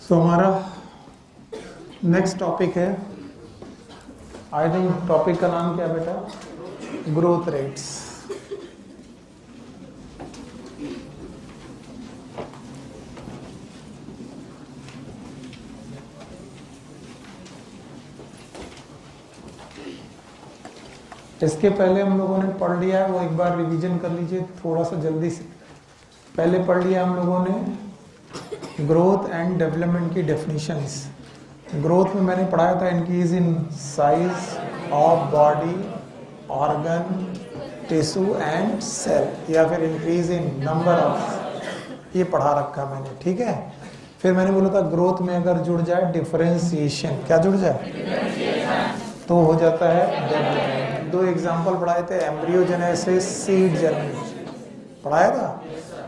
सो हमारा next topic है, I think topic का नाम क्या बेटा? Growth rates. इसके पहले हम लोगों ने पढ़ लिया है, वो एक बार रिवीजन कर लीजिए थोड़ा सा जल्दी से। पहले पढ़ लिया हम लोगों ने ग्रोथ एंड डेवलपमेंट की डेफिनेशंस। ग्रोथ में मैंने पढ़ाया था increase in size of body, organ, tissue and cell, या फिर इंक्रीज इन नंबर ऑफ, ये पढ़ा रखा मैंने, ठीक है। फिर मैंने बोला था ग्रोथ में अगर जुड़ जाए डिफरेंशिएशन, क्या जुड़ जाए तो हो जाता है डेवलपमेंट। दो एग्जांपल पढ़ाए थे, एम्ब्रियोजेनेसिस, सीड जर्मिनेशन पढ़ाया था।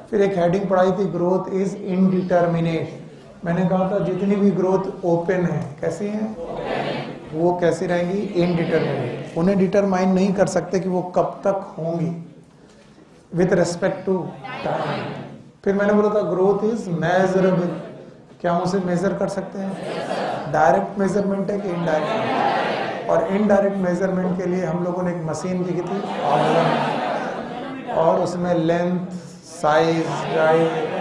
फिर एक हेडिंग पढ़ाई थी, ग्रोथ इज इनडिटर्मिनेट। मैंने कहा था जितनी भी ग्रोथ ओपन है, कैसी है वो कैसी रहेंगी? इनडिटर्मिनेट। उन्हें डिटरमाइन नहीं कर सकते कि वो कब तक होंगी विथ रेस्पेक्ट टू टाइम। फिर मैंने बोला था ग्रोथ इज मेजरेबल, क्या हम उसे मेजर कर सकते हैं? डायरेक्ट मेजरमेंट है कि इनडायरेक्ट? और इनडायरेक्ट मेजरमेंट के लिए हम लोगों ने एक मशीन दी थी ऑर्गन, और उसमें लेंथ, साइज, हाइट,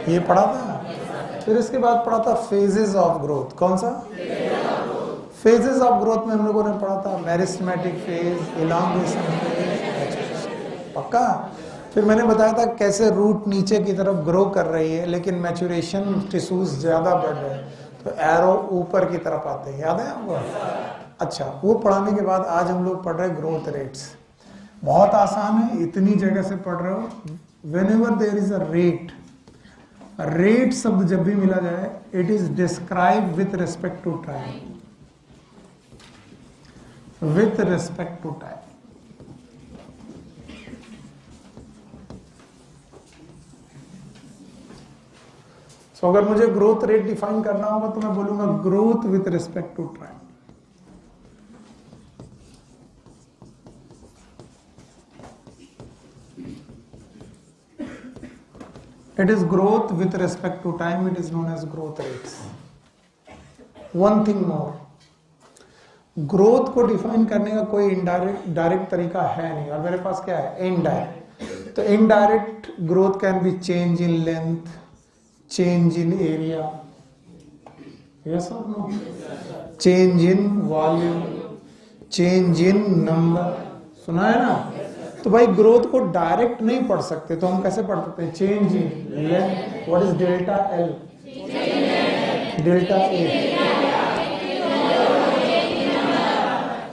ये पढ़ा था। फिर इसके बाद पढ़ा था फेजेस ऑफ ग्रोथ। कौन सा? फेजेस ऑफ ग्रोथ में हम लोगों ने पढ़ा था मेरिस्टेमेटिक फेज, इलांगेशन फेज, पक्का। फिर मैंने बताया था कैसे रूट नीचे की तरफ ग्रो कर रही है, लेकिन मैच्योरेशन टिश्यूज ज्यादा बढ़ रहे हैं तो एरो ऊपर की तरफ आते हैं, याद है आपको? अच्छा, वो पढ़ाने के बाद आज हम लोग पढ़ रहे हैं ग्रोथ रेट्स। बहुत आसान है, इतनी जगह से पढ़ रहे हो। Whenever there is a rate, rate शब्द जब भी मिला जाए, it is describe with respect to time, with respect to time. तो अगर मुझे ग्रोथ रेट डिफाइन करना होगा तो मैं बोलूंगा growth with respect to time. It is growth with respect to time. It is known as growth rates. One thing more, growth को define करने का कोई डायरेक्ट तरीका है नहीं, और मेरे पास क्या है? इनडायरेक्ट। तो indirect growth can be change in length, change in area, yes और no, change in volume, change in number, सुना है ना? तो भाई ग्रोथ को डायरेक्ट नहीं पढ़ सकते, तो हम कैसे पढ़ सकते हैं? Change in length, what is delta L? Delta A,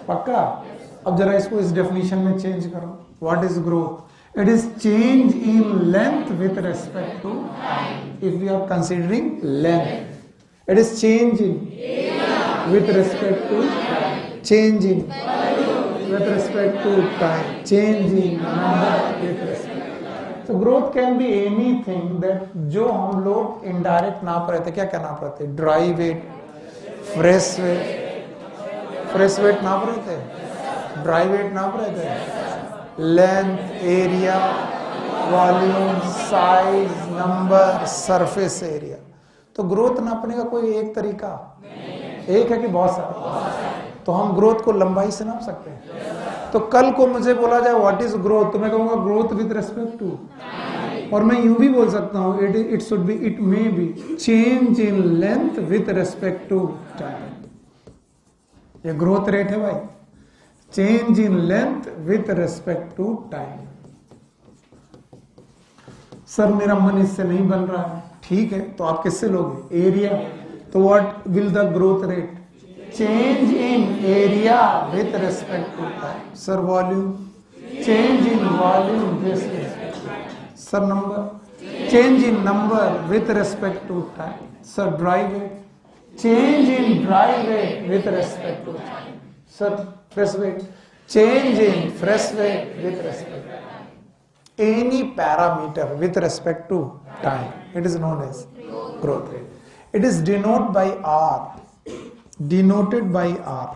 पक्का। अब जरा इसको इस डेफिनेशन में चेंज करो, what is growth? It is change in length with respect to, if we are considering length, it is change in with respect to, change in with respect to time, change in number with respect. So growth can be anything that जो हम लोग indirect नाप रहे थे, क्या क्या नाप रहे थे? ड्राई वेट, फ्रेश वेट नाप रहे थे, ड्राई वेट नाप रहे थे, length, area, volume, size, number, surface area. तो ग्रोथ नापने का कोई एक तरीका एक है कि बहुत सारे? तो हम ग्रोथ को लंबाई से नाप सकते हैं। तो कल को मुझे बोला जाए व्हाट इज ग्रोथ, तो मैं कहूंगा ग्रोथ विद रेस्पेक्ट टू, और मैं यूं भी बोल सकता हूं it should be, it may be change in length with respect to time. ये ग्रोथ रेट है भाई, change in length with respect to time. Sir मेरा मन इससे नहीं बन रहा है, ठीक है, तो आप किससे लोगे? एरिया। तो what will the growth rate? Change in area with respect to time. Sir volume, change in volume with respect. Sir number, change in number with respect to time. Sir dry weight, change in dry weight with respect to time. Sir fresh weight, change in fresh weight with respect to time. Any parameter with respect to time, it is known as growth rate. It is denote bye are, denoted by R,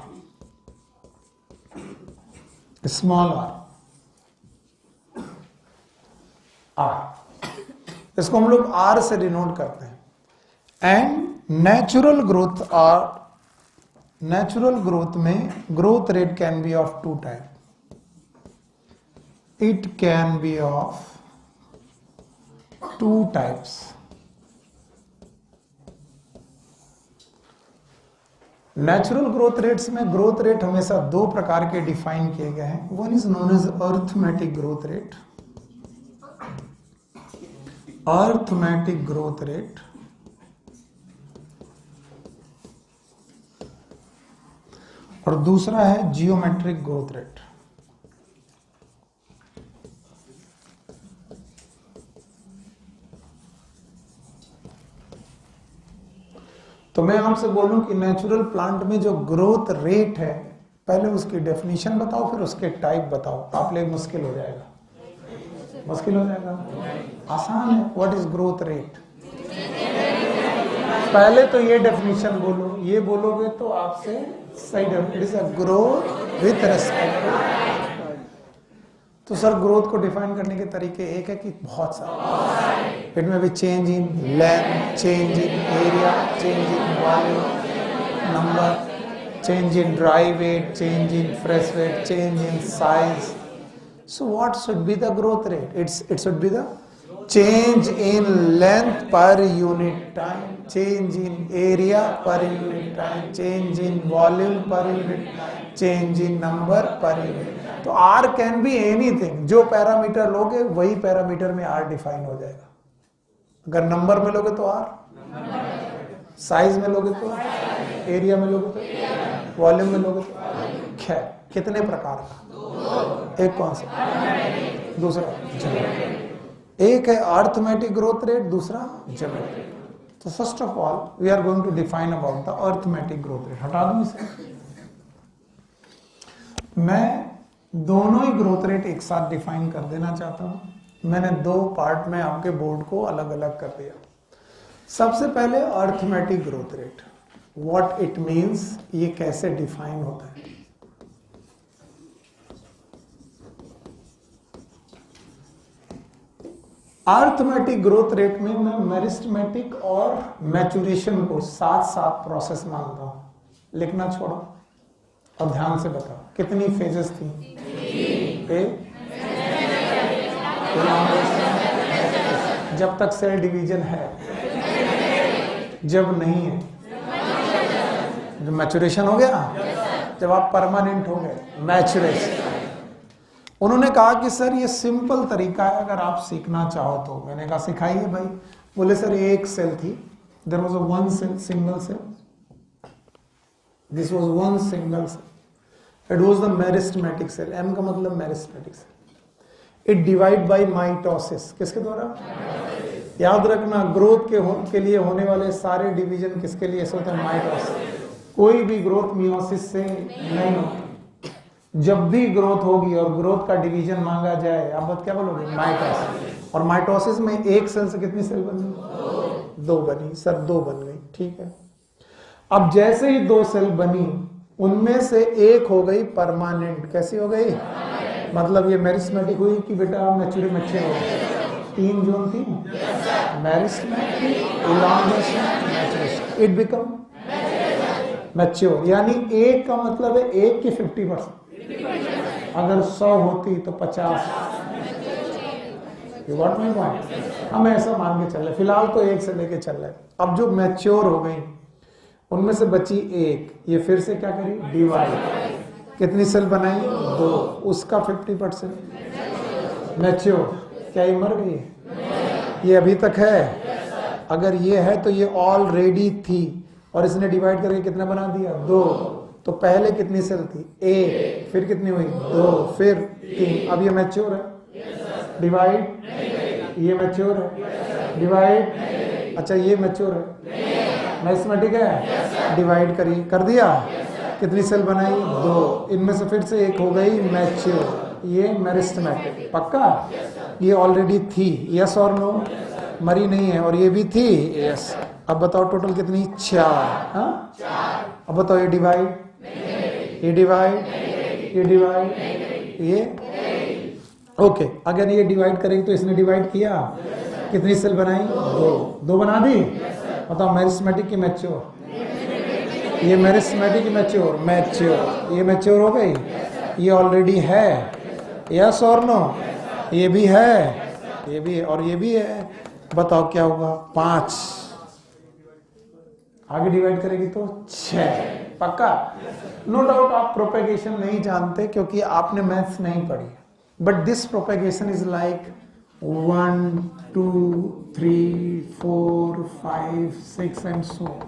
small r, R. इसको हम लोग are से denote करते हैं। And natural growth में growth rate can be of two type. It can be of two types. Natural growth rates में growth rate हमेशा दो प्रकार के डिफाइन किए गए हैं। One is known as arithmetic growth rate, arithmetic growth rate, और दूसरा है जियोमेट्रिक ग्रोथ रेट। तो मैं आपसे बोलूं कि नेचुरल प्लांट में जो ग्रोथ रेट है, पहले उसकी डेफिनेशन बताओ फिर उसके टाइप बताओ। आप लिए मुश्किल हो जाएगा, मुश्किल हो जाएगा, आसान है। What is growth rate? पहले तो ये डेफिनेशन बोलो, ये बोलोगे तो आपसे सही definition. It is a growth with respect. तो सर ग्रोथ को डिफाइन करने के तरीके एक है कि बहुत सारे। इट में भी change in length, change in area, change in volume, number, change in dry weight, change in fresh weight, change in size. So what should be the growth rate? It should be the change in length per unit time, change in area per unit time, change in volume per unit time, change in number per unit. तो R can be anything. जो parameter लोगे वही parameter में R define हो जाएगा। अगर number में लोगे तो R, साइज में लोगे तो, एरिया में लोगे तो, वॉल्यूम में लोगे तो। खैर कितने प्रकार का? एक कौन सा? दूसरा ज्योमेट्रिक। एक है अर्थमेटिक ग्रोथ रेट, दूसरा ज्योमेट्रिक। तो first of all we are going to define about the arithmetic growth rate. हटा दूं इसे। मैं दोनों ही ग्रोथ रेट एक साथ डिफाइन कर देना चाहता हूं। मैंने दो पार्ट में आपके बोर्ड को अलग अलग कर दिया। सबसे पहले arithmetic growth rate, what it means, ये कैसे डिफाइन होता है। अर्थमेटिक ग्रोथ रेट में मैं मेरिस्टेमेटिक और मैचुरेशन को साथ साथ प्रोसेस मानता हूं। लिखना छोड़ो और ध्यान से बताओ कितनी फेजेस थी। जब तक सेल डिवीजन है, जब नहीं है, जब मैचुरेशन हो गया, जब आप परमानेंट हो गए, मैचुरेशन। उन्होंने कहा कि सर ये सिंपल तरीका है अगर आप सीखना चाहो तो। मैंने कहा सिखाइए भाई। बोले सर एक सेल थी, there was a one cell, single cell, this was one single cell, it was the meristematic cell. M का मतलब meristematic cell. It divide by mitosis. किसके द्वारा? याद रखना ग्रोथ के लिए होने वाले सारे डिवीजन किसके लिए से होते हैं? माइटोसिस। कोई भी ग्रोथ मियोसिस से नहीं होती। जब भी ग्रोथ होगी और ग्रोथ का डिवीजन मांगा जाए, आप क्या बोलोगे? माइटोसिस। और माइटोसिस में एक सेल से कितनी सेल बनी? दो बनी। सर दो बन गई, ठीक है। अब जैसे ही दो सेल बनी, उनमें से एक हो गई परमानेंट। कैसी हो गई? मतलब ये मेरिस्टेमेटिक हुई कि बेटा मैच्योर हो गई। तीन जोन थी, meristematic, elongation, maturation. It become mature. यानी एक का मतलब है एक की 50%। अगर 100 होती तो 50। You got my point? हम ऐसा मान के चल रहे, फिलहाल तो एक से लेके चल रहे। अब जो मैच्योर हो गई उनमें से बची एक, ये फिर से क्या करी? डिवाइड। कितनी सेल बनाई? दो। उसका 50% मैच्योर। क्या ये मर गई? ये अभी तक है। अगर ये है तो ये ऑलरेडी थी और इसने डिवाइड करके कितना बना दिया? दो। तो पहले कितनी सेल थी? एक। फिर कितनी हुई? दो। फिर तीन। अब ये मैच्योर है। डिवाइड। ये मैच्योर है। डिवाइड। अच्छा ये मैच्योर है, मैथमेटिक है। डिवाइड करिए, कर दिया। कितनी सेल बनाई? दो। इनमें से फिर से एक हो गई मैच्योर। ये मेरिस्टेमेटिक। पक्का? ये ऑलरेडी थी। यस और नो? मरी नहीं है। और ये भी थी। यस। अब बताओ टोटल कितनी? 4। हाँ? अब बताओ ये डिवाइड, ये डिवाइड, ये डिवाइड, ये ओके। अगर ये डिवाइड करेंगे तो इसने डिवाइड किया, कितनी सेल बनाई? 2 बना दी। बताओ मेरिस्मेटिक की मैच्योर, ये मेरिस्मेटिक की मैच्योर, ये मैच्योर हो गई, ये ऑलरेडी है, यस और नो? ये भी है, ये भी है और ये भी है। बताओ क्या होगा? 5 आगे डिवाइड करेगी तो 6। पक्का? नो डाउट आप प्रोपेगेशन नहीं जानते क्योंकि आपने मैथ्स नहीं पढ़ी, but this propagation is like 1 2 3 4 5 6 and so.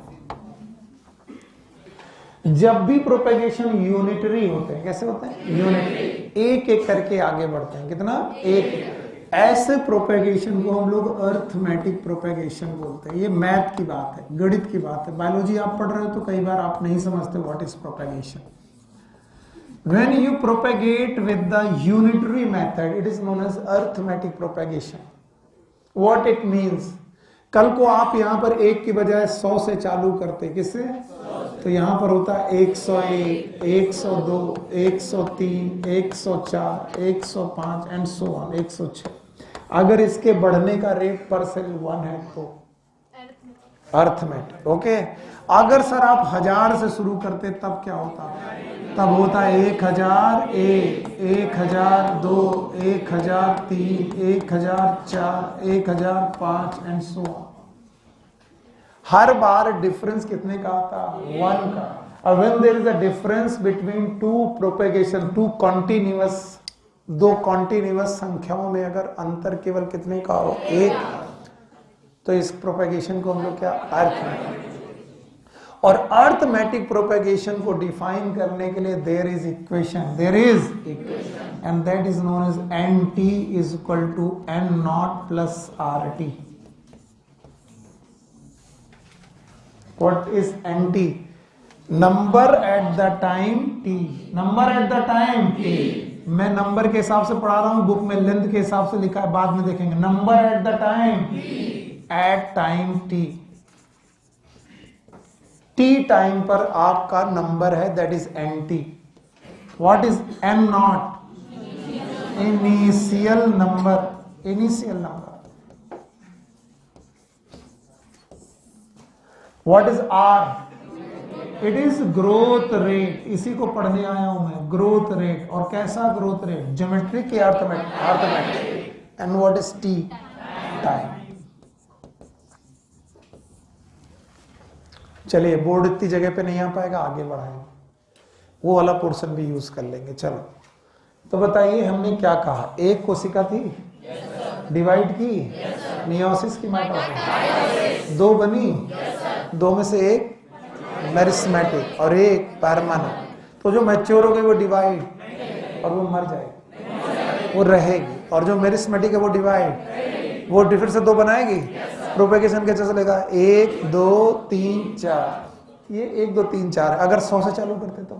जब भी प्रोपेगेशन यूनिटरी होते हैं, कैसे होते हैं? यूनिटरी, एक एक करके आगे बढ़ते हैं। कितना? एक। ऐसे प्रोपेगेशन को हम लोग अर्थमेटिक प्रोपेगेशन बोलते हैं। ये मैथ की बात है, गणित की बात है। बायोलॉजी आप पढ़ रहे हो तो कई बार आप नहीं समझते what is propagation. When you propagate with the unitary method it is known as arithmetic propagation. What it means, कल को आप यहां पर 1 की बजाय 100 से चालू करते, किससे? तो यहां पर होता है 101, 102, 103, 104, 105 एंड सो ऑन, 106। अगर इसके बढ़ने का रेट पर सेल 1 है तो अर्थमेटिक। ओके। अगर सर आप 1000 से शुरू करते तब क्या होता? तब होता 1001, 1002, 1003, 1004, 1005 एंड सो ऑन। हर बार डिफरेंस कितने का आता? 1 का। और when there is a difference between two propagation, two continuous, 2 continuous संख्याओं में अगर अंतर केवल कितने का हो? 1, तो इस प्रोपेगेशन को हम लोग क्या? अर्थमेटिक। और अर्थमेटिक प्रोपेगेशन को डिफाइन करने के लिए there is equation, and that is known as nt is equal to n0 plus rt। What is NT? Number at the time t. Number at the time t. मैं number के हिसाब से पढ़ा रहा हूं, बुक में लेंथ के हिसाब से लिखा है, बाद में देखेंगे। Number at the time at time t। t time पर आपका नंबर है, that is NT। What is n0? Initial number, initial number. What is R? It is growth rate। इसी को पढ़ने आया हूं मैं, ग्रोथ रेट। और कैसा ग्रोथ रेट? ज्योमेट्रिक या arithmetic? Arithmetic. And what is T? Time. चलिए, बोर्ड इतनी जगह पे नहीं आ पाएगा, आगे बढ़ाएंगे, वो वाला पोर्शन भी यूज कर लेंगे। चलो, तो बताइए हमने क्या कहा? एक कोशिका थी, डिवाइड की, मियोसिस की माइटोसिस, 2 बनी, 2 में से 1 मेरिस्मेटिक और 1 परमानेंट। तो जो मैच्योर हो गई वो डिवाइड और वो मर जाएगी, वो रहेगी। और जो मेरिस्मेटिक है वो डिवाइड, वो फिर से 2 बनाएगी। प्रोपेगेशन कैसे चलेगा? 1 2 3 4। ये 1 2 3 4 है। अगर 100 से चालू करते तो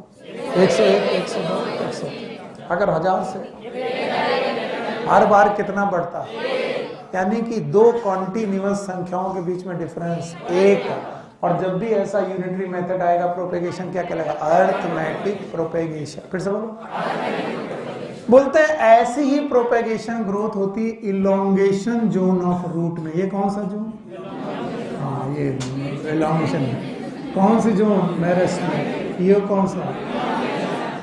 101, 102, 103। अगर 1000 से, हर बार कितना बढ़ता? यानी कि 2 कॉन्टिन्यूअस संख्याओं के बीच में डिफरेंस 1। और जब भी ऐसा यूनिटरी मेथड आएगा, प्रोपेगेशन क्या कहलाएगा? Arithmetic propagation. फिर से बोलो। बोलते हैं ऐसी ही प्रोपेगेशन ग्रोथ होती है इलोंगेशन जोन ऑफ रूट में। ये कौन सा जोन? हाँ, ये इलोंगेशन। कौन सी जोन? मेरिस्मेटिक। ये कौन सा?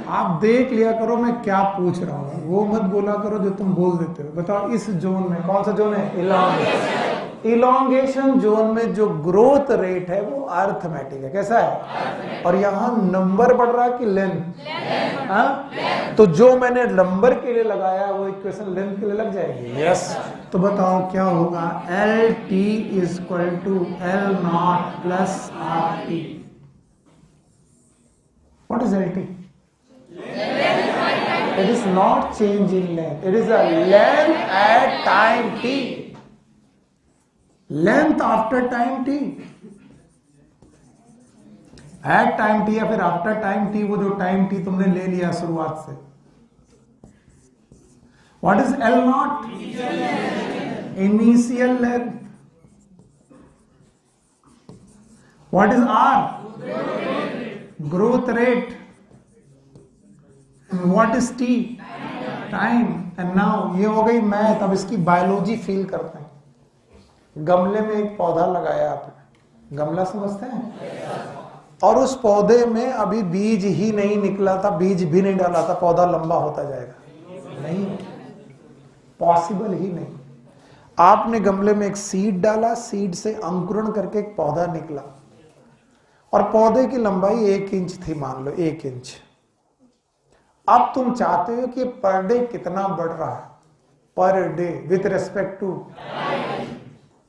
आप देख लिया करो मैं क्या पूछ रहा हूँ, वो मत बोला करो जो तुम बोल देते हो। बताओ इस जोन में कौन सा जोन है? इलोंगेशन। इलोंगेशन जोन में जो ग्रोथ रेट है वो अर्थमेटिक है। कैसा है? और यहाँ नंबर बढ़ रहा है कि लेंथ? हाँ, तो जो मैंने नंबर के लिए लगाया वो इक्वेशन लेंथ के लिए लग जाएगी। यस। तो बताओ क्या होगा? LT is equal to L0 plus RT। What is LT? It is not change in length. It is a length at time t. Length after time t. At time t या फिर after time t, वो जो time t तुमने ले लिया शुरुआत से। What is L0? Initial length. What is R? Growth rate. What is T? Time. And now ये हो गई मैथ। अब इसकी बायोलॉजी फील करते हैं। गमले में एक पौधा लगाया आपने, गमला समझते हैं, और उस पौधे में अभी बीज ही नहीं निकला था, बीज भी नहीं डाला था, पौधा लंबा होता जाएगा? नहीं, पॉसिबल ही नहीं। आपने गमले में एक सीड डाला, सीड से अंकुरण करके एक पौधा निकला, और पौधे की लंबाई 1 इंच थी, मान लो 1 इंच। अब तुम चाहते हो कि पर डे कितना बढ़ रहा है, per day with respect to,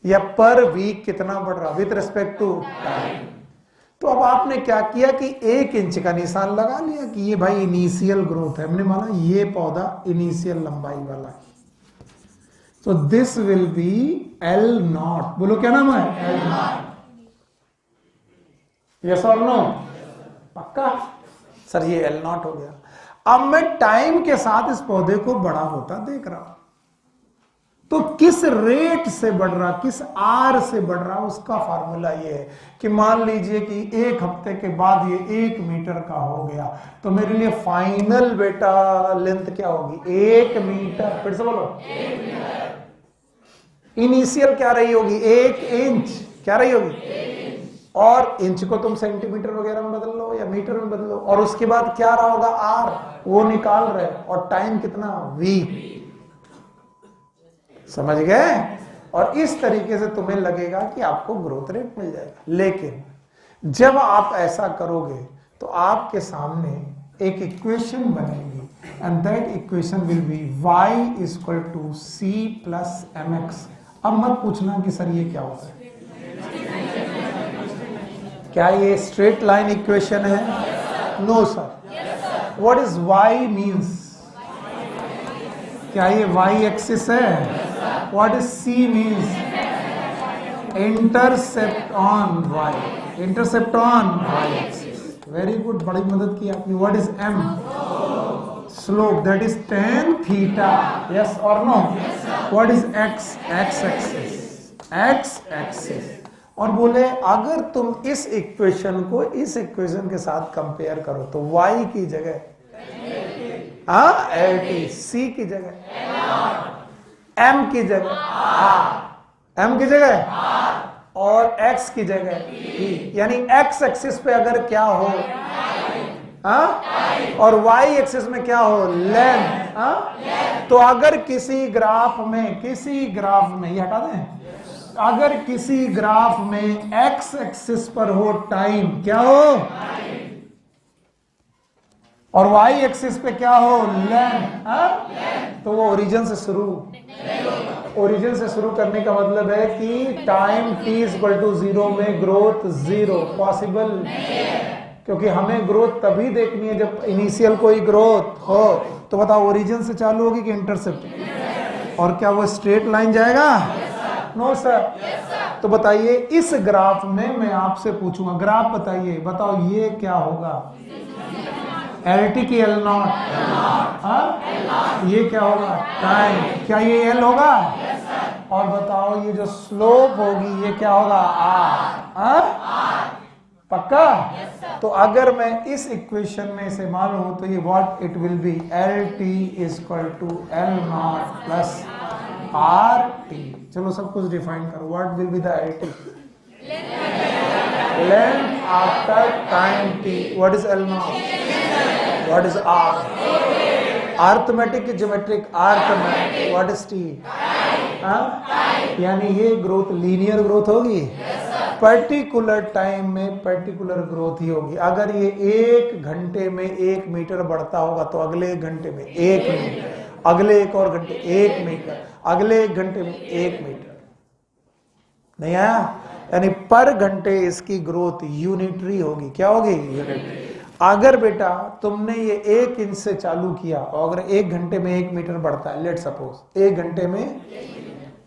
या पर वीक कितना बढ़ रहा विथ रेस्पेक्ट टू टाइम। तो अब आपने क्या किया कि 1 इंच का निशान लगा लिया कि ये भाई इनिशियल ग्रोथ है, हमने माना ये पौधा इनिशियल लंबाई वाला है। तो दिस विल बी L0, बोलो क्या नाम है? L0। यस और नो? पक्का? सर ये L0 हो गया। अब मैं टाइम के साथ इस पौधे को बड़ा होता देख रहा हूं, तो किस रेट से बढ़ रहा, किस आर से बढ़ रहा, उसका फार्मूला ये है कि मान लीजिए कि 1 हफ्ते के बाद ये 1 मीटर का हो गया, तो मेरे लिए फाइनल बेटा लेंथ क्या होगी? 1 मीटर। फिर से बोलो, 1 मीटर। इनिशियल क्या रही होगी? 1 इंच। क्या रही होगी? 1 इंच। और इंच को तुम सेंटीमीटर वगैरह में बदल लो या मीटर में बदल लो, और उसके बाद क्या रहा होगा? आर, वो निकाल रहे। और टाइम कितना? वी। समझ गए? और इस तरीके से तुम्हें लगेगा कि आपको ग्रोथ रेट मिल जाएगा। लेकिन जब आप ऐसा करोगे तो आपके सामने एक इक्वेशन बनेगी, and that equation will be y equal to c plus mx। अब मत पूछना कि सर ये क्या होता है, क्या ये स्ट्रेट लाइन इक्वेशन है? No sir. What is y means? क्या ये y एक्सिस है? What is C means? Intercept on Y. Intercept on Y axis. Very good. बड़ी मदद की आपने। What is M? Slope. That is tan theta. Yes or no? Yes, sir. What is X? X axis. X axis. और बोले अगर तुम इस equation को इस इक्वेशन के साथ कंपेयर करो तो Y की जगह LT, C की जगह M की जगह R, M की जगह और X की जगह E, यानी X एक्सिस पे अगर क्या हो और Y एक्सिस में क्या हो? लेंथ। तो अगर किसी ग्राफ में ये हटा दें, अगर किसी ग्राफ में X एक्सिस पर हो टाइम, क्या हो? और Y एक्सिस पे क्या हो? लेंथ। तो वो ओरिजिन से शुरू करने का मतलब है कि टाइम t इक्वल टू 0 में ग्रोथ 0 पॉसिबल नहीं है, क्योंकि हमें ग्रोथ तभी देखनी है जब इनिशियल कोई ग्रोथ हो। तो बताओ ओरिजिन से चालू होगी कि इंटरसेप्ट? और क्या वो स्ट्रेट लाइन जाएगा? No sir. तो बताइए इस ग्राफ में मैं आपसे पूछूंगा, ग्राफ बताइए, बताओ ये क्या होगा? LT की L0, ये क्या होगा? टाइम। क्या ये L होगा? और बताओ ये जो स्लोप होगी ये क्या होगा? R। पक्का? तो अगर मैं इस इक्वेशन में इसे मानूं तो ये what it will be? LT equal to L0 plus RT। चलो सब कुछ डिफाइन करो। What will be the LT? Length after time t। What is L0? What is R? Arithmetic की geometric? Arithmetic. What is T? यानी ये growth linear growth होगी, particular time में particular growth ही होगी। अगर ये 1 घंटे में 1 मीटर बढ़ता होगा तो अगले 1 घंटे में 1 मीटर, अगले 1 और घंटे 1 मीटर, अगले 1 घंटे में 1 मीटर। नहीं आया? यानी पर घंटे इसकी ग्रोथ यूनिटरी होगी। क्या होगी? यूनिटरी। अगर बेटा तुमने ये 1 इंच से चालू किया और अगर 1 घंटे में 1 मीटर बढ़ता है, लेट सपोज 1 घंटे में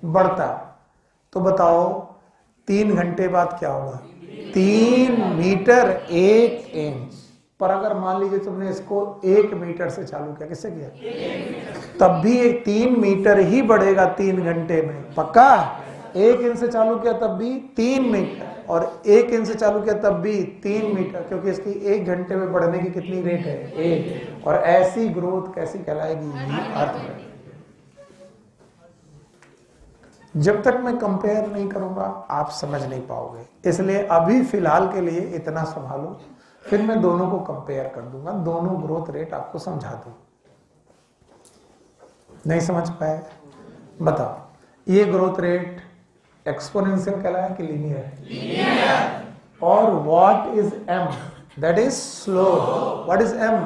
बढ़ता है, तो बताओ 3 घंटे बाद क्या होगा? 3 मीटर 1 इंच। पर अगर मान लीजिए तुमने इसको 1 मीटर से चालू किया, किससे किया? तब भी 3 मीटर ही बढ़ेगा 3 घंटे में। पक्का? 1 इंच से चालू किया तब भी 3 मीटर, और 1 इंच से चालू किया तब भी 3 मीटर, क्योंकि इसकी 1 घंटे में बढ़ने की कितनी रेट है? 1। और ऐसी ग्रोथ कैसी कहलाएगी? अर्थमेटिक। जब तक मैं कंपेयर नहीं करूंगा आप समझ नहीं पाओगे, इसलिए अभी फिलहाल के लिए इतना संभालो, फिर मैं दोनों को कंपेयर कर दूंगा, दोनों ग्रोथ रेट आपको समझा दूं। नहीं समझ पाए? बताओ, ये ग्रोथ रेट एक्सपोनेंशियल कहलाया कि लीनियर? और what is M? That is slope. What is M?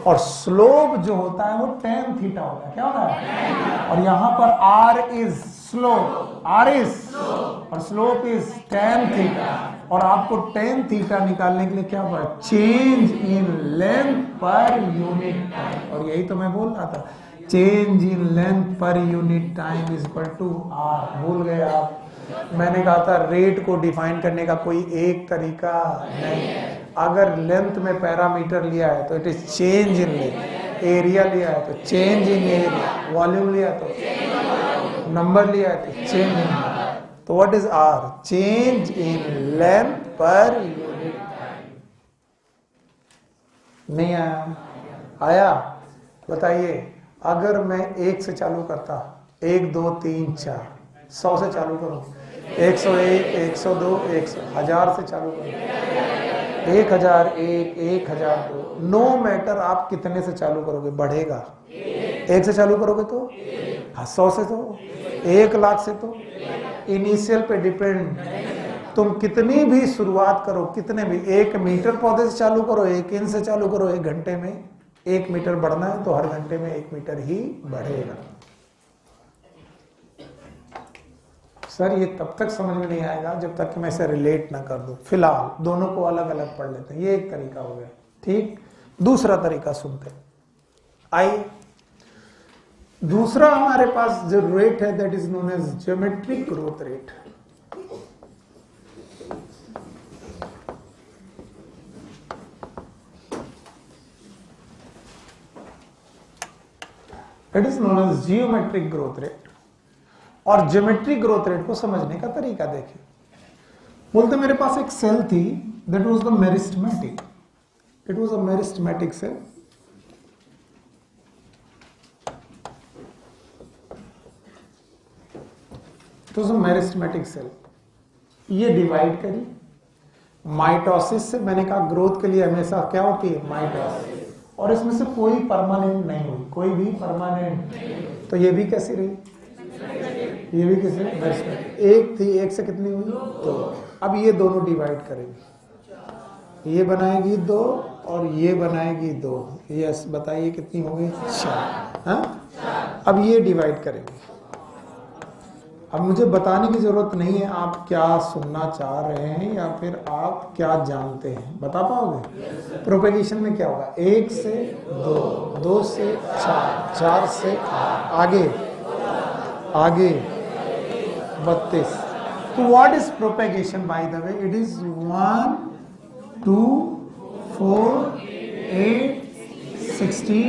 और स्लोप जो होता है वो tan थीटा होता है। क्या होता है? और यहां पर r is slope, r is और स्लोप इज tan थीटा। और आपको tan थीटा निकालने के लिए क्या हुआ? Change in length per unit time. और यही तो मैं बोल रहा था, change in length per unit time is equal to r। भूल गए आप? मैंने कहा था रेट को डिफाइन करने का कोई एक तरीका नहीं। अगर लेंथ में पैरामीटर लिया है तो it is change in length, area लिया है तो चेंज इन एरिया, वॉल्यूम लिया तो नंबर लिया है तो चेंज इन। तो what is R? Change in length per unit time. नहीं आया? आया? बताइए, अगर मैं 1 से चालू करता, 1 2 3 4, 100 से चालू करो, 101 102 100, 1000 से चालू करो, 1001 1002, नो मैटर आप कितने से चालू करोगे बढ़ेगा। 1 से चालू करोगे तो 100 से, तो 1,00,000 से, तो इनिशियल पे डिपेंड। तुम कितनी भी शुरुआत करो, कितने भी, 1 मीटर पौधे से चालू करो, 1 इंच से चालू करो, 1 घंटे में 1 मीटर बढ़ना है तो हर घंटे में 1 मीटर ही बढ़ेगा। सर ये तब तक समझ में नहीं आएगा जब तक कि मैं इसे रिलेट ना कर दूं। फिलहाल दोनों को अलग अलग पढ़ लेते हैं, ये एक तरीका हो गया। ठीक, दूसरा तरीका सुनते हैं। आइए, दूसरा हमारे पास जो रेट है that is known as geometric growth rate. It is known as geometric growth rate. और ज्योमेट्रिक ग्रोथ रेट को समझने का तरीका देखिए। बोलते मेरे पास एक सेल थी, that was the meristematic, it was a meristematic cell. It was a meristematic cell. ये डिवाइड करी माइटोसिस से। मैंने कहा ग्रोथ के लिए हमेशा क्या होती है? माइटोसिस। और इसमें से कोई परमानेंट नहीं हुई, कोई भी परमानेंट। तो ये भी कैसी रही? ये भी कैसे? एक थी, एक से कितनी हुई? 2। अब ये दोनों डिवाइड करेंगे, ये बनाएगी 2 और ये बनाएगी 2। यस, बताइए कितनी होगी? 4। हाँ, अब ये डिवाइड करेंगे। अब मुझे बताने की जरूरत नहीं है आप क्या सुनना चाह रहे हैं या फिर आप क्या जानते हैं, बता पाओगे? प्रोपेगेशन में क्या होगा? 1 से 2, 2 से 4, 4 से 8, आगे आगे 32। तो what is propagation by the way? It is 1 2 4 8 16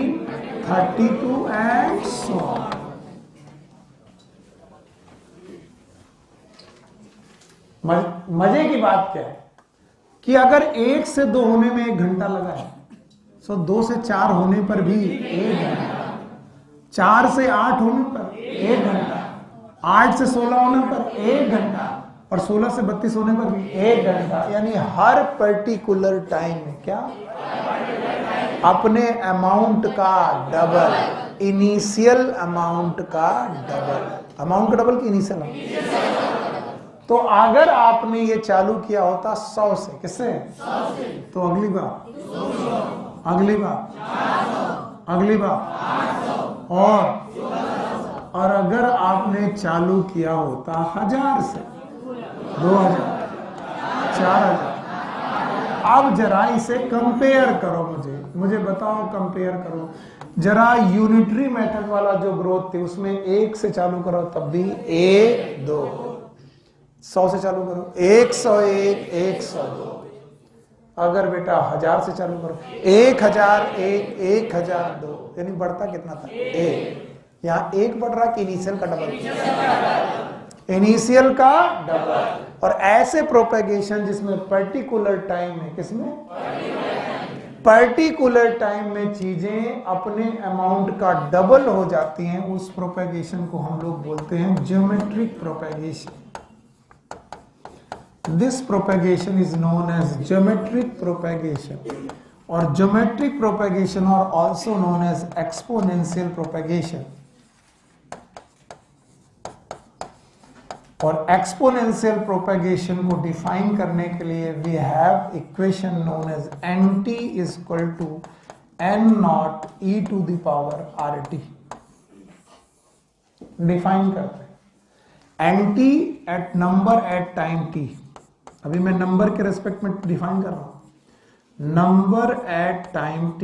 32 and so on। मजे की बात क्या है कि अगर 1 से 2 होने में 1 घंटा लगा है, तो 2 से 4 होने पर भी 1 घंटा, 4 से 8 होने पर 1 घंटा, 8 से 16 होने पर 1 घंटा और 16 से 32 होने पर भी 1 घंटा। यानी हर पर्टिकुलर टाइम में क्या? अपने अमाउंट का डबल, इनिशियल अमाउंट का डबल। अमाउंट का डबल की इनिशियल अमाउंट। तो अगर आपने ये चालू किया होता 100 से, किससे? 100 से, तो अगली बार 200, अगली बार अगली बार और अगर आपने चालू किया होता 1000 से, 2000, 4000। अब जरा इसे कंपेयर करो, मुझे बताओ, कंपेयर करो जरा। यूनिटरी मेथड वाला जो ग्रोथ थी उसमें 1 से चालू करो तब भी 1 2, 100 से चालू करो 101 102। अगर बेटा 1000 से चालू करो 1001 1002, यानी बढ़ता कितना था? 1। यहाँ 1 बढ़ रहा कि इनिशियल का डबल? इनिशियल का डबल। और ऐसे प्रोपेगेशन जिसमें पर्टिकुलर टाइम है, किसमें? पर्टिकुलर टाइम में चीजें अपने अमाउंट का डबल हो जाती हैं, उस प्रोपेगेशन को हम लोग बोलते हैं geometric propagation. This propagation is known as geometric propagation, और ज्योमेट्रिक प्रोपेगेशन और also known as exponential propagation. और एक्सपोनेंशियल प्रोपेगेशन को डिफाइन करने के लिए we have equation known as nt is equal to n naught e to the power rt। Define करते हैं nt at number at time t। अभी मैं number के रेस्पेक्ट में डिफाइन कर रहा हूं, number at time t,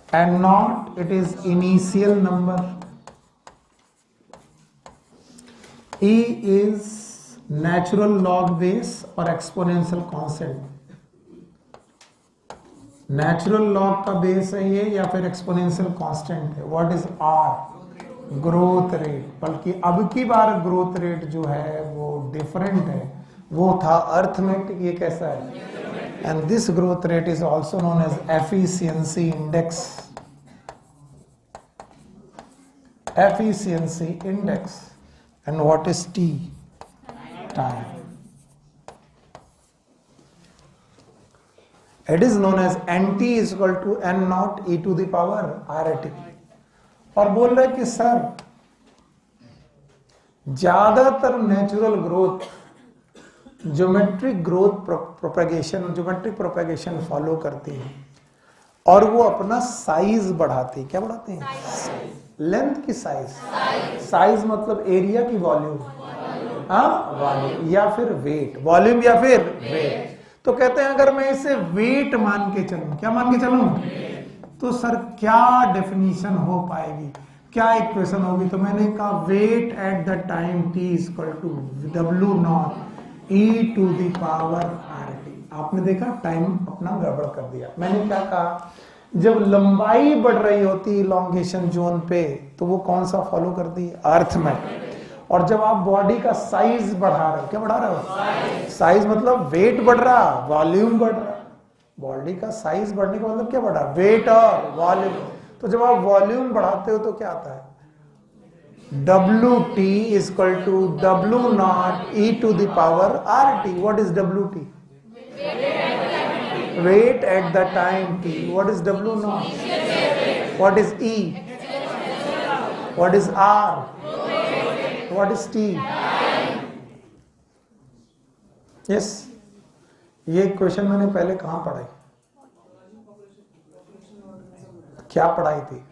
and naught it is initial number. E is natural log base और exponential constant। natural log का बेस है ये या फिर exponential constant है। what is R? growth rate। बल्कि अब की बार growth rate जो है वो different है, वो था arithmetic, ये कैसा है? and this growth rate is also known as efficiency index। efficiency index। and what is t? time। it is known as nt is equal to n naught e to the power rt। और बोल रहे कि sir ज्यादातर natural growth geometric growth propagation, geometric propagation follow करती है और वो अपना साइज बढ़ाती है। क्या बढ़ाते हैं? लेंथ की साइज। साइज मतलब एरिया की वॉल्यूम, हाँ वॉल्यूम या फिर वेट, वॉल्यूम या फिर वेट। तो कहते हैं अगर मैं इसे वेट मान के चलूं, क्या मान के चलूं, तो सर क्या डेफिनेशन हो पाएगी, क्या इक्वेशन होगी? तो मैंने कहा weight at the time t is equal to w naught e to the power rt। आपने देखा टाइम अपना गड़बड़ कर दिया। मैंने क्या कहा, जब लंबाई बढ़ रही होती इलॉन्गेशन जोन पे तो वो कौन सा फॉलो करती है? अर्थमेटिक। और जब आप बॉडी का साइज बढ़ा रहे हो, क्या बढ़ा रहे हो? साइज मतलब वेट बढ़ रहा, वॉल्यूम बढ़ रहा। बॉडी का साइज बढ़ने का मतलब क्या बढ़ा? वेट और वॉल्यूम। तो जब आप वॉल्यूम बढ़ाते हो तो क्या आता है? wt is equal to w naught e to the power rt। what is wt? weight at the time t। what is w naught? what is e? what is r? what is t? yes। ये question मैंने पहले कहां पढ़ाई, क्या पढ़ाई थी?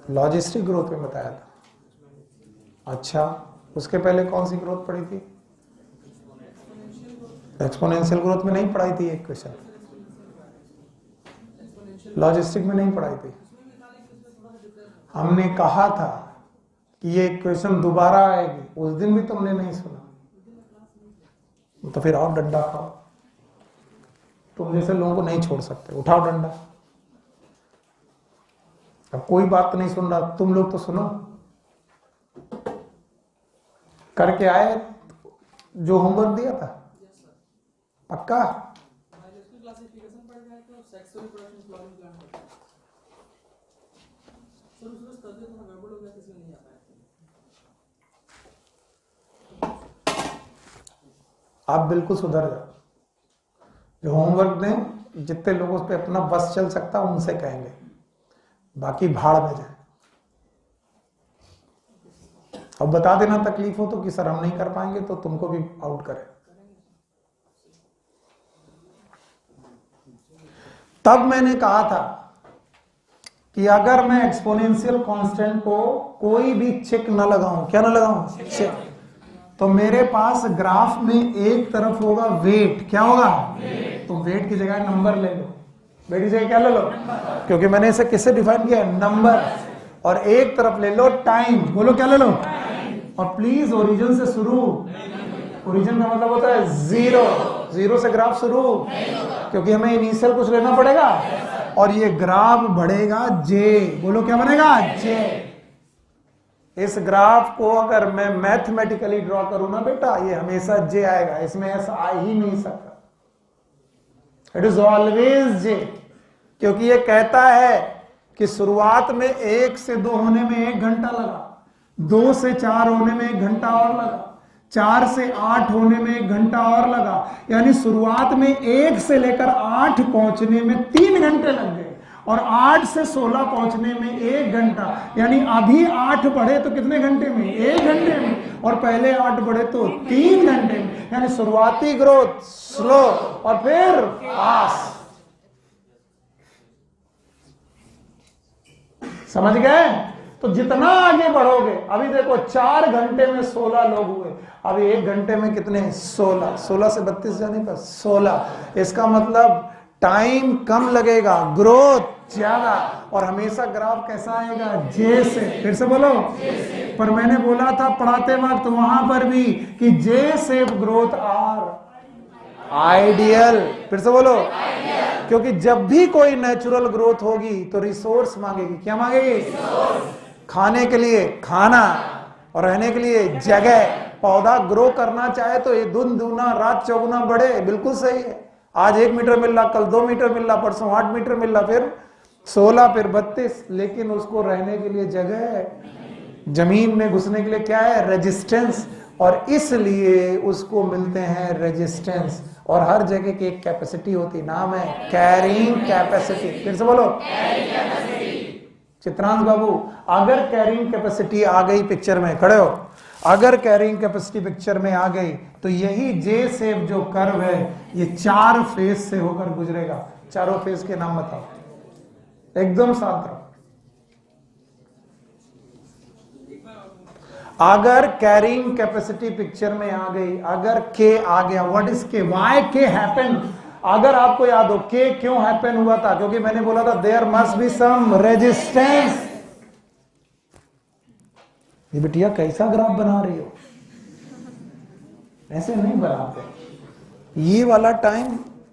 Logistic growth में बताया था। अच्छा, उसके पहले कौन सी ग्रोथ पढ़ी थी? एक्सपोनेंशियल ग्रोथ में नहीं पढ़ाई थी एक क्वेश्चन, लॉजिस्टिक में नहीं पढ़ाई थी। हमने कहा था कि ये क्वेश्चन दोबारा आएगी, उस दिन भी तुमने नहीं सुना, तो फिर आओ डंडा खाओ। तुम जैसे लोगों को नहीं छोड़ सकते, उठाओ डंडा। अब कोई बात नहीं सुन रहा, तुम लोग तो सुनो। करके आए जो होमवर्क दिया था? पक्का? आप बिल्कुल सुधर जाओ। जो होमवर्क दें, जितने लोगों पे अपना बस चल सकता उनसे कहेंगे, बाकी भाड़ में जाए। अब बता देना तकलीफ हो तो कि सर हम नहीं कर पाएंगे, तो तुमको भी आउट करें। तब मैंने कहा था कि अगर मैं एक्सपोनेंशियल कांस्टेंट को कोई भी चेक न लगाऊं, क्या न लगाऊं? चेक। तो मेरे पास ग्राफ में एक तरफ होगा वेट, क्या होगा? तो वेट की जगह नंबर ले लो। वेट की जगह क्या ले लो? क्योंकि मैंने इसे किससे डिफाइन किया? नंबर। और एक तरफ ले लो टाइम, बोलो क्या ले लो? और प्लीज ओरिजिन से शुरू। ओरिजिन का मतलब होता है जीरो, जीरो से ग्राफ शुरू, क्योंकि हमें इनिशियल कुछ लेना पड़ेगा। और ये ग्राफ बढ़ेगा जे, बोलो क्या बनेगा? जे। इस ग्राफ को अगर मैं मैथमेटिकली ड्रॉ करूं ना बेटा, ये हमेशा जे आएगा, इसमें ऐसा आ ही नहीं सकता। इट इज ऑलवेज जे, क्योंकि ये कहता है कि शुरुआत में 1 से 2 होने में 1 घंटा लगा, 2 से 4 होने में 1 घंटा और लगा, 4 से 8 होने में 1 घंटा और लगा, यानी शुरुआत में 1 से लेकर 8 पहुंचने में 3 घंटे लग गए, और 8 से 16 पहुंचने में 1 घंटा, यानी अभी 8 बढ़े तो कितने घंटे में? 1 घंटे में, और पहले 8 बढ़े तो 3 घंटे में। यानी शुरुआती ग्रोथ स्लो और फिर फास्ट। समझ गए? तो जितना आगे बढ़ोगे, अभी देखो 4 घंटे में 16 लोग हुए, अभी 1 घंटे में कितने? 16। 16 से 32 जाने पर 16। इसका मतलब टाइम कम लगेगा, ग्रोथ ज्यादा। और हमेशा ग्राफ कैसा आएगा? जे से। फिर से बोलो। पर मैंने बोला था पढ़ाते वक्त वहां पर भी कि J shape growth are ideal. फिर से बोलो। क्योंकि जब भी कोई नेचुरल ग्रोथ होगी तो रिसोर्स मांगेगी। क्या मांगेगी? खाने के लिए खाना और रहने के लिए जगह। पौधा ग्रो करना चाहे तो ये दिन दूना रात चौगुना बढ़े, बिल्कुल सही है। आज 1 मीटर मिल रहा, कल 2 मीटर मिल रहा, परसों 8 मीटर मिल रहा, फिर 16, फिर 32, लेकिन उसको रहने के लिए जगह है, जमीन में घुसने के लिए क्या है? रेजिस्टेंस। और इसलिए उसको मिलते हैं रेजिस्टेंस। और हर जगह की एक कैपेसिटी होती, नाम है कैरिंग कैपेसिटी। फिर से बोलो। चित्रांश बाबू, अगर कैरिंग कैपेसिटी आ गई पिक्चर में, खड़े हो, अगर कैरिंग कैपेसिटी पिक्चर में आ गई तो यही जे शेप जो कर्व है ये 4 फेज से होकर गुजरेगा। चारों फेज के नाम बताओ, एकदम साथ रहो। अगर कैरिंग कैपेसिटी पिक्चर में आ गई, अगर के आ गया, व्हाट इज के? व्हाई के हैपन? अगर आपको याद हो के क्यों हैपन हुआ था? क्योंकि मैंने बोला था there must be some resistance. ये बिटिया कैसा ग्राफ बना रही हो? ऐसे नहीं बनाते। ये वाला टाइम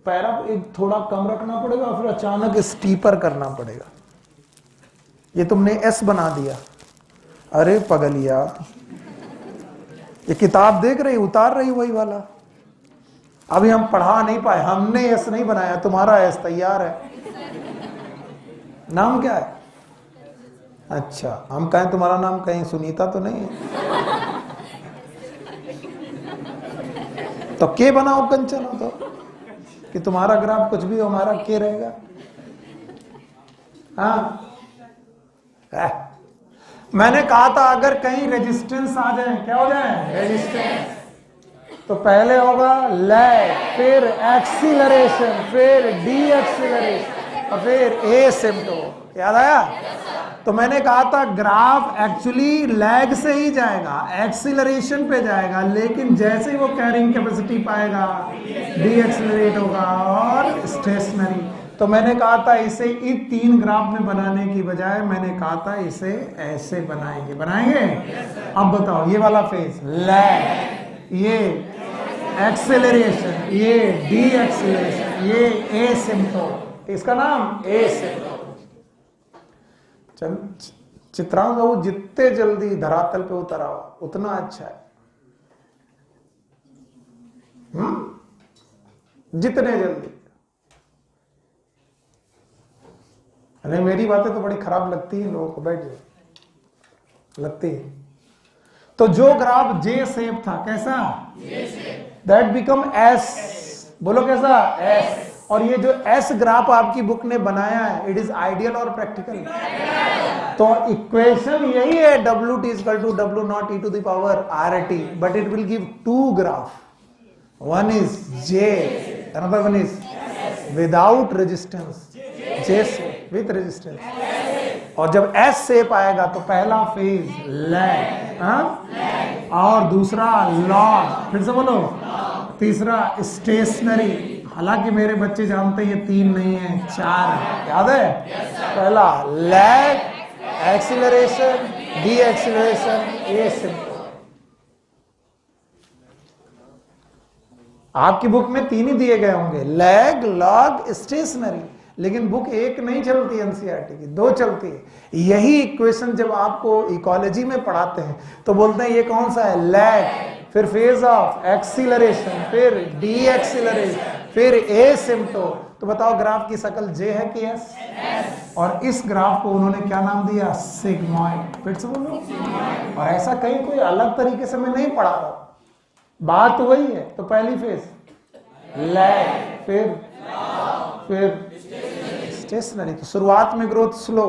पैरा एक थोड़ा कम रखना पड़ेगा, फिर अचानक स्टीपर करना पड़ेगा। ये तुमने एस बना दिया। अरे पगलिया, ये किताब देख रही, उतार रही वही वाला। अभी हम पढ़ा नहीं पाए, हमने एस नहीं बनाया, तुम्हारा एस तैयार है। नाम क्या है? अच्छा, हम कहें तुम्हारा नाम कहीं सुनीता तो नहीं है? तो के बनाओ कंचन हो तो, कि तुम्हारा ग्राफ कुछ भी हो, हमारा के रहेगा। हाँ, मैंने कहा था अगर कहीं रेजिस्टेंस आ जाए, क्या हो जाए? रेजिस्टेंस। तो पहले होगा लैग, फिर एक्सीलरेशन, फिर डी एक्सीलरेशन और फिर एसिम्प्टोट। याद आया? तो मैंने कहा था ग्राफ एक्चुअली लैग से ही जाएगा, एक्सीलरेशन पे जाएगा, लेकिन जैसे ही वो कैरिंग कैपेसिटी पाएगा डी एक्सीलरेट होगा और स्टेशनरी। तो मैंने कहा था इसे इन 3 ग्राफ में बनाने की बजाय मैंने कहा था इसे ऐसे बनाएंगे। बनाएंगे? अब बताओ, ये वाला फेज लैग, ये एक्सेलरेशन, ये डी एक्सेलरेशन, ये एसिम्प्टोट। इसका नाम एसिम्प्टोट। चल चित्रांश बाबू, जितने जल्दी धरातल पे उतर आओ उतना अच्छा है। जितने जल्दी। अरे मेरी बातें तो बड़ी खराब लगती है लोगों को, बैठ जाओ, लगती है। तो जो ग्राफ जे शेप था, कैसा? That become S. बोलो कैसा? एस। और ये जो एस ग्राफ आपकी बुक ने बनाया है, इट इज आइडियल और प्रैक्टिकल? तो इक्वेशन यही है, W T equal to W naught E to the power R T, but it will give 2 graph. One is J, another one is without resistance, J with resistance. और जब S shape आएगा तो पहला phase lag, और दूसरा log. फिर से बोलो। तीसरा स्टेशनरी। हालांकि मेरे बच्चे जानते हैं ये 3 नहीं है, 4 है। याद है? पहला lag, acceleration, D acceleration, asymptote. आपकी बुक में 3 ही दिए गए होंगे, लैग, लॉग, स्टेशनरी। लेकिन बुक एक नहीं चलती एनसीईआरटी की, 2 चलती है। यही इक्वेशन जब आपको इकोलॉजी में पढ़ाते हैं तो बोलते हैं ये कौन सा है, लैग, फिर फेज ऑफ एक्सीलरेशन, फिर डी एक्सीलरेशन, फिर एसिम्प्टोट। तो बताओ ग्राफ की शक्ल जे है कि एस? और इस ग्राफ को उन्होंने क्या नाम दिया, सिग्मॉइड। फिर से बोलो। और ऐसा कहीं कोई अलग तरीके से मैं नहीं पढ़ा रहा, बात वही है। तो पहली फेज लैग, फिर स्टेशनरी। तो शुरुआत में ग्रोथ स्लो,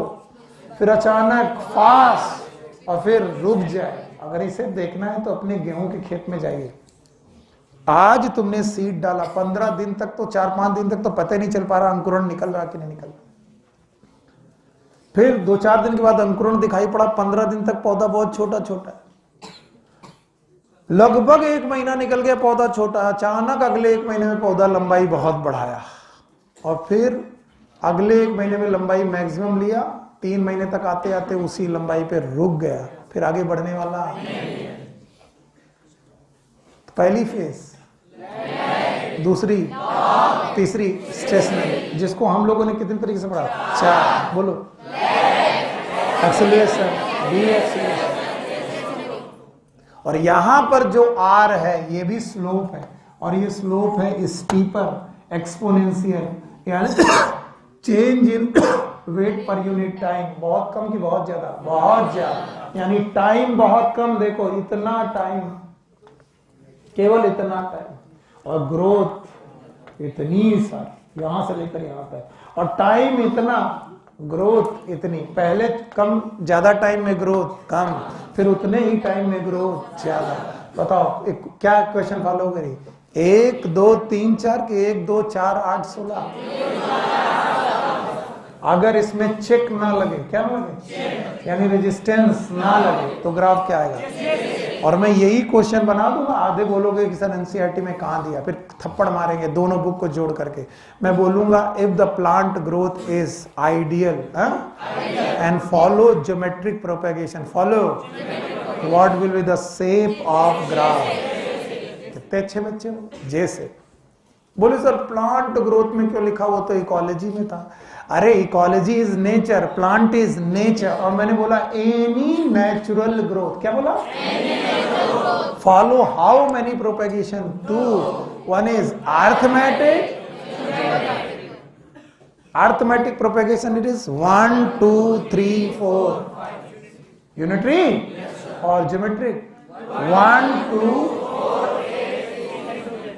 फिर अचानक फास्ट, और फिर रुक जाए। अगर इसे देखना है तो अपने गेहूं के खेत में जाइए। आज तुमने सीड डाला, 15 दिन तक तो 4-5 दिन तक तो पता ही नहीं चल पा रहा अंकुरण निकल रहा कि नहीं निकल रहा। फिर 2-4 दिन के बाद अंकुरण दिखाई पड़ा, 15 दिन तक पौधा बहुत छोटा छोटा है। लगभग 1 महीना निकल गया, पौधा छोटा। अचानक अगले 1 महीने में पौधा लंबाई बहुत बढ़ाया, और फिर अगले 1 महीने में लंबाई मैक्सिमम लिया, 3 महीने तक आते आते उसी लंबाई पे रुक गया, फिर आगे बढ़ने वाला। तो पहली फेज, दूसरी, तीसरी स्टेशनरी, जिसको हम लोगों ने कितने तरीके से पढ़ा, 4। बोलो, एक्सीलरेशन, डी एक्सीलरेशन। और यहां पर जो आर है ये भी स्लोप है, और ये स्लोप है स्टीपर, एक्सपोनेंशियल, यानी change in weight per unit time. बहुत कम की बहुत ज्यादा, बहुत ज्यादा, यानी टाइम बहुत कम। देखो इतना टाइम, केवल इतना टाइम, और ग्रोथ इतनी सारी, यहां से लेकर यहां तक, और टाइम इतना, ग्रोथ इतनी। पहले कम, ज्यादा टाइम में ग्रोथ कम, फिर उतने ही टाइम में ग्रोथ ज्यादा। बताओ क्या क्वेश्चन फॉलो करी, 1 2 3 4 के 1 2 4 8 16? अगर इसमें चेक ना लगे, क्या ना लगे, यानी रेजिस्टेंस ना लगे, तो ग्राफ क्या आएगा? और मैं यही क्वेश्चन बना दूंगा, आधे बोलोगे कि सर एनसीईआरटी में कहां दिया, फिर थप्पड़ मारेंगे दोनों बुक को जोड़ करके। मैं बोलूंगा if the plant growth is ideal and follow geometric propagation, follow what will be the shape of graph. कितने अच्छे बच्चे हो। जैसे बोले सर प्लांट ग्रोथ में क्यों लिखा, वो तो इकोलॉजी में था। अरे ecology is nature, plant is nature. और मैंने बोला एनी नेचुरल ग्रोथ, क्या बोला, follow how many propagation, 2, 1 is arithmetic, arithmetic propagation, it is 1 2 3 4, unitary और ज्योमेट्रिक 1 2।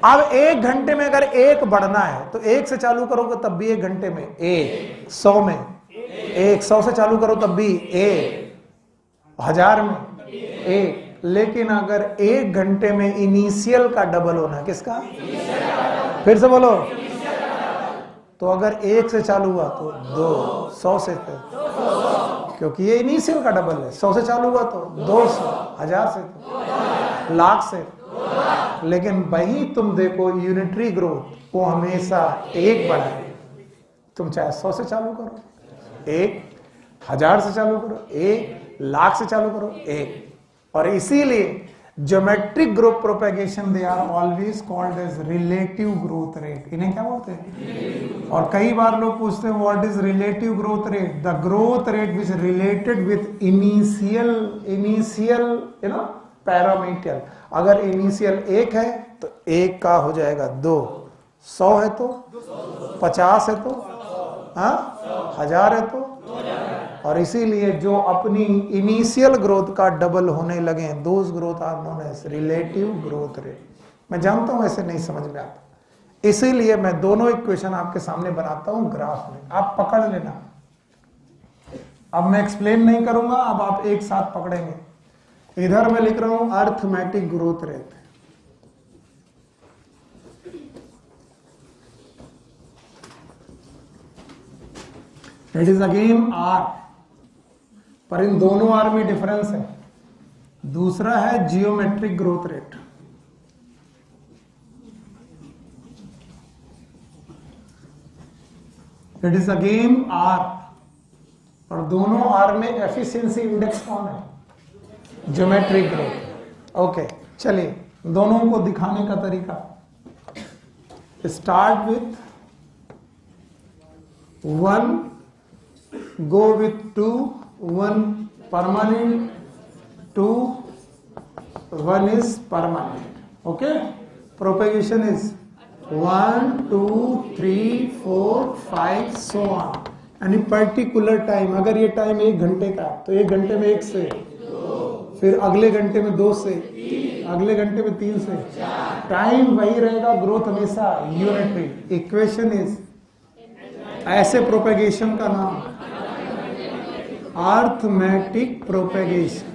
अब 1 घंटे में अगर 1 बढ़ना है तो 1 से चालू करोगे तब भी 1 घंटे में 1, 100 में 1, 100 से चालू करो तब भी 1, 1000 में 1। लेकिन अगर 1 घंटे में इनिशियल का डबल होना है, किसका, फिर से बोलो, तो अगर 1 से चालू हुआ तो 2, 100 से, क्योंकि ये इनिशियल का डबल है। 100 से चालू हुआ तो 200, 1000 से तो लाख से। लेकिन वही तुम देखो यूनिटरी ग्रोथ, वो हमेशा 1 बढ़ाए। तुम चाहे 100 से चालू करो 1, 1000 से चालू करो 1, लाख से चालू करो 1। और इसीलिए geometric growth propagation they are always called as relative growth rate. इन्हें क्या बोलते हैं? और कई बार लोग पूछते हैं what is relative growth rate? The growth rate which related with initial parameter. अगर इनिशियल 1 है तो 1 का हो जाएगा 2, 100 है तो 50 है तो 1000 है तो। और इसीलिए जो अपनी इनिशियल ग्रोथ का डबल होने लगे, those growth are known as relative growth rate. मैं जानता हूं ऐसे नहीं समझ में आता, इसीलिए मैं दोनों इक्वेशन आपके सामने बनाता हूं ग्राफ में, आप पकड़ लेना। अब मैं एक्सप्लेन नहीं करूंगा, अब आप एक साथ पकड़ेंगे। इधर मैं लिख रहा हूं arithmetic growth rate, it is again R, पर इन दोनों आर में डिफरेंस है। दूसरा है geometric growth rate, it is again R, और दोनों आर में एफिशिएंसी इंडेक्स कौन है? Geometric growth. ओके, चलिए दोनों को दिखाने का तरीका, start with 1 go with 2, 1 permanent, 2, 1 is permanent. Okay, propagation is 1 2 3 4 5 so on. यानी पर्टिकुलर टाइम, अगर ये टाइम 1 घंटे का तो 1 घंटे में 1 से, फिर अगले घंटे में 2 से, अगले घंटे में 3 से, टाइम वही रहेगा, ग्रोथ हमेशा यूनिटरी। इक्वेशन इज, ऐसे प्रोपेगेशन का नाम अर्थमेटिक प्रोपेगेशन।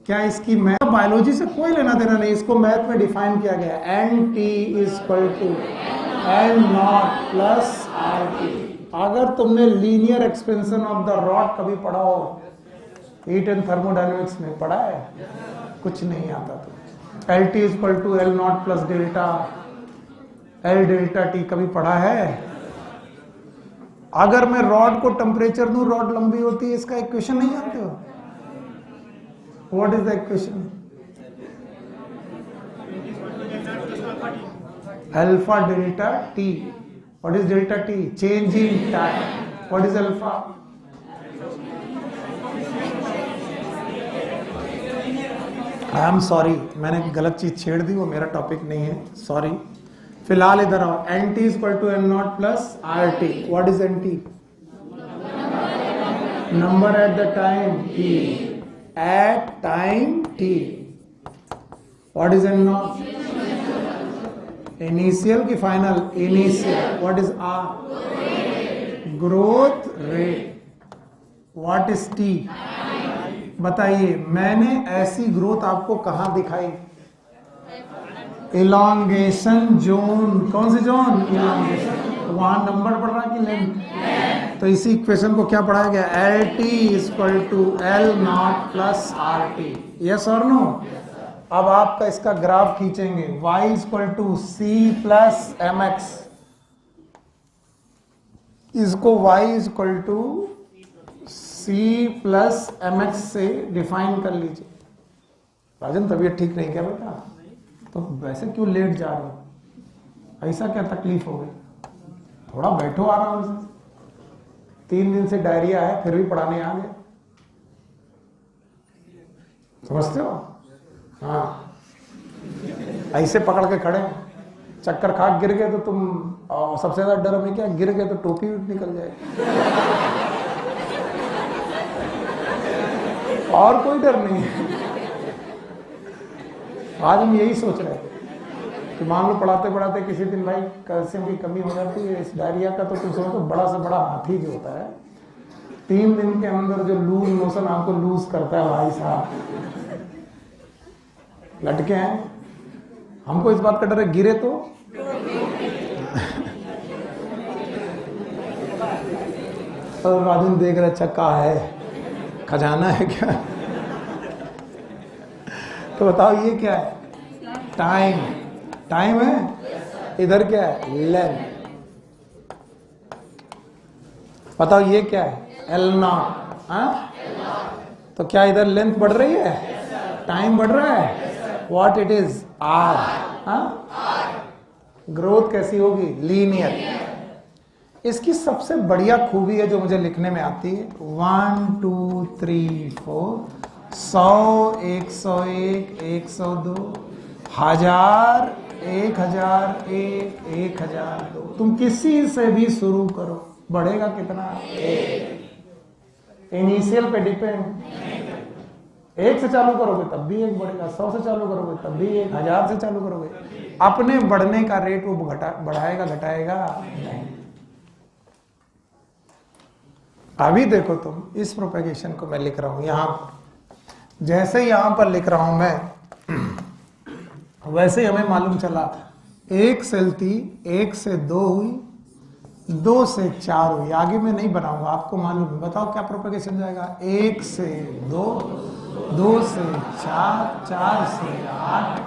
क्या इसकी मैथ बायोलॉजी से कोई लेना देना नहीं, इसको मैथ में डिफाइन किया गया, N T is equal to L naught plus R T. अगर तुमने linear expansion of the rod कभी पढ़ा हो, हीट एंड थर्मोडायनेमिक्स में पढ़ा है, कुछ नहीं आता तो। L T is equal to L naught plus delta L delta T कभी पढ़ा है? अगर मैं रॉड को टेम्परेचर दूं, रॉड लंबी होती है, इसका इक्वेशन नहीं जानते हो? What is the equation? Alpha delta T. What is delta T? Change in time. What is alpha? I am sorry, मैंने गलत चीज छेड़ दी, वो मेरा टॉपिक नहीं है, सॉरी। फिलहाल इधर आओ, N T is equal to N naught plus R T. What is N T? Number at the time T, at time T. What is N naught? Initial की final? Initial. What is R? Growth rate. What is T? बताइए, मैंने ऐसी growth आपको कहां दिखाई? Elongation zone. कौन सी zone? Elongation. वहां नंबर पढ़ रहा कि लेंथ? तो इसी इक्वेशन को क्या पढ़ाया गया? L T is equal to L naught plus R T. Yes और नो? अब आपका इसका ग्राफ खींचेंगे, y equal to C plus M X. इसको y equal to C plus M X से डिफाइन कर लीजिए। राजन तबीयत ठीक नहीं क्या बेटा? तो वैसे क्यों लेट जा रहे हो? ऐसा क्या तकलीफ हो गई? थोड़ा बैठो आराम से। 3 दिन से डायरिया है, फिर भी पढ़ाने आ गए, समझते हो? हाँ, ऐसे पकड़ के खड़े, चक्कर खा गिर गए तो तुम, सबसे ज्यादा डर हमें क्या, गिर गए तो टोपी निकल जाएगी। और कोई डर नहीं है। आज हम यही सोच रहे थे कि मान लो पढ़ाते पढ़ाते किसी दिन भाई कैल्शियम की कमी हो जाती है, इस डायरिया का तो तुम समझो बड़ा से बड़ा हाथी जो होता है, 3 दिन के अंदर जो लूज मोशन आपको लूज करता है भाई साहब, लटके हैं। हमको इस बात का डर है, गिरे तो राजन देख रहे, चक्का है, खजाना है क्या? तो बताओ ये क्या है? टाइम। टाइम है, इधर क्या है? लेंथ। बताओ ये क्या है? L not. हाँ, तो क्या इधर लेंथ बढ़ रही है? टाइम बढ़ रहा है? What it is? R. Growth कैसी होगी? लीनियर। इसकी सबसे बढ़िया खूबी है जो मुझे लिखने में आती है, 1 2 3 4 100 101 102 1000 1001 1002। तुम किसी से भी शुरू करो, बढ़ेगा कितना? इनिशियल पे डिपेंड। 1 से चालू करोगे तब भी 1 बढ़ेगा, 100 से चालू करोगे तब भी 1, 1000 से चालू करोगे, अपने बढ़ने का रेट वो बढ़ाएगा घटाएगा नहीं। अभी देखो तुम, इस प्रोपेगेशन को मैं लिख रहा हूं यहां पर, जैसे यहां पर लिख रहा हूं मैं, वैसे ही हमें मालूम चला 1 सेल थी, 1 से 2 हुई, 2 से 4 हुई। आगे मैं नहीं बनाऊंगा, आपको मालूम है। बताओ क्या प्रोपेगेशन जाएगा? 1 से 2, 2 से 4, 4 से 8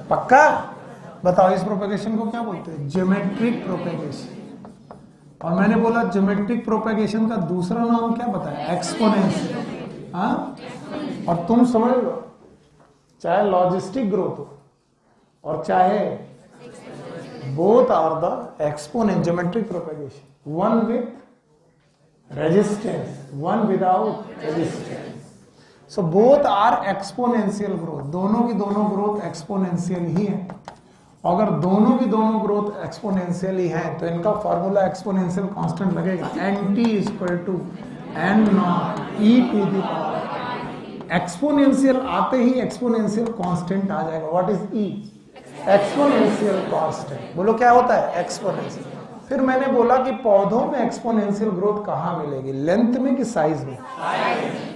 पक्का? बताओ इस प्रोपेगेशन को क्या बोलते हैं? Geometric propagation. और मैंने बोला ज्योमेट्रिक प्रोपेगेशन का दूसरा नाम क्या बताया? एक्सपोनेंशियल। हाँ, और तुम समझ लो, चाहे लॉजिस्टिक ग्रोथ हो और चाहे both are the exponent geometric propagation, one with resistance, one without resistance. So both are exponential growth, दोनों की दोनों ग्रोथ एक्सपोनेंशियल ही है। अगर दोनों की दोनों ग्रोथ एक्सपोनेंशियल ही है तो इनका फॉर्मूला एक्सपोनेंशियल कांस्टेंट लगेगा, nt equal to n naught e to the power. Exponential आते ही एक्सपोनेंशियल कांस्टेंट आ जाएगा। What is e? Exponential constant. बोलो क्या होता है? एक्सपोनेंशियल। फिर मैंने बोला कि पौधों में एक्सपोनेंशियल ग्रोथ कहाँ मिलेगी, लेंथ में कि साइज में?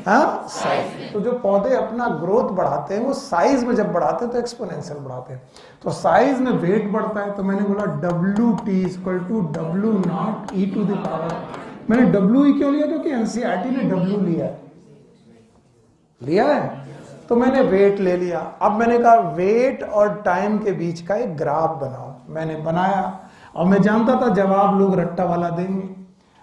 हाँ, साइज। तो जो पौधे अपना ग्रोथ बढ़ाते हैं वो साइज में जब बढ़ाते हैं तो एक्सपोनेंशियल बढ़ाते हैं। तो साइज में वेट बढ़ता है, तो मैंने बोला WT equal to W naught e to the power. मैंने WE क्यों लिया? क्योंकि एनसीईआरटी ने W लिया है, तो मैंने वेट ले लिया। अब मैंने कहा वेट और टाइम के बीच का एक ग्राफ बनाओ। मैंने बनाया और मैं जानता था जवाब लोग रट्टा वाला देंगे।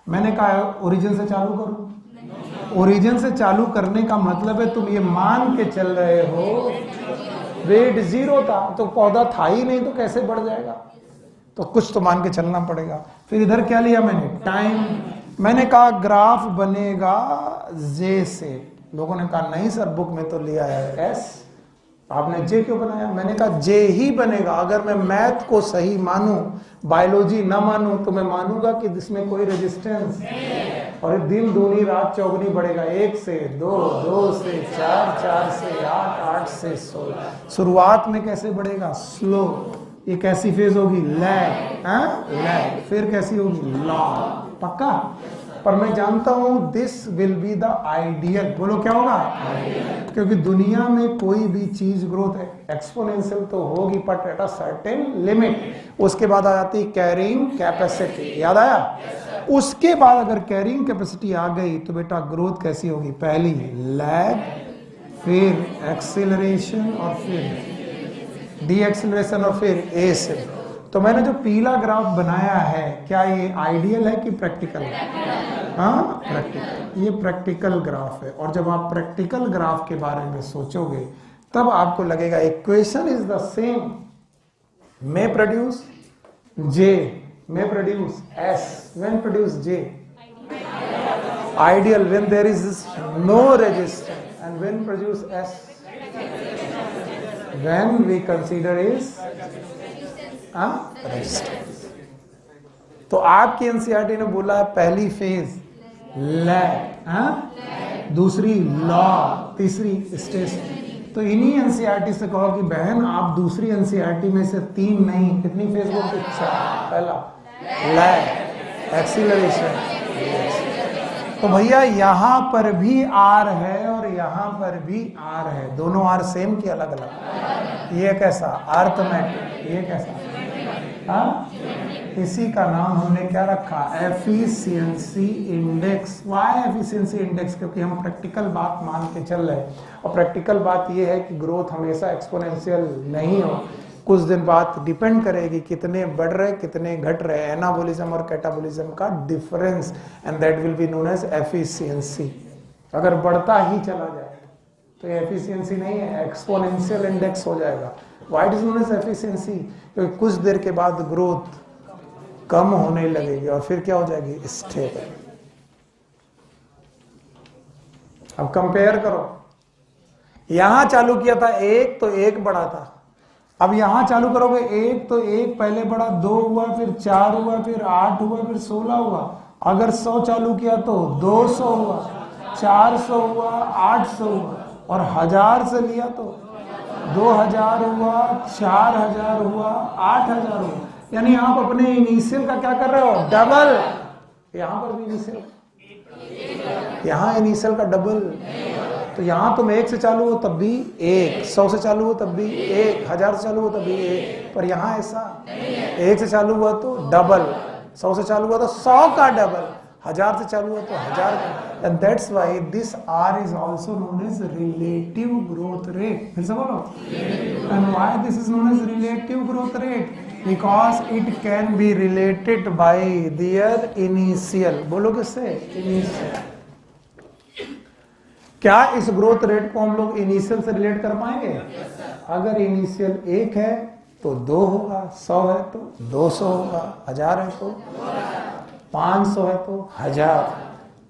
मैंने कहा ओरिजिन से चालू करो। ओरिजिन से चालू करने का मतलब है तुम ये मान के चल रहे हो वेट 0 था तो पौधा था ही नहीं, तो कैसे बढ़ जाएगा? तो कुछ तो मान के चलना पड़ेगा। फिर इधर क्या लिया मैंने? टाइम। मैंने कहा ग्राफ बनेगा J से। लोगों ने कहा नहीं सर बुक में तो लिया है S, आपने J क्यों बनाया? मैंने कहा J ही बनेगा। अगर मैं मैथ को सही मानूं, बायोलॉजी ना मानूं, तो मैं मानूंगा कि इसमें कोई रेजिस्टेंस, और दिन दूनी रात चौगुनी बढ़ेगा। 1 से 2, 2 से 4, 4 से 8, 8 से 16। शुरुआत में कैसे बढ़ेगा? स्लो। ये कैसी फेज होगी? लैग। लैग। फिर कैसी होगी? लॉन्ग। पक्का? पर मैं जानता हूं this will be the ideal. बोलो क्या होगा? क्योंकि दुनिया में कोई भी चीज ग्रोथ एक्सपोनेंशियल तो होगी but at a certain limit. उसके बाद आ जाती कैरिंग कैपेसिटी। याद आया? उसके बाद अगर कैरिंग कैपेसिटी आ गई तो बेटा ग्रोथ कैसी होगी? पहली लैग, फिर एक्सेलरेशन, और फिर डी एक्सेलरेशन, और फिर ए से। तो मैंने जो पीला ग्राफ बनाया है, क्या ये आइडियल है कि प्रैक्टिकल है? हाँ, प्रैक्टिकल। ये प्रैक्टिकल ग्राफ है। और जब आप प्रैक्टिकल ग्राफ के बारे में सोचोगे तब आपको लगेगा equation is the same. May produce J, may produce S, when produce J? Ideal when there is no resistance, and when produce S? When we consider is resistance. तो आपकी एनसीईआरटी ने बोला है पहली फेज लैग, दूसरी law, तीसरी station. तो इन्हीं एनसीईआरटी से कहो कि बहन आप दूसरी एनसीईआरटी में से 3 नहीं, कितनी फेज बोलते? 4। पहला लैग, एक्सीलरेशन। तो भैया यहां पर भी R है और यहां पर भी R है। दोनों R सेम की अलग अलग? ये कैसा? अर्थमेटिक। ये कैसा? हाँ, इसी का नाम हमने क्या रखा? Efficiency index. Why efficiency index? क्योंकि हम प्रैक्टिकल बात मान के चल रहे हैं, और प्रैक्टिकल बात ये है कि ग्रोथ हमेशा एक्सपोनेंशियल नहीं हो। कुछ दिन बाद डिपेंड करेगी कितने बढ़ रहे कितने घट रहे, एनाबोलिज्म और कैटाबोलिज्म का difference, and that will be known as efficiency. अगर बढ़ता ही चला जाए तो एफिशिएंसी नहीं है, एक्सपोनेंशियल इंडेक्स हो जाएगा। Why it is known as efficiency? क्योंकि कुछ देर के बाद ग्रोथ कम होने लगेगी और फिर क्या हो जाएगी? स्टेबल। अब कंपेयर करो, यहां चालू किया था 1 तो 1 बढ़ा था। अब यहां चालू करोगे 1 तो 1 पहले बढ़ा, 2 हुआ, फिर 4 हुआ, फिर 8 हुआ, फिर 16 हुआ। अगर 100 चालू किया तो 200 हुआ, 400 हुआ, 800 हुआ, और 1000 से लिया तो 2000 हुआ, 4000 हुआ, 8000 हुआ। यानी आप अपने इनिशियल का क्या कर रहे हो? डबल। यहां पर भी इनिशियल, यहां इनिशियल का डबल। तो यहां तुम 1 से चालू हो तब भी 1, 100 से चालू हो तब भी 1, 1000 से चालू हो तब भी 1। पर यहां ऐसा 1 से चालू हुआ तो डबल, 100 से चालू हुआ तो 100 का डबल, 1000 से चालू हुआ तो 1000 का। And that's why this R is also known as relative growth rate. फिर से बोलो, and why this is known as relative growth rate? Because it can be related by their initial. बोलो किससे? इनिशियल। क्या इस ग्रोथ रेट को हम लोग इनिशियल से रिलेट कर पाएंगे? अगर इनिशियल 1 है तो 2 होगा, 100 है तो 200 होगा, 1000 है तो 500 है तो 1000।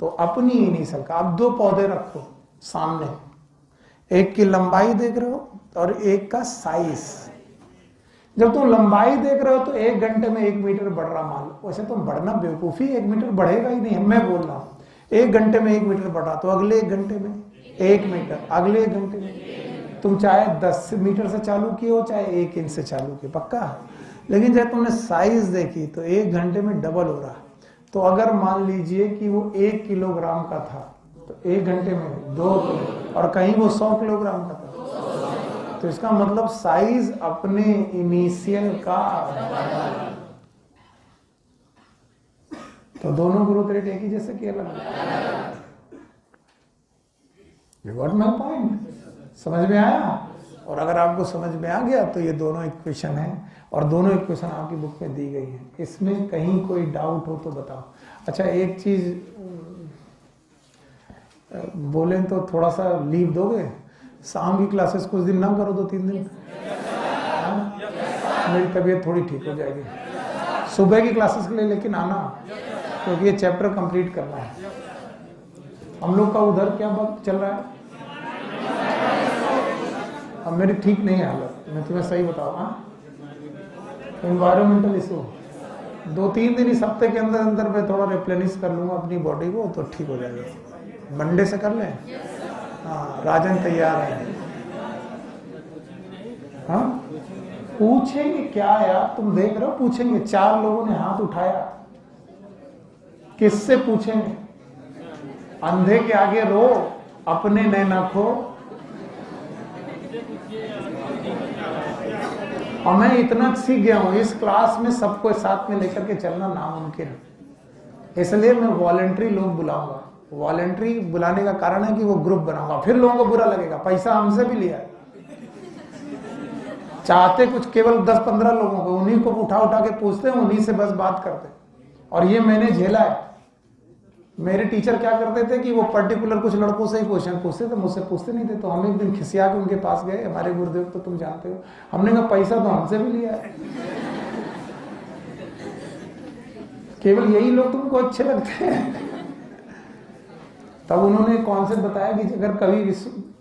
तो अपनी इनिशियल का आप 2 पौधे रखो सामने, एक की लंबाई देख रहे हो और एक का साइज। जब तुम लंबाई देख रहे हो तो 1 घंटे में 1 मीटर बढ़ रहा मान लो, वैसे तुम बढ़ना बेवकूफी, 1 मीटर बढ़ेगा ही नहीं, मैं बोल रहा हूं 1 घंटे में 1 मीटर बढ़ रहा, तो अगले 1 घंटे में 1 मीटर, अगले 1 घंटे में तुम चाहे 10 मीटर से चालू किए हो चाहे 1 इंच से चालू किए, पक्का। लेकिन जब तुमने साइज देखी तो 1 घंटे में डबल हो रहा। तो अगर मान लीजिए कि वो 1 किलोग्राम का था तो 1 घंटे में 2 किलो, और कहीं वो 100 किलोग्राम का था, तो इसका मतलब साइज अपने इनिशियल का। तो दोनों ग्रोथ रेट एक ही जैसे कि अलग। You got my point? समझ में आया? और अगर आपको समझ में आ गया तो ये दोनों इक्वेशन है, और दोनों इक्वेशन आपकी बुक में दी गई है। इसमें कहीं कोई डाउट हो तो बताओ। अच्छा, एक चीज बोले तो थोड़ा सा लीव दोगे? शाम की क्लासेस कुछ दिन ना करो, 2-3 दिन। मेरी तबीयत थोड़ी ठीक हो जाएगी। सुबह की क्लासेस के लिए लेकिन आना, क्योंकि ये चैप्टर कंप्लीट करना है। हम लोग का उधर क्या वक्त चल रहा है? अब मेरी ठीक नहीं है हालत, मैं तुम्हें सही बताऊँ। एनवायरमेंटल इशू 2-3 दिन इस हफ्ते के अंदर अंदर मैं थोड़ा रिप्लेनिश कर लूंगा अपनी बॉडी को, तो ठीक हो जाएगा। मंडे से कर लें? हाँ, राजन तैयार है। हाँ, पूछेंगे क्या यार, तुम देख रहे हो? पूछेंगे। 4 लोगों ने हाथ उठाया, किससे पूछेंगे? अंधे के आगे रो, अपने नैना खो। और मैं इतना सीख गया हूं, इस क्लास में सबको साथ में लेकर के चलना नामुमकिन है। इसलिए मैं वॉलंटरी लोग बुलाऊंगा। वॉलंटरी बुलाने का कारण है कि वो ग्रुप बनाऊंगा, फिर लोगों को बुरा लगेगा, पैसा हमसे भी लिया है। चाहते कुछ केवल 10-15 लोगों को, उन्हीं को उठा उठा के पूछते हैं, उन्हीं से बस बात करते हैं। और ये मैंने झेला है। मेरे टीचर क्या करते थे कि वो पर्टिकुलर कुछ लड़कों से ही क्वेश्चन पूछते थे, मुझसे पूछते नहीं थे। तो हम एक दिन खिसिया के उनके पास गए, हमारे गुरुदेव तो तुम जानते हो। हमने कहा पैसा तो हमसे भी लिया है, केवल यही लोग तुमको अच्छे लगते हैं। तब उन्होंने कॉन्सेप्ट बताया कि अगर कभी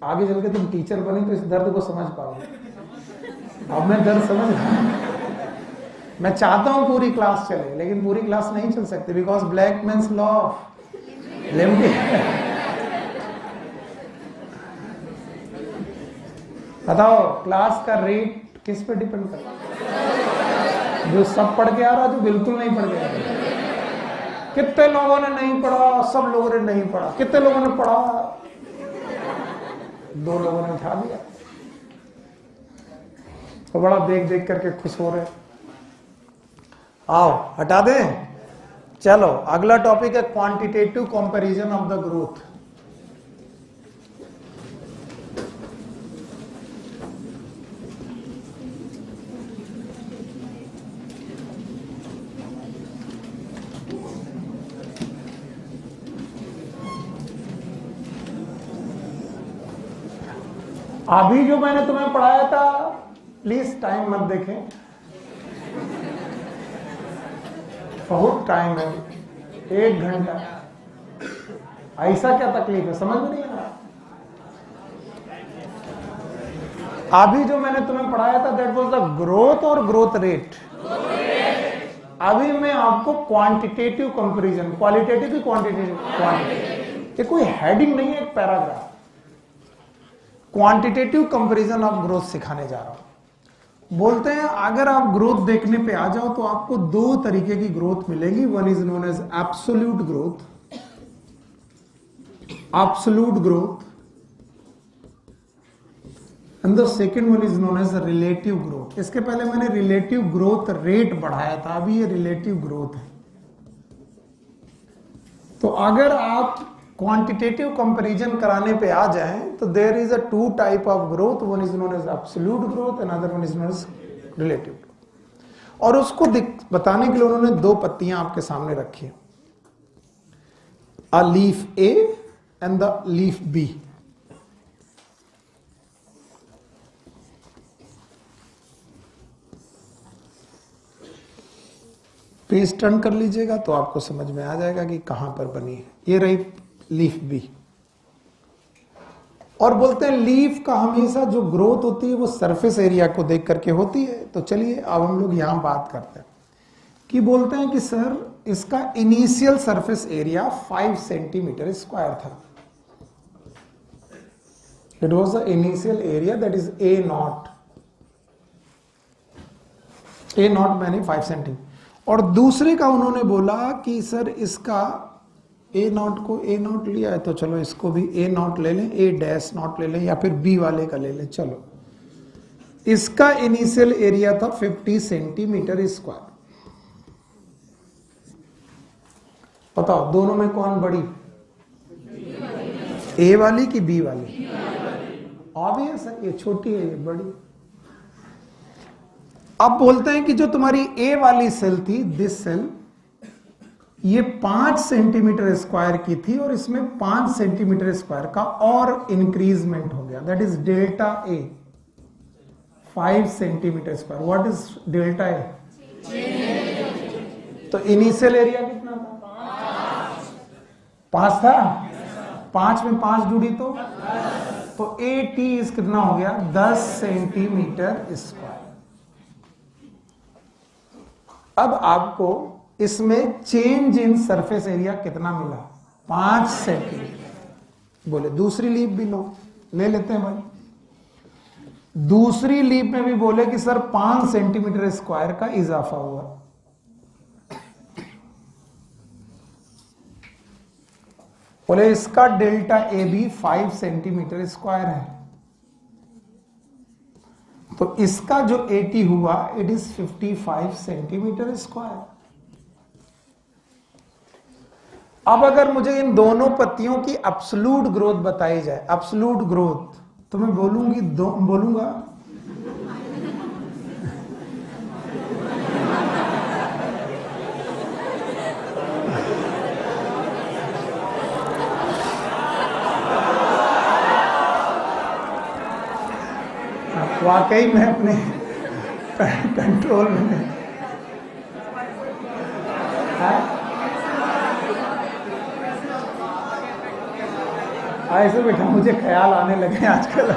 आगे चल के तुम टीचर बने तो इस दर्द को समझ पाओगे। अब मैं दर्द समझ रहा। मैं चाहता हूं पूरी क्लास चले, लेकिन पूरी क्लास नहीं चल सकती, बिकॉज ब्लैकमैन्स लॉ ऑफ लिमिटेड। बताओ, क्लास का रेट किस पे डिपेंड करता है? जो सब पढ़ के आ रहा, जो बिल्कुल नहीं पढ़ के आ रहा। कितने लोगों ने नहीं पढ़ा? सब लोगों ने नहीं पढ़ा। कितने लोगों ने पढ़ा? 2 लोगों ने उठा दिया। तो बड़ा देख देख करके खुश हो रहे। आओ हटा दें। चलो, अगला टॉपिक है quantitative comparison of the growth. अभी जो मैंने तुम्हें पढ़ाया था, प्लीज टाइम मत देखें, बहुत टाइम है, 1 घंटा। ऐसा क्या तकलीफ है, समझ में नहीं आ रहा? अभी जो मैंने तुम्हें पढ़ाया था दैट वाज द ग्रोथ और ग्रोथ रेट। अभी मैं आपको क्वांटिटेटिव कंपैरिजन, क्वालिटेटिव की क्वांटिटेटिव, ये कोई हेडिंग नहीं है, एक paragraph. Quantitative comparison of growth सिखाने जा रहा हूं। बोलते हैं अगर आप ग्रोथ देखने पे आ जाओ तो आपको 2 तरीके की ग्रोथ मिलेगी। One is known as absolute growth, absolute growth, and the second one is known as relative growth. इसके पहले मैंने रिलेटिव ग्रोथ रेट बढ़ाया था, अभी ये रिलेटिव ग्रोथ है। तो अगर आप क्वांटिटेटिव कंपैरिजन कराने पे आ जाएं तो there is a 2 type of growth, one is known as absolute growth, another one is known as relative growth. और उसको बताने के लिए उन्होंने 2 पत्तियां आपके सामने रखी है, a leaf A and the leaf B. Page turn कर लीजिएगा तो आपको समझ में आ जाएगा कि कहां पर बनी है। ये रही लीफ बी। और बोलते हैं लीफ का हमेशा जो ग्रोथ होती है वो सरफेस एरिया को देख करके होती है। तो चलिए अब हम लोग यहां बात करते हैं कि बोलते हैं कि सर इसका initial surface area 5 centimetre square था। It was the initial area that is A naught मैंने 5 सेंटीमीटर। और दूसरे का उन्होंने बोला कि सर इसका ए नॉट को ए नॉट लिया है तो चलो इसको भी ए नॉट ले लें, ए डैश नॉट ले लें, या फिर बी वाले का ले लें। चलो इसका इनिशियल एरिया था 50 सेंटीमीटर स्क्वायर। बताओ दोनों में कौन बड़ी, ए वाली कि बी वाली? ऑब्वियस है, ये छोटी है ये बड़ी। अब बोलते हैं कि जो तुम्हारी ए वाली सेल थी, दिस सेल, ये 5 सेंटीमीटर स्क्वायर की थी और इसमें 5 सेंटीमीटर स्क्वायर का और इंक्रीजमेंट हो गया, that is delta A 5 centimetre square. What is delta A? तो इनिशियल एरिया कितना था? 5 था। 5 में 5 जुड़ी तो ए टी इस कितना हो गया? 10 सेंटीमीटर स्क्वायर। अब आपको इसमें चेंज इन सरफेस एरिया कितना मिला? 5 सेंटीमीटर। बोले दूसरी लीफ भी लो, ले लेते हैं भाई। दूसरी लीफ में भी बोले कि सर 5 सेंटीमीटर स्क्वायर का इजाफा हुआ। बोले इसका डेल्टा ए भी 5 सेंटीमीटर स्क्वायर है, तो इसका जो 80 हुआ इट इज 55 सेंटीमीटर स्क्वायर। अब अगर मुझे इन दोनों पत्तियों की एब्सोल्यूट ग्रोथ बताई जाए, एब्सोल्यूट ग्रोथ, तो मैं बोलूंगा वाकई में अपने कंट्रोल में ऐसे बेटा मुझे ख्याल आने लगे आजकल।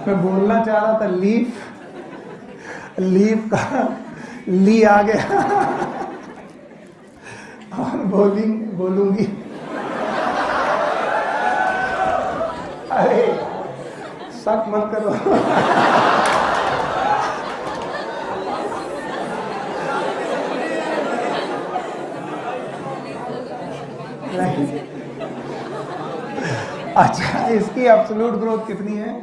मैं बोलना चाह रहा था लीफ का ली आ गया और बोलूंगी अरे शक मत करो अच्छा, इसकी एब्सोल्यूट ग्रोथ कितनी है?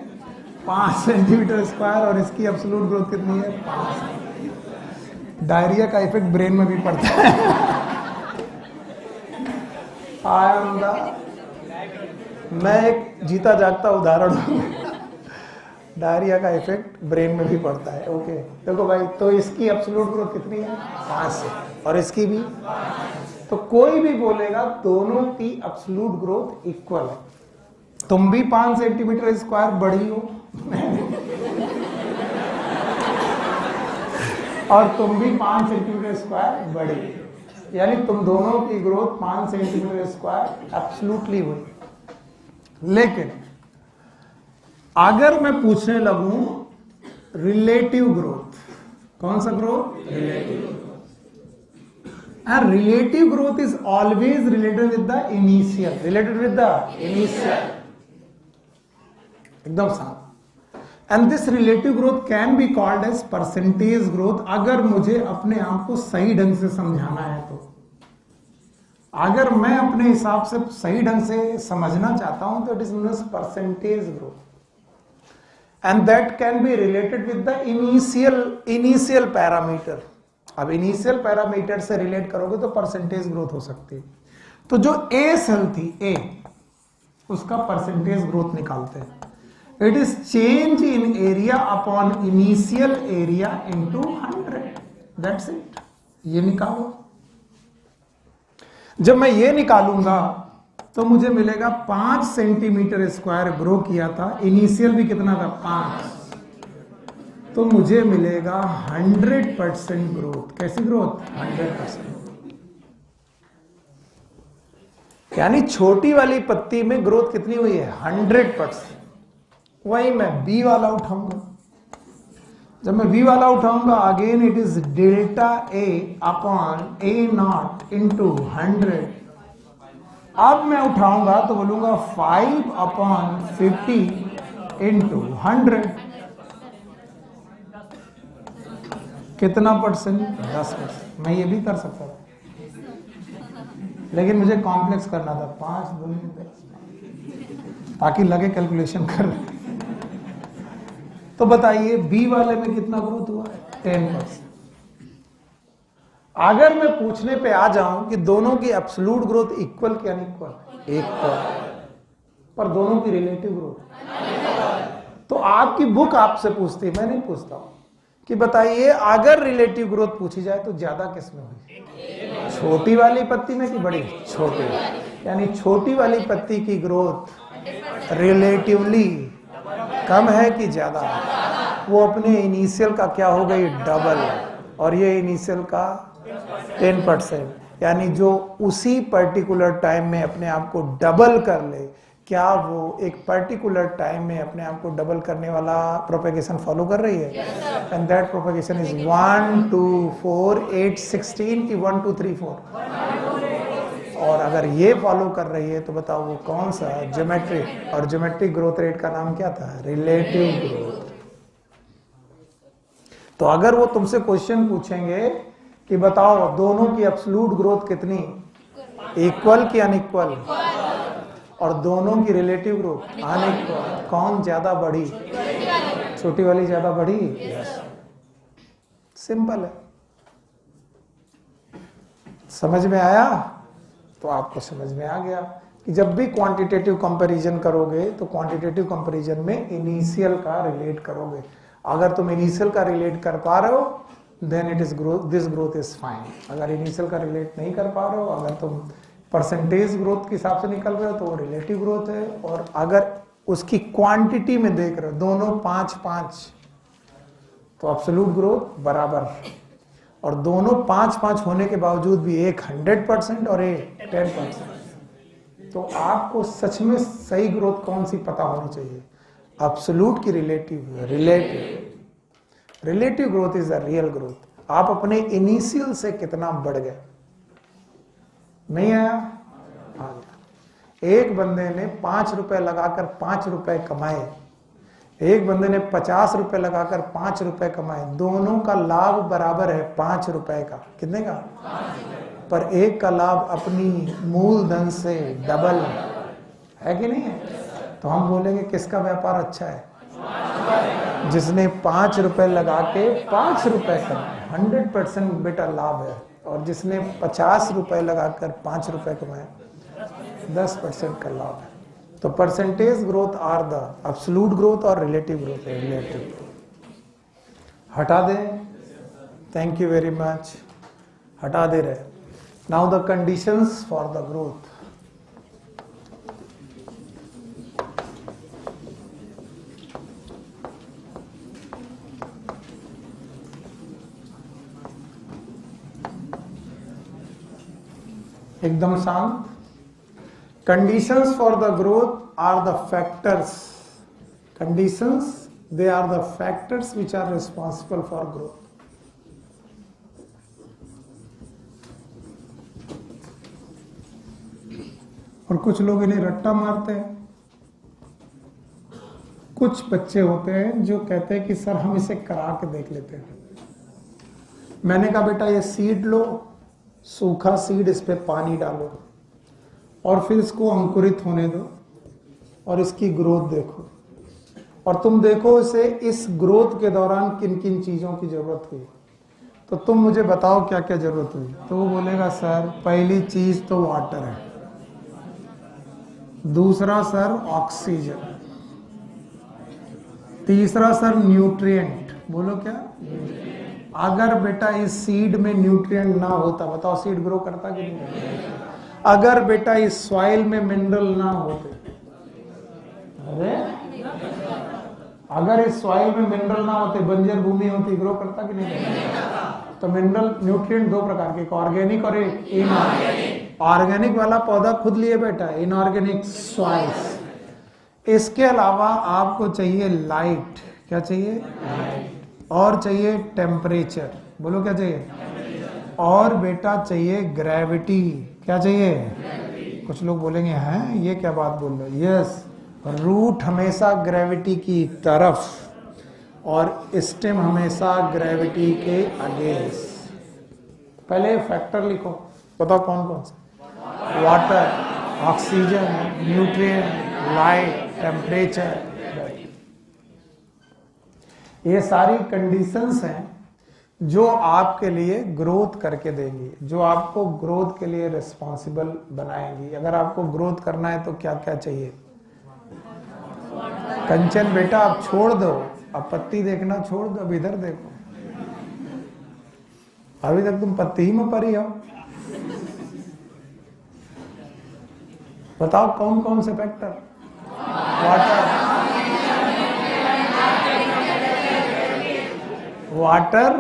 5 सेंटीमीटर स्क्वायर। और इसकी एब्सोल्यूट ग्रोथ कितनी है? 5। डायरिया का इफेक्ट ब्रेन में भी पड़ता है। मैं एक जीता जागता उदाहरण हूं। डायरिया का इफेक्ट ब्रेन में भी पड़ता है। ओके देखो भाई, तो इसकी एब्सोल्यूट ग्रोथ कितनी है? 5 और इसकी भी। तो कोई भी बोलेगा दोनों की एब्सोल्यूट ग्रोथ इक्वल है। तुम भी 5 सेंटीमीटर स्क्वायर बड़ी हो और तुम भी 5 सेंटीमीटर स्क्वायर बड़ी, यानी तुम दोनों की ग्रोथ 5 सेंटीमीटर स्क्वायर एब्सोल्युटली हुई। लेकिन अगर मैं पूछने लगूं रिलेटिव ग्रोथ, कौन सा growth? Relative growth. Relative growth is always related with the initial, एकदम साफ। And this relative growth can be called as percentage growth. अगर मुझे अपने आप को सही ढंग से समझाना है तो, अगर मैं अपने हिसाब से सही ढंग से समझना चाहता हूं तो it is known as percentage growth and that can be related with the initial parameter. अब इनिशियल पैरामीटर से रिलेट करोगे तो परसेंटेज ग्रोथ हो सकती है। तो जो ए सेल थी, ए, उसका परसेंटेज ग्रोथ निकालते हैं। It is change in area upon initial area into 100, that's it. ये निकालो। जब मैं ये निकालूंगा तो मुझे मिलेगा 5 सेंटीमीटर स्क्वायर ग्रो किया था, इनिशियल भी कितना था? 5। तो मुझे मिलेगा 100% ग्रोथ। कैसी ग्रोथ? 100%। यानी छोटी वाली पत्ती में ग्रोथ कितनी हुई है? 100%। वही मैं बी वाला उठाऊंगा। जब मैं बी वाला उठाऊंगा, again it is delta A upon A not into 100। अब मैं उठाऊंगा तो बोलूंगा 5/50 इंटू 100। कितना परसेंट? 10%। मैं ये भी कर सकता था, लेकिन मुझे कॉम्प्लेक्स करना था। 5 दूनी 10, ताकि लगे कैलकुलेशन कर रहे। तो बताइए बी वाले में कितना ग्रोथ हुआ? 10%। अगर मैं पूछने पे आ जाऊं कि दोनों की एब्सोल्यूट ग्रोथ इक्वल क्या अनइक्वल? इक्वल। पर दोनों की रिलेटिव ग्रोथ, तो आपकी बुक आपसे पूछती है, मैं नहीं पूछता हूं, कि बताइए अगर रिलेटिव ग्रोथ पूछी जाए तो ज्यादा किसमें हुई? छोटी वाली पत्ती में कि बड़ी? छोटी। यानी छोटी वाली पत्ती की ग्रोथ रिलेटिवली कम है कि ज्यादा? वो अपने इनिशियल का क्या हो गई? डबल। और ये इनिशियल का 10%। यानी जो उसी पर्टिकुलर टाइम में अपने आप को डबल कर ले, क्या वो एक पर्टिकुलर टाइम में अपने आप को डबल करने वाला प्रोपेगेशन फॉलो कर रही है? एंड दैट प्रोपेगेशन इज 1 2 4 8 16 की 1 2 3 4। और अगर ये फॉलो कर रही है तो बताओ वो कौन सा? ज्योमेट्रिक। और ज्योमेट्रिक ग्रोथ रेट का नाम क्या था? Relative growth. तो अगर वो तुमसे क्वेश्चन पूछेंगे कि बताओ दोनों की एब्सोल्यूट ग्रोथ कितनी? इक्वल कि अनइक्वल? और दोनों की रिलेटिव ग्रोथ अनइक्वल। कौन ज्यादा बढ़ी? छोटी वाली ज्यादा बढ़ी। सिंपल है। समझ में आया? तो आपको समझ में आ गया कि जब भी क्वांटिटेटिव कंपैरिजन करोगे तो क्वांटिटेटिव कंपैरिजन में इनिशियल का रिलेट करोगे। अगर तुम इनिशियल का रिलेट कर पा रहे हो then it is growth, this growth is fine. अगर इनिशियल का रिलेट नहीं कर पा रहे हो, अगर तुम परसेंटेज ग्रोथ के हिसाब से निकल रहे हो तो वो रिलेटिव ग्रोथ है। और अगर उसकी क्वांटिटी में देख रहे हो दोनों 5-5 तो एब्सोल्यूट ग्रोथ बराबर। और दोनों 5-5 होने के बावजूद भी एक 100% और एक 10%। तो आपको सच में सही ग्रोथ कौन सी पता होनी चाहिए? एब्सोल्यूट की relative? Relative growth is the real growth. आप अपने इनिशियल से कितना बढ़ गए। नहीं आया? आ गया। एक बंदे ने 5 रुपए लगाकर 5 रुपए कमाए, एक बंदे ने 50 रुपए लगाकर 5 रुपए कमाए। दोनों का लाभ बराबर है 5 रुपए का। कितने का? 5। पर एक का लाभ अपनी मूलधन से डबल है कि नहीं है? तो हम बोलेंगे किसका व्यापार अच्छा है? जिसने 5 रुपए लगा के 5 रुपए कमाए, 100% बेटा लाभ है। और जिसने 50 रुपए लगाकर 5 रुपए कमाए, 10% का लाभ है। तो percentage growth are the absolute growth और रिलेटिव ग्रोथ है। रिलेटिव हटा दे। Thank you very much. हटा दे रहे। Now the conditions for the growth. एकदम शांत। Conditions for the growth are the factors. Conditions, they are the factors which are responsible for growth. और कुछ लोग इन्हें रट्टा मारते हैं। कुछ बच्चे होते हैं जो कहते हैं कि सर हम इसे करा के देख लेते हैं। मैंने कहा बेटा ये सीड लो, सूखा सीड, इस पे पानी डालो और फिर इसको अंकुरित होने दो और इसकी ग्रोथ देखो। और तुम देखो इसे इस ग्रोथ के दौरान किन किन चीजों की जरूरत हुई। तो तुम मुझे बताओ क्या क्या जरूरत हुई। तो वो बोलेगा सर पहली चीज तो वाटर है, दूसरा सर ऑक्सीजन, तीसरा सर न्यूट्रिएंट। बोलो क्या? अगर बेटा इस सीड में न्यूट्रिएंट ना होता, बताओ सीड ग्रो करता कि नहीं? अगर बेटा इस सॉइल में मिनरल ना होते, अरे अगर इस सॉइल में मिनरल ना होते, बंजर भूमि होती, ग्रो करता कि नहीं करता? तो मिनरल न्यूट्रिएंट दो प्रकार के, एक ऑर्गेनिक और एक इनऑर्गेनिक। ऑर्गेनिक वाला पौधा खुद लिए बैठा है, इनऑर्गेनिक सॉइल्स। इसके अलावा आपको चाहिए लाइट, क्या चाहिए? और चाहिए टेम्परेचर, बोलो क्या चाहिए? और बेटा चाहिए ग्रेविटी, क्या चाहिए? कुछ लोग बोलेंगे हैं ये क्या बात बोल रहे हो? यस, रूट हमेशा ग्रेविटी की तरफ और स्टेम हमेशा ग्रेविटी के अगेंस्ट। पहले फैक्टर लिखो, बताओ कौन कौन से? Water, oxygen, nutrient, light, temperature. ये सारी कंडीशंस हैं जो आपके लिए ग्रोथ करके देंगी, जो आपको ग्रोथ के लिए रिस्पॉन्सिबल बनाएंगी। अगर आपको ग्रोथ करना है तो क्या क्या चाहिए? कंचन बेटा आप छोड़ दो, अब पत्ती देखना छोड़ दो, अब इधर देखो। अभी तक तुम पत्ती ही में पड़ी हो। बताओ कौन कौन से factor? Water,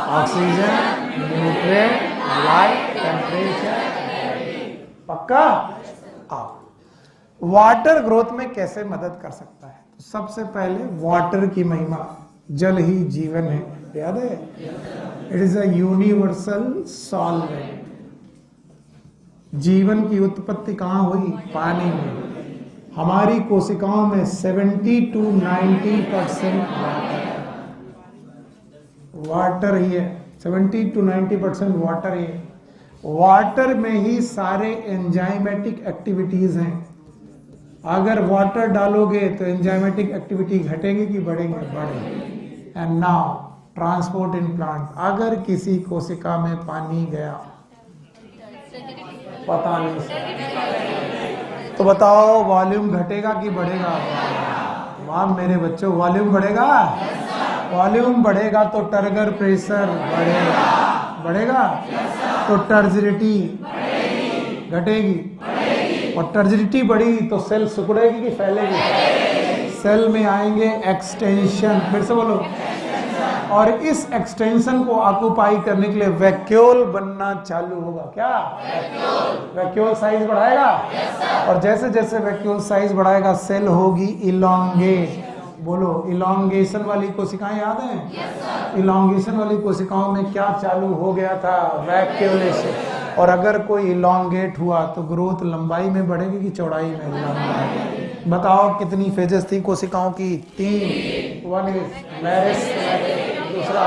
oxygen, nutrient, light, temperature. पक्का? आओ, वाटर ग्रोथ में कैसे मदद कर सकता है? तो सबसे पहले वाटर की महिमा, जल ही जीवन है, याद है? It is a universal solvent. जीवन की उत्पत्ति कहां हुई? पानी में। हमारी कोशिकाओं में 70 to 90% वाटर ही है। 70 to 90% वाटर ही है। वाटर में ही सारे एंजाइमेटिक एक्टिविटीज हैं। अगर वाटर डालोगे तो एंजाइमेटिक एक्टिविटी घटेंगे कि बढ़ेंगे? बढ़ेंगे। And now transport in plant, अगर किसी कोशिका में पानी गया, पता नहीं, तो बताओ वॉल्यूम घटेगा कि बढ़ेगा? वाह मेरे बच्चों, वॉल्यूम बढ़ेगा। वॉल्यूम बढ़ेगा तो टर्गर प्रेशर बढ़ेगा, बढ़ेगा तो टर्जिडिटी घटेगी, और टर्जिडिटी बढ़ी तो सेल सिकुड़ेगी कि फैलेगी? सेल में आएंगे एक्सटेंशन, फिर से बोलो। और इस एक्सटेंशन को ऑक्यूपाई करने के लिए वैक्यूल बनना चालू होगा। क्या? वैक्यूल साइज बढ़ाएगा, और जैसे जैसे वैक्यूल साइज बढ़ाएगा सेल होगी इलॉन्गेट। बोलो, इलॉन्गेशन वाली कोशिकाएं याद हैं? इलॉन्गेशन वाली कोशिकाओं में क्या चालू हो गया था? वैक्यूलेशन। और अगर कोई इलॉन्गेट हुआ तो ग्रोथ लंबाई में बढ़ेगी कि चौड़ाई में? लंबाई। बताओ कितनी फेजेस थी कोशिकाओं की? 3। वन इज मेरिस्टेमेटिक, दूसरा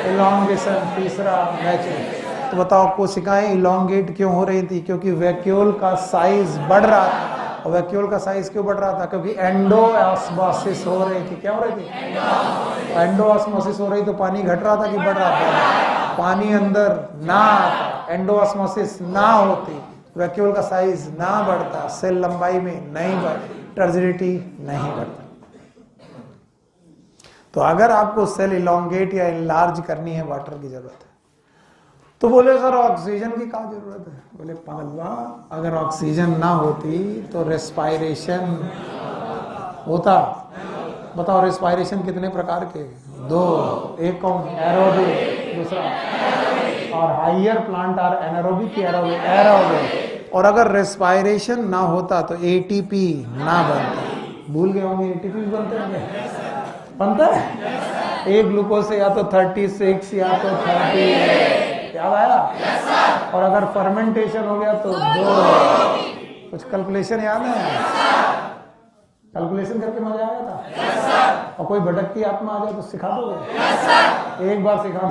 इलॉन्गेशन, तीसरा मैचुरेशन। तो बताओ कोशिकाएं इलॉन्गेट क्यों हो रही थी? क्योंकि वैक्यूल का साइज बढ़ रहा था। और वैक्यूल का साइज क्यों बढ़ रहा था? क्योंकि एंडोऑस्मोसिस हो रही थी। क्या हो रही थी? एंडोऑस्मोसिस हो रही, तो पानी घट रहा था कि बढ़ रहा था? पानी अंदर ना आता, एंडोऑस्मोसिस ना होती, वैक्यूल का साइज ना बढ़ता, सेल लंबाई में नहीं बढ़ती, टर्जिडिटी नहीं बढ़ती। तो अगर आपको सेल इलॉन्गेट या इनलार्ज करनी है, वाटर की जरूरत है। तो बोले सर ऑक्सीजन की क्या जरूरत है? बोले पागलवा, अगर ऑक्सीजन ना होती तो रेस्पायरेशन होता? बताओ रेस्पायरेशन कितने प्रकार के? 2। एक कौन? एरोबिक, दूसरा और हाइयर प्लांट आर एनारोबिक की एरोबिक? एरोबिक। और अगर रेस्पायरेशन ना होता तो एटीपी ना बनता। भूल गए होंगे एटीपी बनते हैं? बनता है। एक ग्लूकोज से या तो 36 या तो 38, याद आया? और अगर फर्मेंटेशन हो गया तो 2। कुछ कैलकुलेशन याद है? कैलकुलेशन करके मजा आया था? और कोई भटकती आत्मा आ जाए तो सिखा दोगे? एक बार सिखा।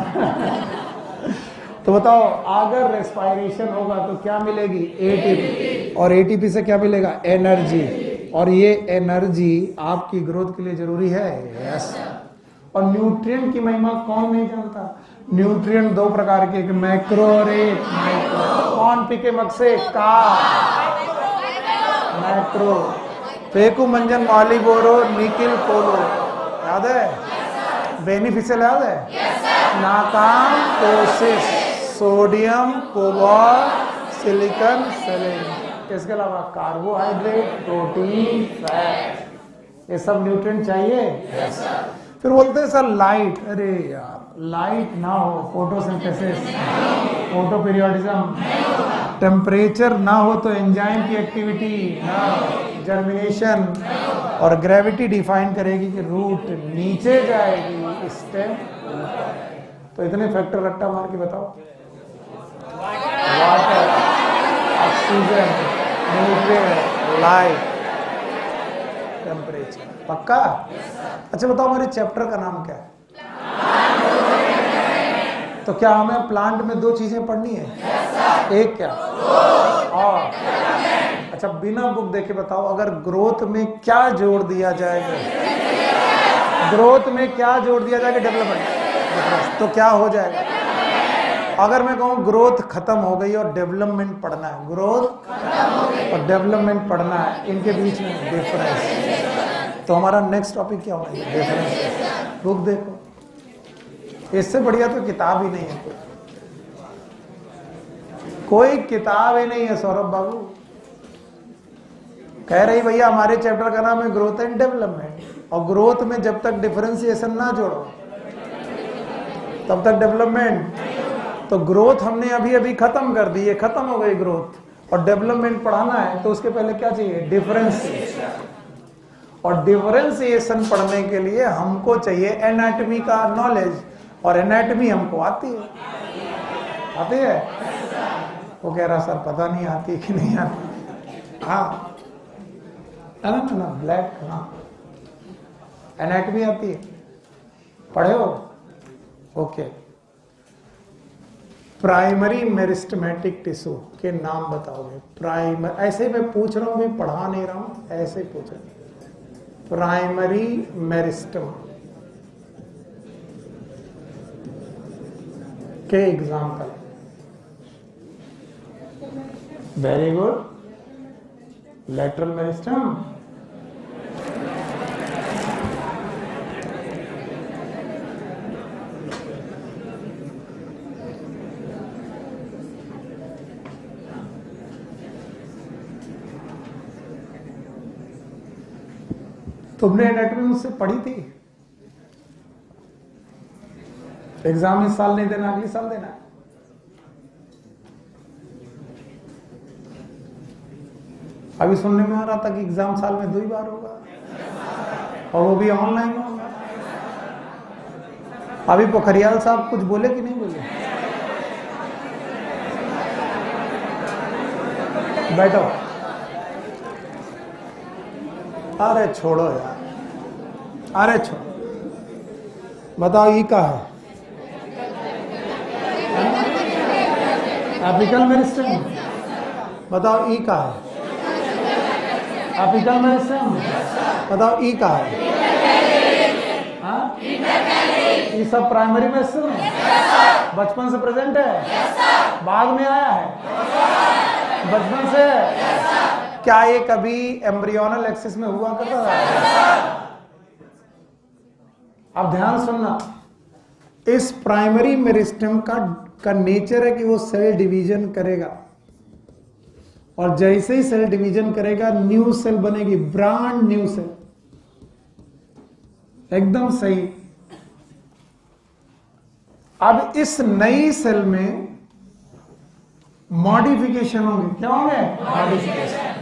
तो बताओ अगर रेस्पायरेशन होगा तो क्या मिलेगी? एटीपी। और एटीपी से क्या मिलेगा? एनर्जी। और ये एनर्जी आपकी ग्रोथ के लिए जरूरी है। यस। और न्यूट्रिएंट की महिमा कौन नहीं जानता? न्यूट्रिएंट 2 प्रकार के, एक मैक्रो और एक माइक्रो। कौन पी के मग से? का मैक्रो। फेकू मंजन मालिबोरो निकिल कोलो, याद है? बेनिफिशियल याद है? नाकाम कोशिश, सोडियम, कोबाल्ट, सिलिकॉन, सेलेनियम। इसके अलावा कार्बोहाइड्रेट, प्रोटीन, फैट। ये सब न्यूट्रिएंट चाहिए। फिर बोलते हैं सर लाइट, अरे यार लाइट ना हो, फोटोसिंथेसिस, फोटो पीरियोडिज्म, टेम्परेचर ना हो तो एंजाइम की एक्टिविटी ना, जर्मिनेशन, और ग्रेविटी डिफाइन करेगी कि रूट नीचे जाएगी, स्टेम। तो इतने फैक्टर रट्टा मार के बताओ। Water, oxygen, nutrient, light, temperature, पक्का? अच्छा बताओ हमारे चैप्टर का नाम क्या है? तो क्या हमें प्लांट में दो चीजें पढ़नी है? एक क्या? और अच्छा बिना बुक देखे बताओ, अगर ग्रोथ में क्या जोड़ दिया जाएगा? ग्रोथ में क्या जोड़ दिया जाएगा? डेवलपमेंट। तो क्या हो जाएगा? अगर मैं कहूँ ग्रोथ खत्म हो गई और डेवलपमेंट पढ़ना है, ग्रोथ और डेवलपमेंट पढ़ना है, इनके बीच में डिफरेंस, तो हमारा नेक्स्ट टॉपिक क्या होगा? डिफरेंस। बुक देखो, इससे बढ़िया तो किताब ही नहीं है। कोई किताब ही नहीं है सौरभ बाबू। कह रही भैया हमारे चैप्टर का नाम है ग्रोथ एंड डेवलपमेंट, और ग्रोथ में जब तक डिफरेंशिएशन ना जोड़ो तब तक डेवलपमेंट। तो ग्रोथ हमने अभी अभी खत्म कर दी है, खत्म हो गई ग्रोथ, और डेवलपमेंट पढ़ाना है तो उसके पहले क्या चाहिए? डिफरेंशिएशन। और डिफरेंशिएशन पढ़ने के लिए हमको चाहिए एनाटॉमी का नॉलेज, और एनाटॉमी हमको आती है। आती है? वो कह रहा सर पता नहीं आती कि नहीं आती। हाँ ना ब्लैक, हाँ एनाटॉमी आती है, पढ़े हो? ओके। प्राइमरी मेरिस्टेमेटिक टिश्यू के नाम बताओगे? प्राइमरी, ऐसे मैं पूछ रहा हूं, मैं पढ़ा नहीं रहा हूं, ऐसे पूछ रहा हूं। प्राइमरी मेरिस्टेम के example? Very good. Lateral meristem, तुमने एनाटॉमी मुझसे पढ़ी थी? एग्जाम इस साल नहीं देना, अगले साल देना। अभी सुनने में आ रहा था कि एग्जाम साल में 2 ही बार होगा, और वो भी ऑनलाइन होगा। अभी पोखरियाल साहब कुछ बोले कि नहीं बोले? बैठो। अरे छोड़ो यार, अरे छोड़ो। बताओ ई का है? Apical meristem. बताओ ई का है? Apical meristem. बताओ ई का है? ये सब प्राइमरी मेरिस्टेम है। बचपन से प्रेजेंट है, बाद में आया है, बचपन से। क्या ये कभी एम्ब्रियोनल एक्सिस में हुआ करता था? अब ध्यान सुनना, इस प्राइमरी मेरिस्टेम का नेचर है कि वो सेल डिवीजन करेगा, और जैसे ही सेल डिवीजन करेगा न्यू सेल बनेगी, ब्रांड न्यू सेल। एकदम सही। अब इस नई सेल में मॉडिफिकेशन होंगे। क्या होंगे? मॉडिफिकेशन।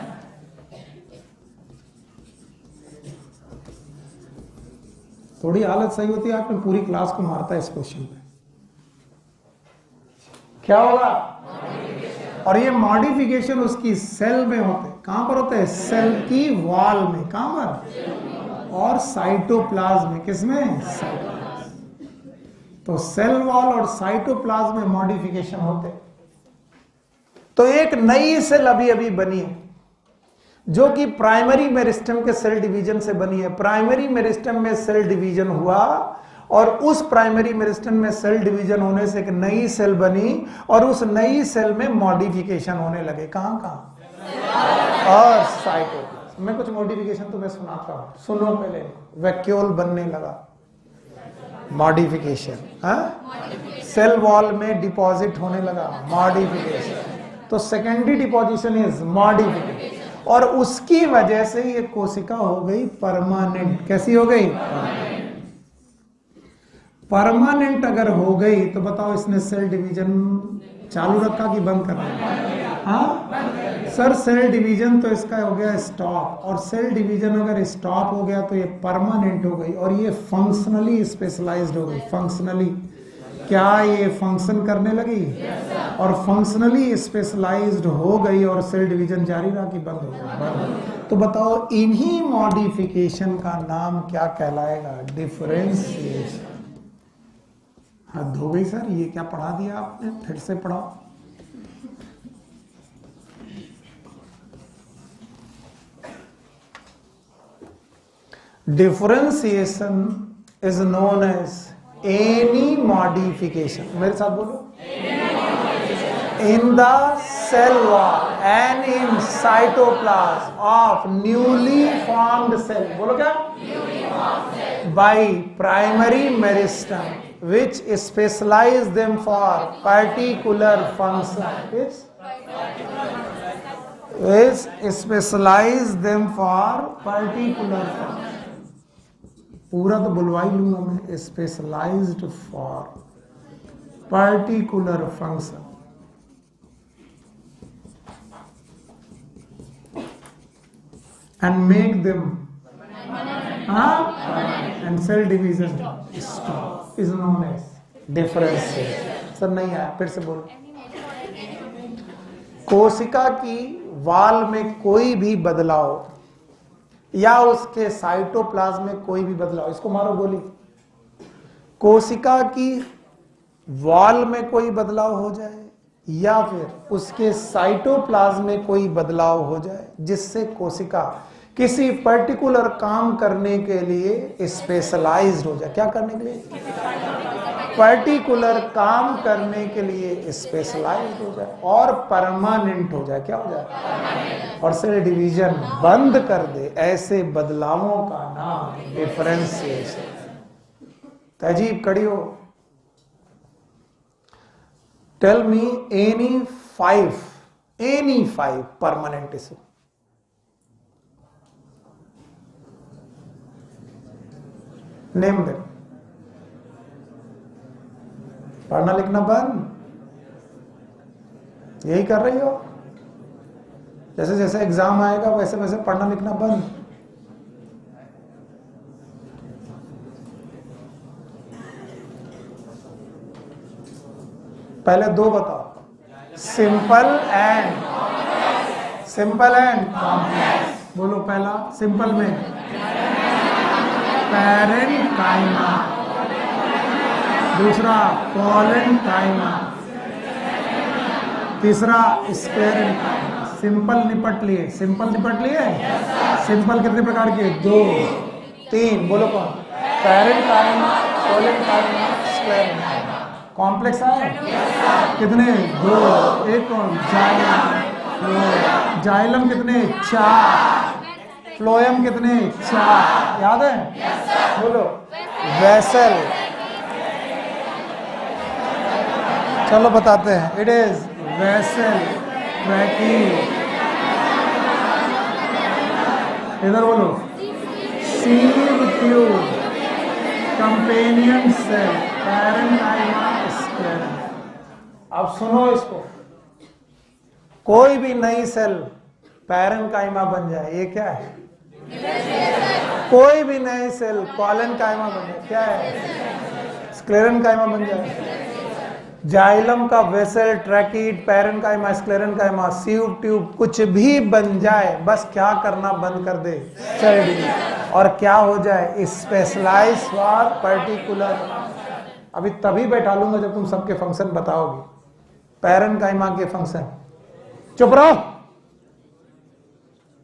थोड़ी हालत सही होती है, आपने पूरी क्लास को मारता है इस क्वेश्चन पे। क्या होगा? और ये मॉडिफिकेशन उसकी सेल में होते। कहां पर होते हैं? सेल की वॉल में। कहां पर? और साइटोप्लाज्म में। किसमें? साइटोप्लाज्म। तो सेल वॉल और साइटोप्लाज्म में मॉडिफिकेशन होते। तो एक नई सेल अभी अभी बनी है जो कि प्राइमरी मेरिस्टेम के सेल डिवीजन से बनी है। प्राइमरी मेरिस्टेम में सेल डिवीजन हुआ, और उस प्राइमरी मेरिस्टेम में सेल डिवीजन होने से एक नई सेल बनी, और उस नई सेल में मॉडिफिकेशन होने लगे। कहां कहां? और साइटोप्लाज्म में कुछ मॉडिफिकेशन तुम्हें सुनाता हूं, सुनो पहले। वैक्यूल बनने लगा, मॉडिफिकेशन। सेल वॉल में डिपॉजिट होने लगा, मॉडिफिकेशन। तो सेकेंडरी डिपोजिशन इज मॉडिफिकेशन। और उसकी वजह से ये कोशिका हो गई परमानेंट। कैसी हो गई? परमानेंट अगर हो गई तो बताओ इसने सेल डिवीजन चालू रखा कि बंद कर दिया? हाँ सर, सेल डिवीजन तो इसका हो गया स्टॉप, और सेल डिवीजन अगर स्टॉप हो गया तो ये परमानेंट हो गई और ये फंक्शनली स्पेशलाइज्ड हो गई। फंक्शनली क्या ये फंक्शन करने लगी? और फंक्शनली स्पेशलाइज्ड हो गई और सेल डिवीजन जारी रहा कि बंद हो गई? तो बताओ इन्हीं मॉडिफिकेशन का नाम क्या कहलाएगा? डिफरेंशिएशन। हद हो गई सर, ये क्या पढ़ा दिया आपने? फिर से पढ़ाओ। Differentiation is known as any modification, मेरे साथ बोलो, in the cell wall and in cytoplasm of newly formed cell, बोलो क्या? By primary meristem which specialize them for particular function, which specialize them for particular function। पूरा तो बुलवा ही लूंगा मैं, specialized for particular function and make them and cell division stop is known as differentiation। Sir नहीं आया, फिर से बोलो। कोशिका की वाल में कोई भी बदलाव या उसके साइटोप्लाज्म में कोई भी बदलाव, इसको मारो गोली। कोशिका की वॉल में कोई बदलाव हो जाए या फिर उसके साइटोप्लाज्म में कोई बदलाव हो जाए जिससे कोशिका किसी पर्टिकुलर काम करने के लिए स्पेशलाइज्ड हो जाए। क्या करने के लिए? पर्टिकुलर काम करने के लिए स्पेशलाइज्ड हो जाए और परमानेंट हो जाए। क्या हो जाए? और सेल डिवीजन बंद कर दे। ऐसे बदलावों का नाम डिफरेंशिएशन। तहजीब कड़ी हो। Tell me any five permanent tissue. Name them. पढ़ना लिखना बंद, यही कर रही हो? जैसे जैसे एग्जाम आएगा वैसे वैसे पढ़ना लिखना बंद। पहले दो बताओ, सिंपल एंड कॉम्प्लेक्स। बोलो पहला सिंपल में पैरेन्काइमा, दूसरा कोलेन्काइमा, तीसरा स्क्लेरेन्काइमा। सिंपल निपट लिए? सिंपल सिंपल कितने प्रकार के? 2 3। बोलो कौन? Parenchyma, collenchyma, sclerenchyma. कॉम्प्लेक्स है कितने? 2। एक कौन? जाइलम कितने? 4। फ्लोएम कितने? 4। याद है? बोलो वेसल। चलो बताते हैं। इट इज वेसल, ट्रैकील, इधर बोलो sieve tube, companion cell, parenchyma, स्क्लेरम। अब सुनो इसको, कोई भी नई सेल पैरेन्काइमा बन जाए, ये क्या है? कोई भी नई सेल कोलेन्काइमा बन जाए, क्या है? स्क्लेरेन्काइमा बन जाए। जाइलम का vessel, tracheid, parenchyma, sclerenchyma, sieve tube, कुछ भी बन जाए, बस क्या करना बंद कर दे? Cell division. और क्या हो जाए? Specialize for particular. अभी तभी बैठा लूंगा जब तुम सबके फंक्शन बताओगे। पैरेन्काइमा के फंक्शन। चुप रहो।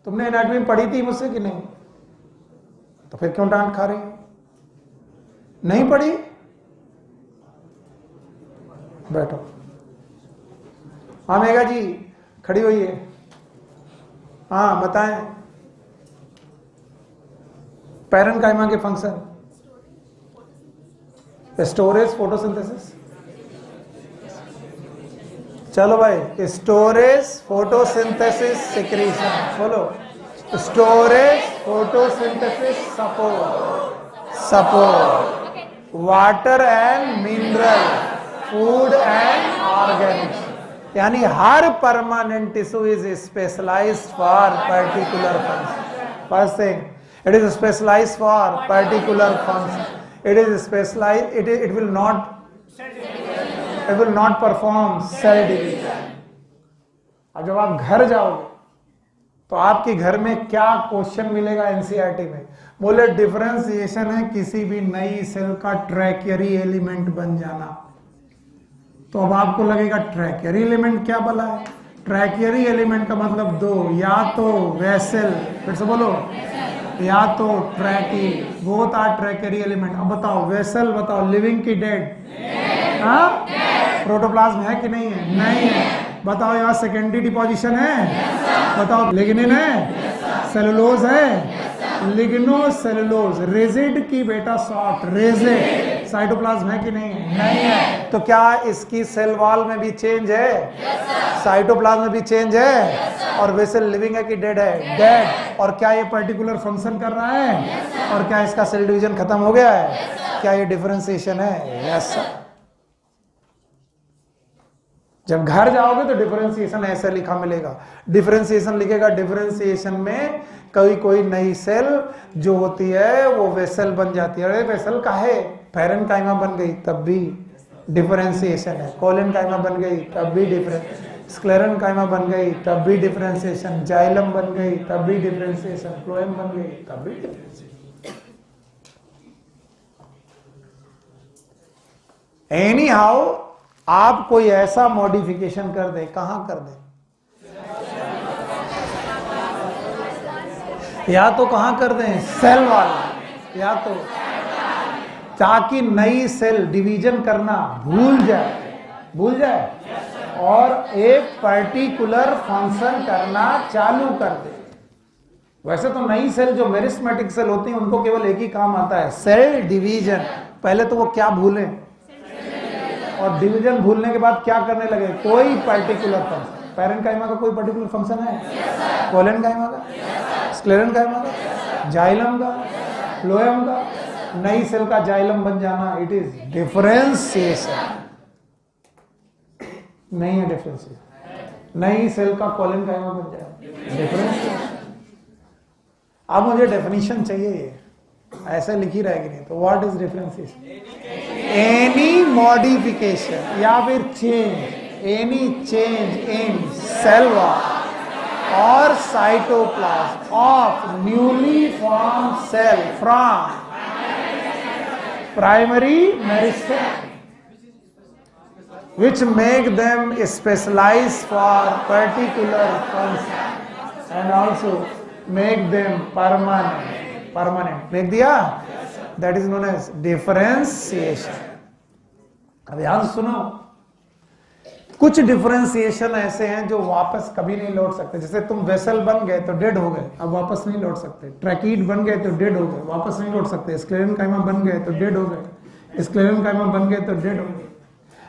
तुमने एनाटॉमी पढ़ी थी मुझसे कि नहीं? तो फिर क्यों डांट खा रही? नहीं पढ़ी? बैठो। हाँ मेघा जी खड़ी हुई है। हाँ बताएं। पैरेन्काइमा के फंक्शन? स्टोरेज, फोटोसिंथेसिस, चलो भाई, स्टोरेज, फोटोसिंथेसिस, सिक्रीशन, बोलो। Storage, photosynthesis, support, water and mineral, food and organics. यानी हर permanent tissue is specialised for particular function. First thing, it is specialized for particular function. It is specialized, it will not perform cell division. अब जब आप घर जाओगे तो आपके घर में क्या क्वेश्चन मिलेगा एनसीईआरटी में? बोले डिफरेंशिएशन है किसी भी नई सेल का ट्रैकियरी एलिमेंट बन जाना। तो अब आपको लगेगा ट्रैकियरी एलिमेंट क्या भला है? ट्रैकियरी एलिमेंट का मतलब दो, या तो वेसल, फिर से बोलो, या तो ट्रैकी, बोथ आर ट्रैकियरी एलिमेंट। अब बताओ वेसल, बताओ लिविंग की डेड? हाँ, प्रोटोप्लाज्म है कि नहीं है? नहीं है। बताओ यहाँ सेकेंडरी डिपोजिशन है? बताओ लिग्निन है? सेलुलोज है? लिग्नो सेलुलोज, रेजिड की बेटा शॉर्ट, रेजिड। साइटोप्लाज्म है कि नहीं है? नहीं है। तो क्या इसकी सेल वॉल में भी चेंज है? साइटोप्लाज्म में भी चेंज है। और वेसल लिविंग है कि डेड है? डेड। और क्या ये पर्टिकुलर फंक्शन कर रहा है? और क्या इसका सेल डिवीजन खत्म हो गया है? क्या ये डिफरेंशिएशन है? Yes sir. जब घर जाओगे तो डिफरेंशिएशन ऐसे लिखा मिलेगा, डिफरेंशिएशन लिखेगा, डिफरेंशिएशन में कोई नई सेल जो होती है वो वेसल बन जाती है। अरे वेसल का है, पैरेन्काइमा बन गई तब भी डिफरेंशिएशन है, कोलेनकाइमा बन गई तब भी डिफरेंस, स्क्लेरेनकाइमा बन गई तब भी डिफरेंशिएशन, जाइलम बन गई तब भी डिफरेंशिएशन, फ्लोएम बन गई तब भी डिफरेंशिएशन। एनी हाउ आप कोई ऐसा मॉडिफिकेशन कर दे, कहां कर दे? या तो कहां कर दें? सेल वाला, या तो ताकि नई सेल डिवीजन करना भूल जाए और एक पर्टिकुलर फंक्शन करना चालू कर दे। वैसे तो नई सेल जो मेरिस्मेटिक सेल होती है उनको केवल एक ही काम आता है, सेल डिवीजन। पहले तो वो क्या भूलें, और डिवीजन भूलने के बाद क्या करने लगे? कोई पर्टिकुलर फंक्शन। पैरेन्काइमा का कोई पर्टिकुलर फंक्शन है? कोलेनकाइमा का, स्क्लेरेनकाइमा का, जाइलम का, फ्लोएम का, नई सेल का जाइलम बन जाना, इट इज डिफरेंशिएशन। नहीं है डिफरेंशिएशन। नई सेल का कोलेनकाइमा बन जाए, डिफरेंशिएशन। अब मुझे डेफिनेशन चाहिए, ये ऐसे लिखी रहेगी नहीं तो। What is differentiation? Any modification या फिर change, any change in cell wall और cytoplasm of newly form cell from primary meristem which make them specialized for particular function and also make them permanent। देख दिया? That is known as differentiation। अब ध्यान सुनो, कुछ differentiation ऐसे हैं जो वापस कभी नहीं लौट सकते। जैसे तुम वेसल बन गए तो डेड हो गए, अब वापस नहीं लौट सकते। ट्रैकीड बन गए तो डेड हो गए, वापस नहीं लौट सकते। स्क्लेरेनकाइमा बन गए तो डेड हो गए, स्क्लेरेनकाइमा बन गए तो डेड हो गए।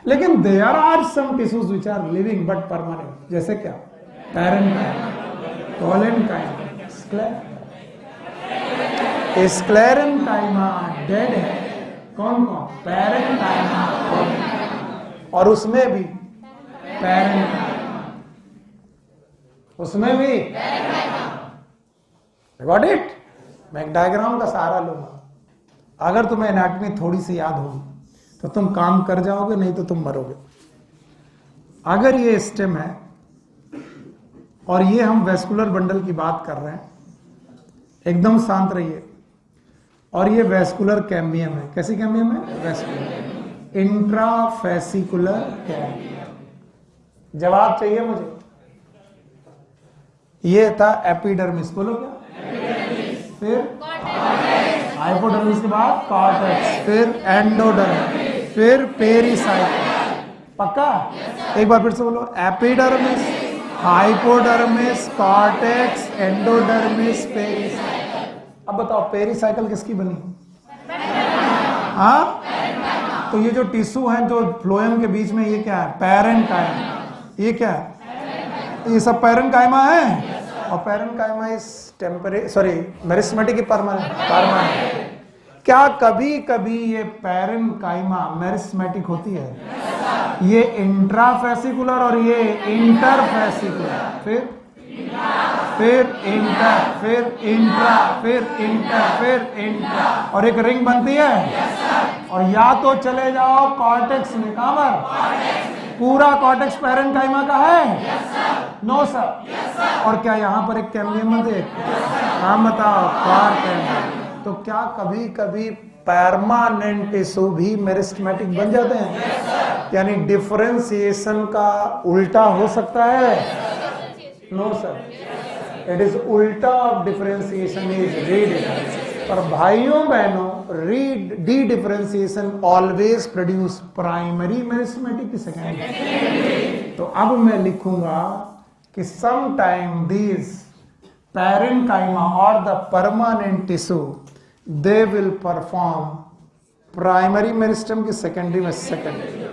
लेकिन there are some tissues which are living but permanent. जैसे क्या? पैरेन्काइमा, कोलेनकाइमा, स्क्लेरेनकाइमा डेड है। कौन? पैरेन्काइमा, और उसमें भी पैरेन्काइमा, उसमें भी गॉट इट? मैं एक डायग्राम का सहारा लूंगा। अगर तुम्हें एनाटॉमी थोड़ी सी याद होगी तो तुम काम कर जाओगे, नहीं तो तुम मरोगे। अगर ये स्टेम है और ये हम वेस्कुलर बंडल की बात कर रहे हैं, एकदम शांत रहिए। और ये वेस्कुलर कैम्बियम है। कैसी कैम्बियम है? Vascular, intrafascicular cambium. जवाब चाहिए मुझे। ये था एपिडर्मिस, बोलो क्या? फिर हाइपोडर्मिस के बाद कॉर्टेक्स, फिर एंडोडर्मिस, फिर पेरिसाइकल। पक्का? एक बार फिर से बोलो, epidermis, hypodermis, cortex, endodermis, pericycle. अब बताओ पेरिसाइकल किसकी बनी? हाँ, तो ये जो टिश्यू है जो फ्लोएम के बीच में, ये क्या है? पैरेन्काइमा। ये क्या है? ये सब पैरेन्काइमा है। और पैरेन्काइमा इस मेरिस्टेमेटिक की परमानेंट। क्या कभी कभी ये पैरेन्काइमा मेरिस्टेमेटिक होती है? ये इंट्राफेसिकुलर और ये इंटरफेसिकुलर, फिर इंटर, फिर इंट्रा, और एक रिंग बनती है। और या तो चले जाओ कॉर्टेक्स में, कहां पर? पूरा कॉर्टेक्स पैरेन्काइमा का है? No sir. और क्या यहाँ पर एक कैम्बियम बनती है? हाँ बताओ, क्वार्क कैम्बियम। तो क्या कभी कभी परमानेंट टिश्यू भी मेरिस्टेमेटिक बन जाते हैं? यानी डिफरेंशिएशन का उल्टा हो सकता है? नो सर, इट इज उल्टा ऑफ डिफरेंशिएशन इज रीडिफरेंशिएशन। पर भाइयों बहनों, dedifferentiation always produce primary meristematic की सेकेंडरी। तो अब मैं लिखूंगा कि सम टाइम दीज पैरेन्काइमा और the permanent tissue they will perform primary meristem की सेकेंडरी में सेकेंडरी,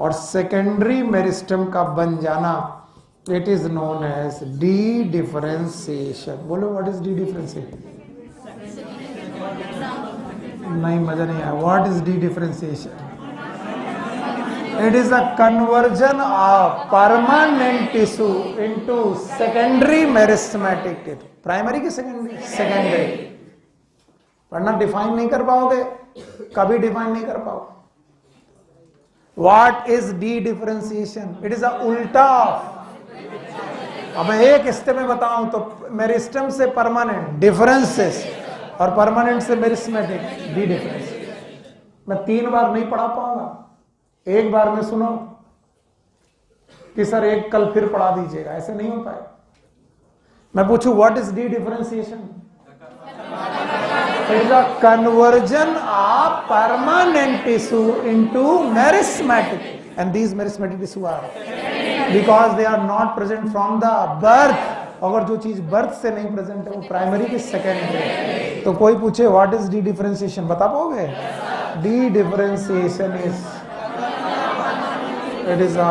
और सेकेंडरी मेरिस्टम का बन जाना it is known as dedifferentiation. बोलो व्हाट इज डी डिफरेंशिएशन? नहीं, मजा नहीं आया। What is D differentiation? It is a conversion of permanent tissue into secondary meristematic tissue. Primary की सेकेंडरी वरना डिफाइन नहीं कर पाओगे, कभी डिफाइन नहीं कर पाओगे। What is D differentiation? It is a उल्टा। अब एक स्टेप में बताऊं तो मेरिस्टम से परमानेंट डिफरेंसेस और परमानेंट से मेरिस्टेमेटिक डी डिफरेंस। मैं 3 बार नहीं पढ़ा पाऊंगा, एक बार में सुनो कि सर एक कल फिर पढ़ा दीजिएगा, ऐसे नहीं हो पाएगा। मैं पूछूं what is D differentiation? It is a conversion of permanent tissue into meristematic, and these meristematic tissue are because they are not present from the birth. अगर जो चीज बर्थ से नहीं प्रेजेंट है वो प्राइमरी की सेकेंडरी। तो कोई पूछे व्हाट इज डी डिफरेंशिएशन, बता पाओगे? D differentiation it is a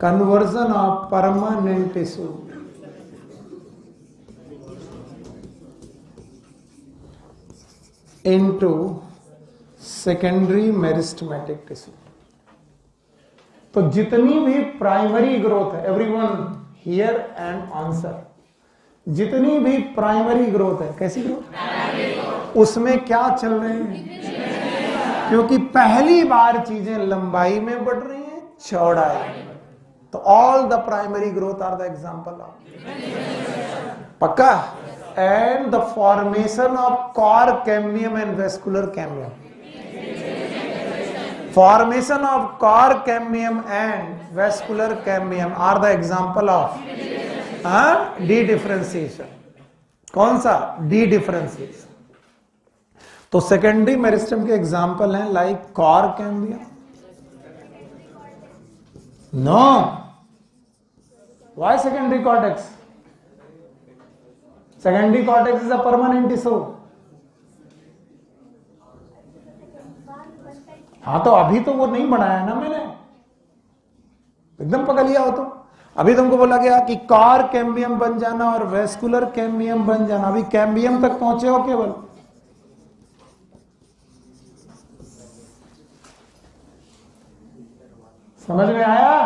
conversion of permanent tissue into secondary meristematic tissue। तो जितनी भी प्राइमरी ग्रोथ है, एवरीवन हियर एंड आंसर, जितनी भी प्राइमरी ग्रोथ है, कैसी ग्रोथ? उसमें क्या चल रहे हैं? क्योंकि पहली बार चीजें लंबाई में बढ़ रही हैं, चौड़ाई। तो all the primary growth are the example of, पक्का? And the formation of cork cambium and vascular cambium. Formation of cork cambium and vascular cambium are the example of dedifferentiation. कौन सा? Dedifferentiation. तो secondary meristem के example हैं like cork cambium. No, why secondary cortex? Secondary cortex is a permanent tissue। हाँ तो अभी तो वो नहीं बनाया ना मैंने, एकदम पकड़ लिया हो तो। अभी तुमको बोला गया कि कॉर्क कैम्बियम बन जाना और वेस्कुलर कैम्बियम बन जाना। अभी कैम्बियम तक पहुंचे हो केवल। समझ में आया?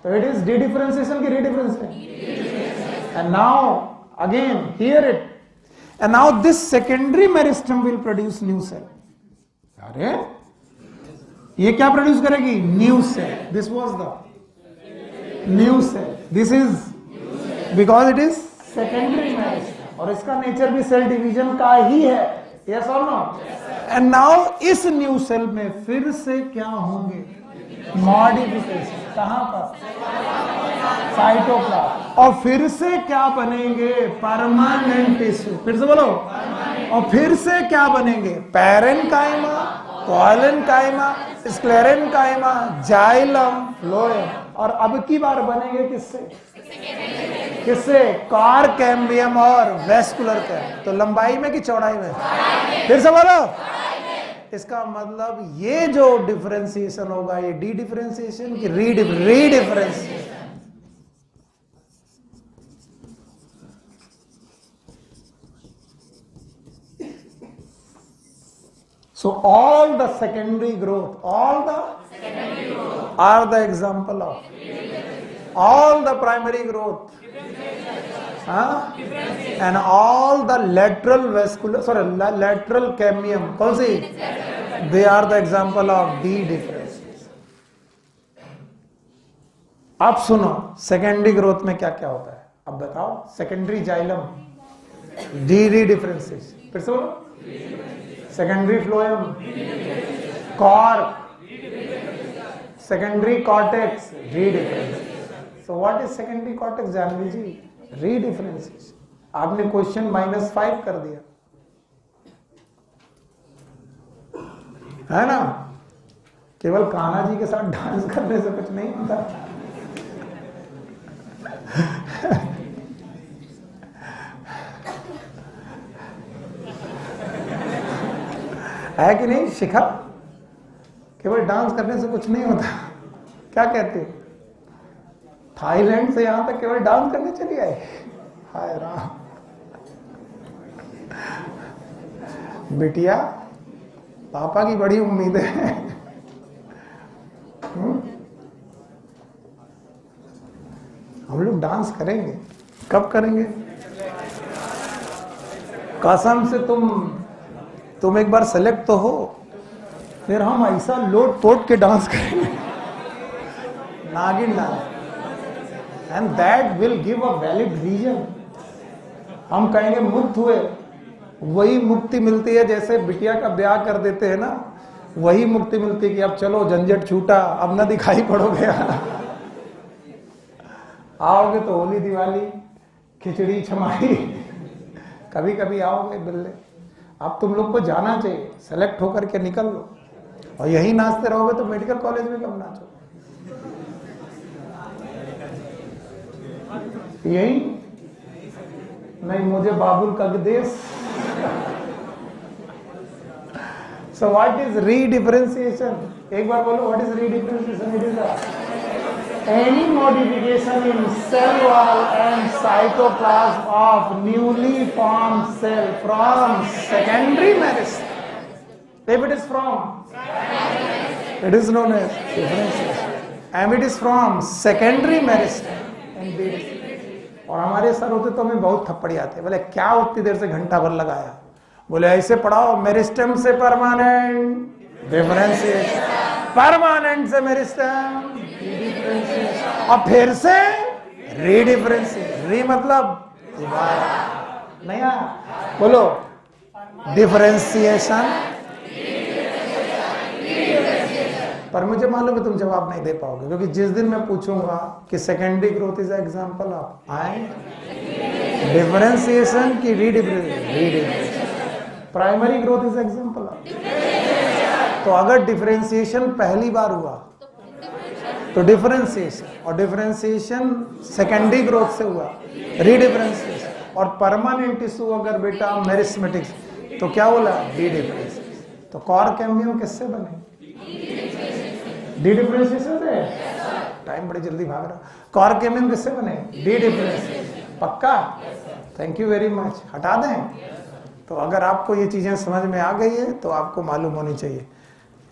तो इट इज डी डिफरेंशिएशन की रीडिफरेंशिएशन। And now again hear it, and now this secondary meristem will produce new cell। अरे ये क्या प्रोड्यूस करेगी? New cell. This was the new cell, this is because it is secondary meristem, और इसका nature भी cell division का ही है। Yes और नो? एंड नाउ इस न्यू सेल में फिर से क्या होंगे? मॉडिफिकेशन। कहां पर? साइटोप्लाज्म। और फिर से क्या बनेंगे? Permanent tissue. फिर से बोलो। और फिर से क्या बनेंगे? Parenchyma, collenchyma, sclerenchyma, xylem, phloem. और अब की बार बनेंगे किससे? किससे? कॉर्क कैम्बियम और वेस्कुलर कैम्बियम। तो लंबाई में कि चौड़ाई में? फिर से बोलो। इसका मतलब ये जो डिफरेंशिएशन होगा ये डी डिफरेंशिएशन की रीडिफरेंशिएशन। So all the secondary growth are the example of all the primary growth, and all the lateral cambium, कौन सी? They are the example of D differences. अब सुनो सेकेंडरी ग्रोथ में क्या क्या होता है, अब बताओ। सेकेंडरी जाइलम डी डिफरेंसेस, फिर से बोलो। Secondary phloem, cork, secondary cortex, redifferentiation. So what is secondary cortex Janvi ji? Redifferentiation. आपने क्वेश्चन -5 कर दिया है ना। केवल कान्हा जी के साथ डांस करने से कुछ नहीं होता। है कि नहीं शिखा? केवल डांस करने से कुछ नहीं होता। क्या कहते हो? थाईलैंड से यहां तक केवल डांस करने चली आए? हाय राम। बिटिया पापा की बड़ी उम्मीद है। हम लोग डांस करेंगे। कब करेंगे? कसम से तुम एक बार सेलेक्ट तो हो, फिर हम ऐसा लोट पोट के डांस करेंगे नागिन dance, and that will give a valid reason. हम कहेंगे मुक्त हुए, वही मुक्ति मिलती है जैसे बिटिया का ब्याह कर देते हैं ना, वही मुक्ति मिलती है कि अब चलो झंझट छूटा, अब ना दिखाई पड़ोगे। आओगे तो होली दिवाली खिचड़ी छमाई कभी कभी आओगे बिल्ले। अब तुम लोग को जाना चाहिए, सेलेक्ट होकर के निकल लो, और यही नाचते रहोगे तो मेडिकल कॉलेज में कब नाचो? यही नहीं, मुझे बाबुल का देश। सो व्हाट इज रीडिफरेंशिएशन? एक बार बोलो, what is रीडिफरेंशिएशन? It is any modification in cell wall and cytoplasm of newly formed cell from secondary meristem. If it is from, it is known as differentiation. And it is from secondary meristem and meristem. और हमारे sir होते तो हमें बहुत थप्पड़ी आते, बोले क्या उतनी देर से घंटा भर लगाया? बोले ऐसे पढ़ाओ, मेरिस्टेम से परमानेंट डिफरेंशिएशन, परमानेंट से मेरिस्टेम और फिर से रीडिफरेंशिएशन। री मतलब नहीं आया? बोलो डिफरेंशिएशन। पर मुझे मालूम है तुम जवाब नहीं दे पाओगे, क्योंकि जिस दिन मैं पूछूंगा कि secondary growth is example of आई डिफरेंशिएशन की redifferentiation, primary growth is example of. तो अगर डिफरेंशिएशन पहली बार हुआ तो डिफरेंशिएशन, और डिफरेंशिएशन सेकेंडरी ग्रोथ से हुआ रीडिफरेंशिएशन, और परमानेंट टिश्यू अगर बेटा मेरिस्टेमेटिक तो क्या बोला? रीडिफरेंशिएशन। तो कॉर्क कैम्बियम किससे बने? डी डिफरेंशिएशन से। टाइम बड़ी जल्दी भाग रहा। कॉर्क कैम्बियम किससे बने? Dedifferentiation. पक्का? Thank you very much. हटा दें? तो अगर आपको ये चीजें समझ में आ गई है तो आपको मालूम होनी चाहिए।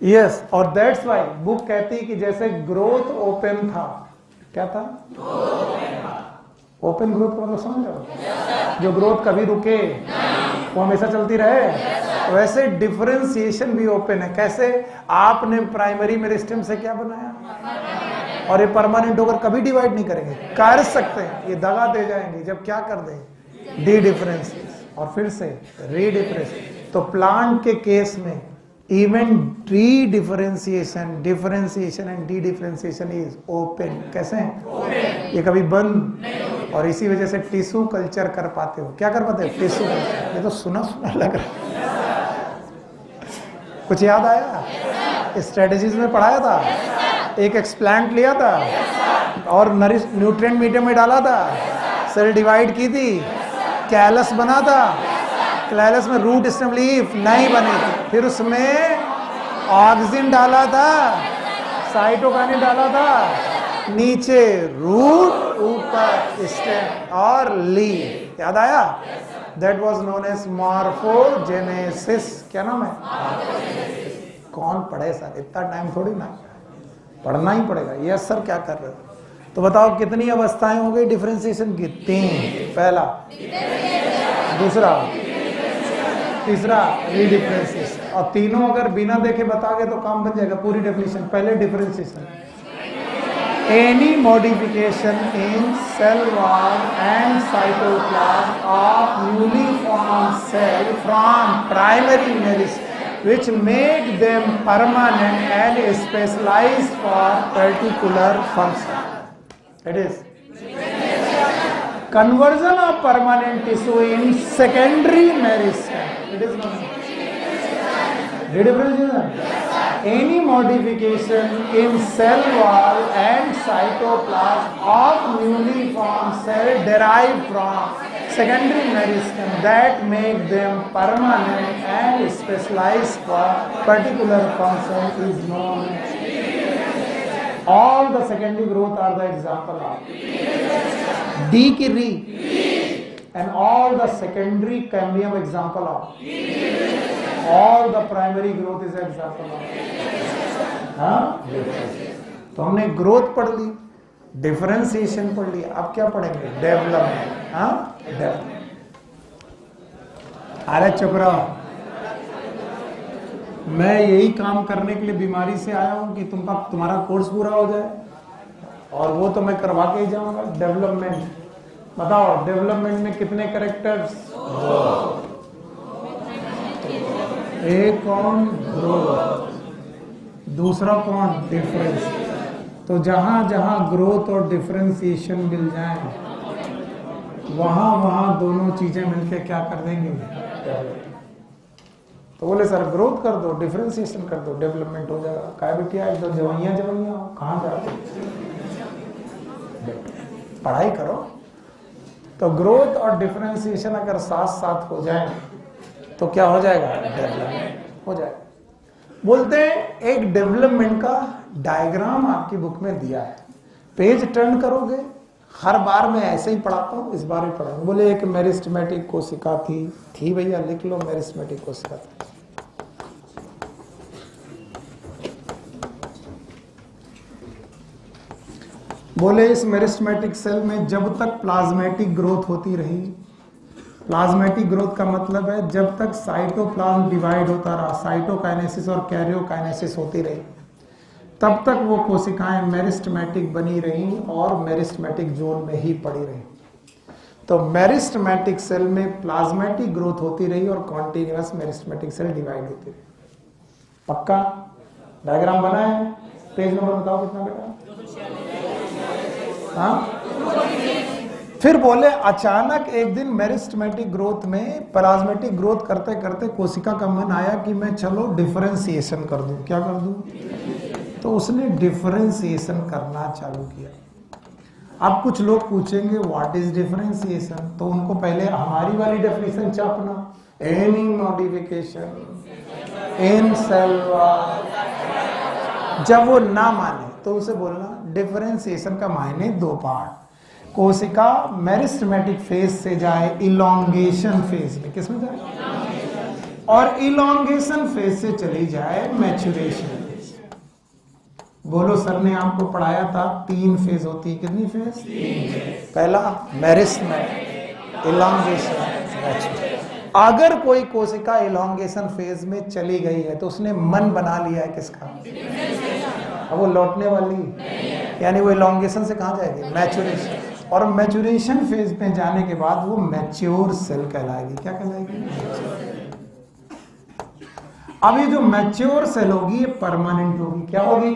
यस, और दैट्स वाई बुक कहती है कि जैसे ग्रोथ ओपन था, क्या था? ओपन ग्रोथ का मतलब समझ लो, जो ग्रोथ कभी रुके वो हमेशा चलती रहे, वैसे डिफरेंशिएशन भी ओपन है। कैसे? आपने प्राइमरी मेरिस्टेम से क्या बनाया, और ये परमानेंट होकर कभी डिवाइड नहीं करेंगे। कर सकते हैं, ये दगा दे जाएंगे जब क्या कर दें? डी डिफरेंशिएशन और फिर से रीडिफरेंशिएशन। तो प्लांट के केस में even D differentiation, differentiation and D differentiation is open. कैसे? ये कभी बंद, और इसी वजह से टिश्यू कल्चर कर पाते हो। क्या कर पाते हो? Tissue culture. ये तो सुना सुना लग रहा। कुछ याद आया? स्ट्रेटेजीज में पढ़ाया था, एक एक्सप्लांट लिया था और न्यूट्रिएंट मीडियम में डाला था, सेल डिवाइड की थी, कैलस बना था, कैलस में रूट स्टेम लीफ नहीं बनी थी, फिर उसमें ऑक्सिन डाला था, साइटोकाइनिन डाला था, नीचे रूट, ऊपर स्टेम और लीफ। याद आया? That was known as morphogenesis. क्या नाम है? कौन पढ़े सर, इतना टाइम थोड़ी ना, पढ़ना ही पड़ेगा। यस सर, क्या कर रहे हो? तो बताओ कितनी अवस्थाएं हो गई डिफरेंशिएशन की? 3। पहला, दूसरा, तीसरा रीडिफरेंशिएशन। और तीनों अगर बिना देखे बताओगे तो काम बन जाएगा पूरी डेफिनेशन। पहले differentiation, any modification in cell wall and cytoplasm of newly formed cell from primary meristem which make them permanent and specialized for particular function. It is conversion of permanent tissue in secondary meristem. It is redifferentiation. Any modification in cell wall and cytoplasm of newly formed cell derived from secondary meristem that make them permanent and specialized for particular function is known as. All the secondary growth are the example of D ki re, and all the secondary cambium example of. All the primary growth is example of. हाँ, तो हमने growth पढ़ ली, differentiation पढ़ लिया, अब क्या पढ़ेंगे? Development. हाँ, अरे चुप रहो, मैं यही काम करने के लिए बीमारी से आया हूं कि तुम्हारा कोर्स पूरा हो जाए, और वो तो मैं करवा के ही जाऊंगा। डेवलपमेंट बताओ, डेवलपमेंट में कितने कैरेक्टर्स? एक कौन? ग्रोथ। दूसरा कौन? डिफरेंस। तो जहां जहां ग्रोथ और डिफरेंशिएशन मिल जाए, वहां वहां दोनों चीजें मिलके क्या कर देंगे? तो बोले सर ग्रोथ कर दो, डिफरेंशिएशन कर दो, डेवलपमेंट हो जाएगा। काय बेटिया एकदम जवाइयां जवाइयां हो, कहां जाते? पढ़ाई करो। तो ग्रोथ और डिफरेंशिएशन अगर साथ साथ हो जाए तो क्या हो जाएगा? डेवलपमेंट हो जाएगा। बोलते हैं एक डेवलपमेंट का डायग्राम आपकी बुक में दिया है, पेज टर्न करोगे। हर बार मैं ऐसे ही पढ़ाता हूँ, इस बार भी पढ़ाऊंगा। बोले एक मेरिस्टेमेटिक कोशिका थी भैया, लिख लो मेरिस्टेमेटिक कोशिका थी। बोले इस मेरिस्टेमेटिक सेल में जब तक प्लाज्मेटिक ग्रोथ होती रही, प्लाज्मेटिक ग्रोथ का मतलब है जब तक साइटोप्लाज्म डिवाइड होता रहा, साइटोकाइनेसिस और कैरियोकाइनेसिस होती रही, तब तक वो कोशिकाएं मेरिस्टेमेटिक बनी रही और मेरिस्टेमेटिक जोन में ही पड़ी रही। तो मेरिस्टेमेटिक सेल में प्लाज्मेटिक ग्रोथ होती रही और कॉन्टिन्यूअस मेरिस्टेमेटिक सेल डिवाइड होती रही। पक्का डायग्राम बना है? पेज नंबर बताओ कितना बेटा? हाँ। फिर बोले अचानक एक दिन मेरिस्टेमेटिक ग्रोथ में प्लाज्मेटिक ग्रोथ करते करते कोशिका का मन आया कि मैं चलो डिफरेंशिएशन कर दूं। क्या कर दूं? तो उसने डिफरेंशिएशन करना चालू किया। अब कुछ लोग पूछेंगे व्हाट इज डिफरेंशिएशन, तो उनको पहले हमारी वाली डेफिनेशन छापना, any modification in cell wall. जब वो ना माने तो उसे बोलना डिफरेंशिएशन का मायने दो पार्ट। कोशिका मेरिस्टेमेटिक फेज से जाए इलॉन्गेशन फेज में, किसमें जाए? और इलॉन्गेशन फेज से चली जाए मैच्योरेशन फेज। बोलो सर ने आपको पढ़ाया था 3 फेज होती है। कितनी फेज? 3। पहला मेरिस्टेमेटिक, इलॉन्गेशन, मैच्योरेशन। अगर कोई कोशिका इलॉन्गेशन फेज में चली गई है तो उसने मन बना लिया है किसका? अब वो लौटने वाली, यानी वो इलॉन्गेशन से कहां जाएगी? मैच्योरेशन। और मैच्योरेशन फेज में जाने के बाद वो मैच्योर सेल कहलाएगी। क्या कहलाएगी? अब ये जो मैच्योर सेल होगी ये परमानेंट होगी। क्या होगी?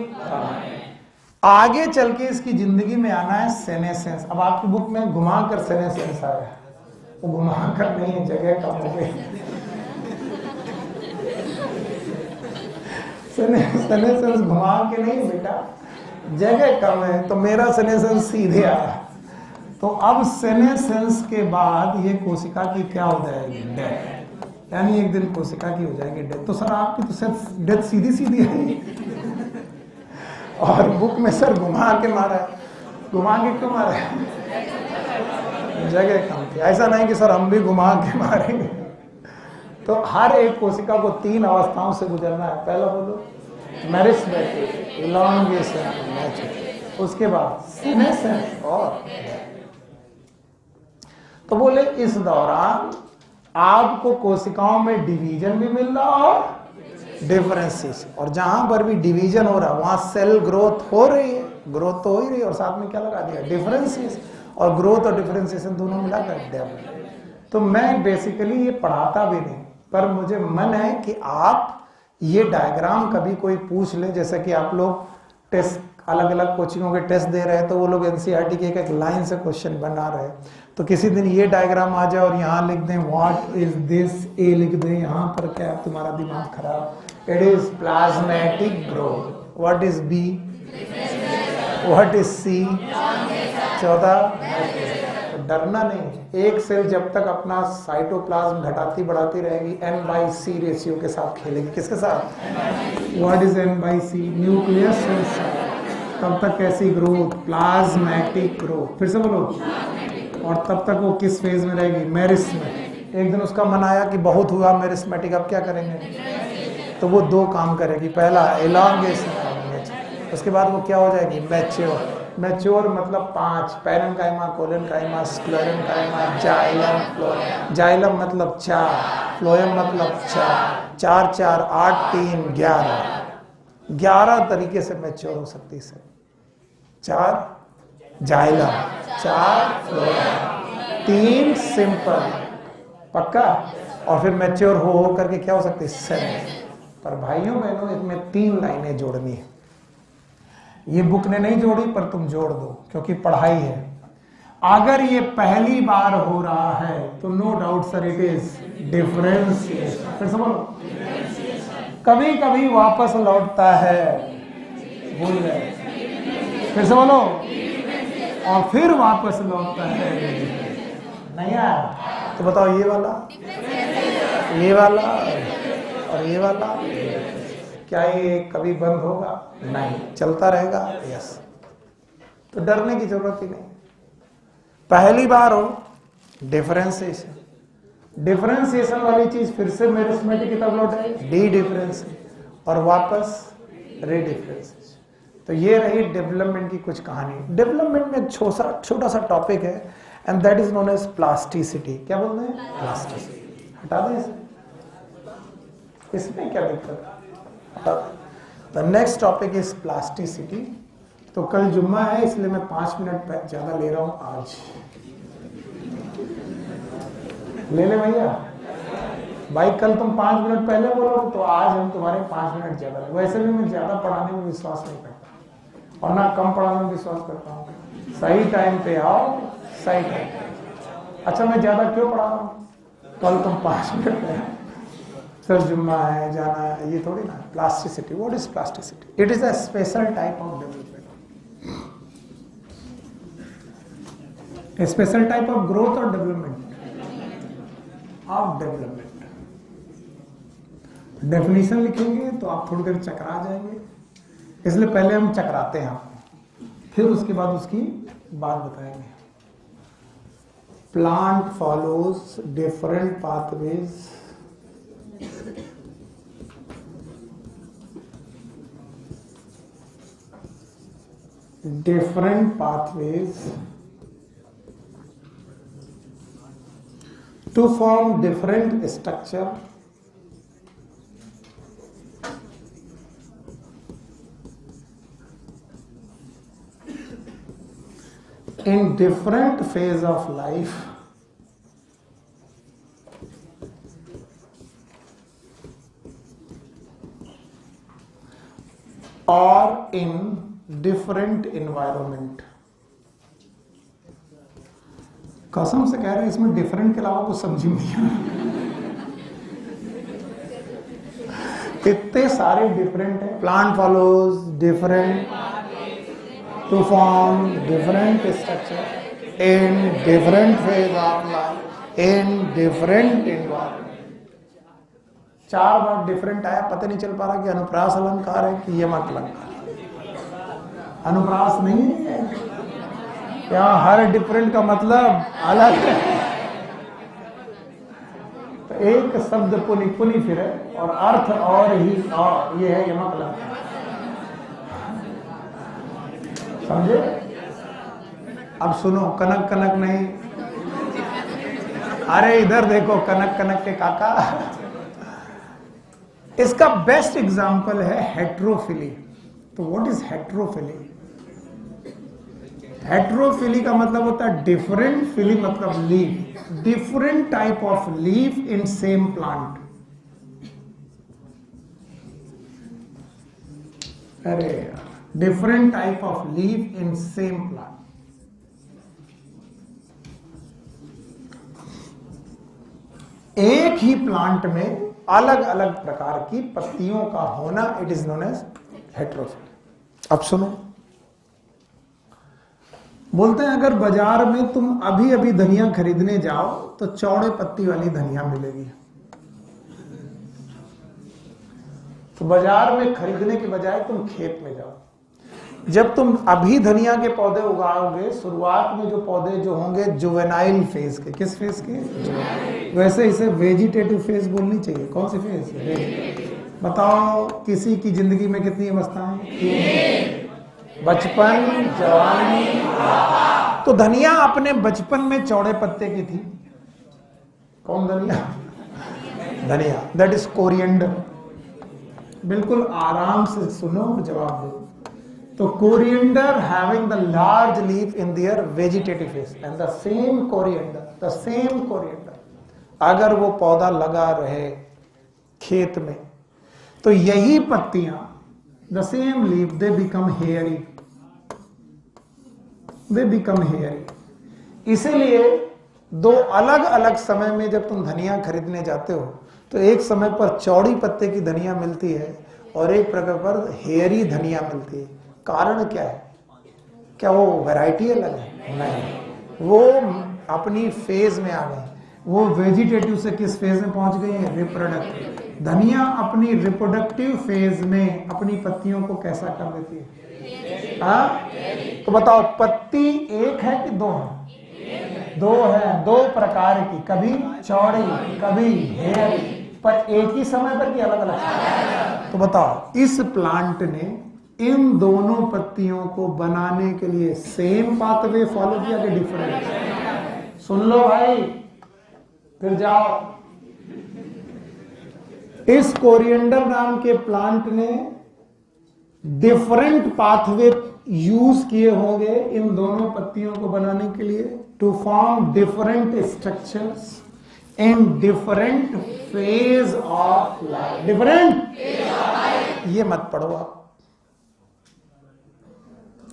आगे चल के इसकी जिंदगी में आना है सेनेसेंस। अब आपकी बुक में घुमा कर सेनेसेंस आया है, वो घुमा कर नहीं है, जगह कम हो गई। सेनेसेंस घुमा के नहीं बेटा, जगह कम है, तो मेरा सेनेसेंस सीधे आया। तो अब सेनेसेंस के बाद ये कोशिका की क्या हो जाएगी? डेथ। यानी एक दिन कोशिका की हो जाएगी डेथ। तो सर आपकी तो सर डेथ सीधी सीधी है और बुक में सर घुमा के मारा है। घुमा के क्यों मारा है? जगह कम थी। ऐसा नहीं कि सर हम भी घुमा के मारेंगे। तो हर एक कोशिका को 3 अवस्थाओं से गुजरना है। पहला बोलो मेरिस्टेमेटिक, इलॉन्गेशन, मैचुरेशन, उसके बाद सीनेसेंस और तो बोले इस दौरान आपको कोशिकाओं में डिवीजन भी मिल रहा और डिफरेंशिएशन, और जहां पर भी डिवीजन हो रहा है वहां सेल ग्रोथ हो रही है। ग्रोथ तो हो ही रही है और साथ में क्या लगा दिया? डिफरेंशिएशन। और ग्रोथ और डिफरेंशिएशन दोनों मिलाकर डेवलपमेंट। तो मैं बेसिकली ये पढ़ाता भी नहीं, पर मुझे मन है कि आप ये डायग्राम कभी कोई पूछ ले, जैसे कि आप लोग टेस्ट अलग अलग कोचिंगों के टेस्ट दे रहे हैं तो वो लोग एनसीईआरटी के एक लाइन से क्वेश्चन बना रहे हैं, तो किसी दिन ये डायग्राम आ जाए और यहाँ लिख दें व्हाट इज दिस, ए लिख दें, यहाँ पर क्या तुम्हारा दिमाग खराब। It is plasmatic growth. What is B, what is C, चौथा डरना नहीं। एक सेल जब तक अपना साइटोप्लाज्म घटाती बढ़ाती रहेगी n/c रेशियो के साथ खेलेगी। किसके साथ? What is n/c? Nucleus cell size. तब तक कैसी ग्रोथ? प्लाज्मेटिक ग्रोथ। फिर से बोलो। और तब तक वो किस फेज में रहेगी? मेरिस्टेमेटिक। एक दिन उसका मन आया कि बहुत हुआ मेरिस्टेमेटिक, अब क्या करेंगे? तो वो 2 काम करेगी। पहला एलॉन्गेशन, उसके बाद वो क्या हो जाएगी? मैच्योर। मैच्योर मतलब 5, parenchyma, collenchyma, sclerenchyma, xylem, phloem. Xylem मतलब 4, फ्लोएम मतलब 4, 4 4 8 3 11 तरीके से मैच्योर हो सकती है। 4 जाइलम, 4 फ्लोएम, 3 सिंपल, पक्का। और फिर मैच्योर हो करके क्या हो सकती है? 7। पर भाइयों बहनों इसमें 3 लाइनें जोड़नी है। ये बुक ने नहीं जोड़ी, पर तुम जोड़ दो क्योंकि पढ़ाई है। अगर ये पहली बार हो रहा है तो no doubt sir it is differentiation. फिर से बोलो। कभी कभी वापस लौटता है, भूल गए। फिर से बोलो। और फिर वापस लौटता है, नहीं यार। तो बताओ ये वाला, ये वाला और ये वाला, क्या ये कभी बंद होगा? नहीं, चलता रहेगा। यस। तो डरने की जरूरत ही नहीं। पहली बार हो डिफरेंशिएशन, डिफरेंशिएशन वाली चीज फिर से मेरिस्टेमेटिक की तरफ लौटे, डी डिफरेंशिएशन, और वापस रीडिफरेंशिएशन। तो ये रही डेवलपमेंट की कुछ कहानी। डेवलपमेंट में छोटा सा टॉपिक है and that is known as plasticity. क्या बोलते हैं? प्लास्टिसिटी। हटा दें इसे, इसमें क्या दिक्कत है? The next topic is plasticity। तो कल जुम्मा है इसलिए मैं 5 मिनट ज्यादा ले रहा हूं आज। ले ले भैया। भाई कल तुम 5 मिनट पहले बोलो तो आज हम तुम्हारे 5 मिनट ज्यादा। वैसे भी मैं ज्यादा पढ़ाने में विश्वास नहीं करता और ना कम पढ़ाने में विश्वास करता हूँ। सही टाइम पे आओ, सही टाइम। अच्छा मैं ज्यादा क्यों पढ़ा रहा हूँ? कल तुम 5 मिनट पहले सर जुम्मा है, जाना है, ये थोड़ी ना। Plasticity, what is plasticity? It is a special type of development, a special type of growth or development of development। Definition लिखेंगे तो आप थोड़ी देर चकरा जाएंगे, इसलिए पहले हम चकराते हैं आपको, फिर उसके बाद उसकी बात बताएंगे। Plant follows different pathways to form different structure in different phase of life or in different environment। कसम से कह रहे हैं इसमें डिफरेंट के अलावा कुछ समझ नहीं आ रहा। इतने सारे डिफरेंट है। Plant follows different to form different structure in different phase of life in different environment. 4 बार डिफरेंट आया, पता नहीं चल पा रहा कि अनुप्रास अलंकार है कि यमक अलंकार। अनुप्रास नहीं है क्या? हर डिफरेंट का मतलब अलग है। तो एक शब्द पुनि पुनि फिर है और अर्थ और ही और, ये है यमक अलंकार। समझे? अब सुनो, कनक कनक नहीं, अरे इधर देखो, कनक कनक के काका। इसका बेस्ट एग्जांपल है हेट्रोफिली। तो व्हाट इज हेट्रोफिली? हेट्रोफिली का मतलब होता है डिफरेंट, फिली मतलब leaf, different type of leaf in same plant. अरे different type of leaf in same plant. एक ही प्लांट में अलग अलग प्रकार की पत्तियों का होना, it is known as heterophylly. अब सुनो, बोलते हैं अगर बाजार में तुम अभी अभी धनिया खरीदने जाओ तो चौड़े पत्ती वाली धनिया मिलेगी। तो बाजार में खरीदने के बजाय तुम खेत में जाओ। जब तुम अभी धनिया के पौधे उगाओगे, शुरुआत में जो पौधे जो होंगे जुवेनाइल फेज के, किस फेज के? वैसे इसे वेजिटेटिव फेज बोलनी चाहिए। कौन सी फेज? बताओ, किसी की जिंदगी में कितनी अवस्थाएं? बचपन, जवानी, तो धनिया अपने बचपन में चौड़े पत्ते की थी। कौन धनिया? धनिया, दैट इज कोरिएंडर। बिल्कुल आराम से सुनो और जवाब दो। तो coriander having the large leaf in their vegetative phase and the same coriander, अगर वो पौधा लगा रहे खेत में तो यही पत्तियां, the same leaf, they become hairy. इसीलिए दो अलग अलग समय में जब तुम धनिया खरीदने जाते हो तो एक समय पर चौड़ी पत्ते की धनिया मिलती है और एक प्रकार पर हेयरी धनिया मिलती है। कारण क्या है? क्या वो वैरायटी अलग है? नहीं, वो अपनी फेज में आ गए। वो वेजिटेटिव से किस फेज में पहुंच गई है? रिप्रोडक्टिव। धनिया अपनी रिप्रोडक्टिव फेज में अपनी पत्तियों को कैसा कर देती है? तो बताओ, पत्ती एक है कि दो है? दो है, दो प्रकार की, कभी चौड़ी कभी हेयरी, पर एक ही समय पर की अलग अलग। तो बताओ, इस प्लांट ने इन दोनों पत्तियों को बनाने के लिए सेम पाथवे फॉलो किया कि डिफरेंट? सुन लो भाई, फिर जाओ। इस कोरिएंडर नाम के प्लांट ने डिफरेंट पाथवे यूज किए होंगे इन दोनों पत्तियों को बनाने के लिए, to form different structures in different phase of life. Different, ये मत पढ़ो आप,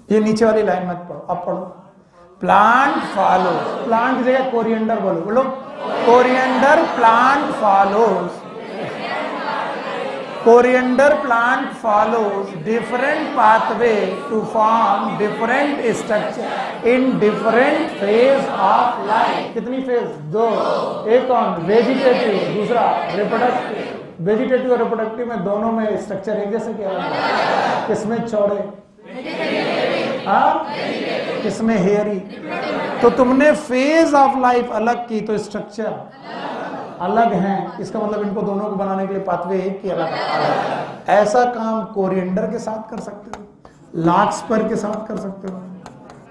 ये नीचे वाली लाइन मत पढ़ो, अब पढ़ो। प्लांट फॉलो, प्लांट की जगह कोरिएंडर बोलो, बोलो coriander plant follows, coriander plant follows different pathway to form different structure in different phase of life. कितनी फेज? दो। एक कौन? वेजिटेटिव, दूसरा रिप्रोडक्टिव। वेजिटेटिव और रिप्रोडक्टिव में दोनों में स्ट्रक्चर एक जैसे क्या है? किसमें चौड़े? किसमें हेयरी? तो तुमने फेज ऑफ लाइफ अलग की तो स्ट्रक्चर अलग हैं। इसका मतलब इनको दोनों को बनाने के लिए पाथवे एक की अलग अलग। ऐसा काम कोरिएंडर के साथ कर सकते हो, लार्कस्पर के साथ कर सकते हो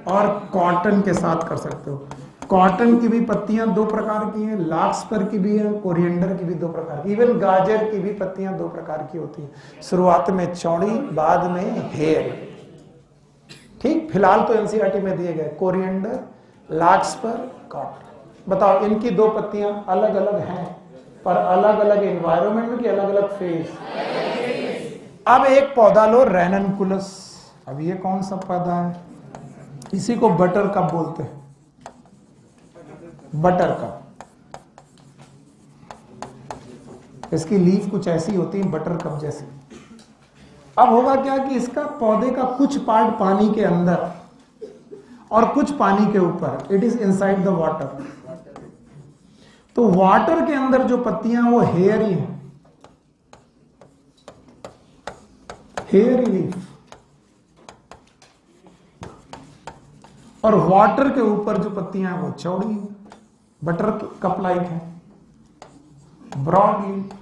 और कॉटन के साथ कर सकते हो। कॉटन की भी पत्तियां दो प्रकार की हैं, लार्कस्पर की भी है, कोरिएंडर की भी दो प्रकार की। इवन गाजर की भी पत्तियां दो प्रकार की होती हैं, शुरुआत में चौड़ी, बाद में हेयर। ठीक, फिलहाल तो एनसीईआरटी में दिए गए कोरिएंडर, लार्कस्पर, कॉटन। बताओ, इनकी दो पत्तियां अलग अलग हैं पर अलग अलग एनवायरनमेंट में कि अलग अलग फेज। अब एक पौधा लो, रेननकुलस। अब ये कौन सा पौधा है? इसी को बटर कप बोलते हैं, बटर कप। इसकी लीफ कुछ ऐसी होती है, बटर कप जैसी। अब होगा क्या कि इसका पौधे का कुछ पार्ट पानी के अंदर और कुछ पानी के ऊपर, it is inside the water. तो वाटर के अंदर जो पत्तियां वो हेयरी हैं हेयरी लीफ, और वाटर के ऊपर जो पत्तियां हैं वो चौड़ी है, बटर कप लाइक है, ब्रॉड लीफ।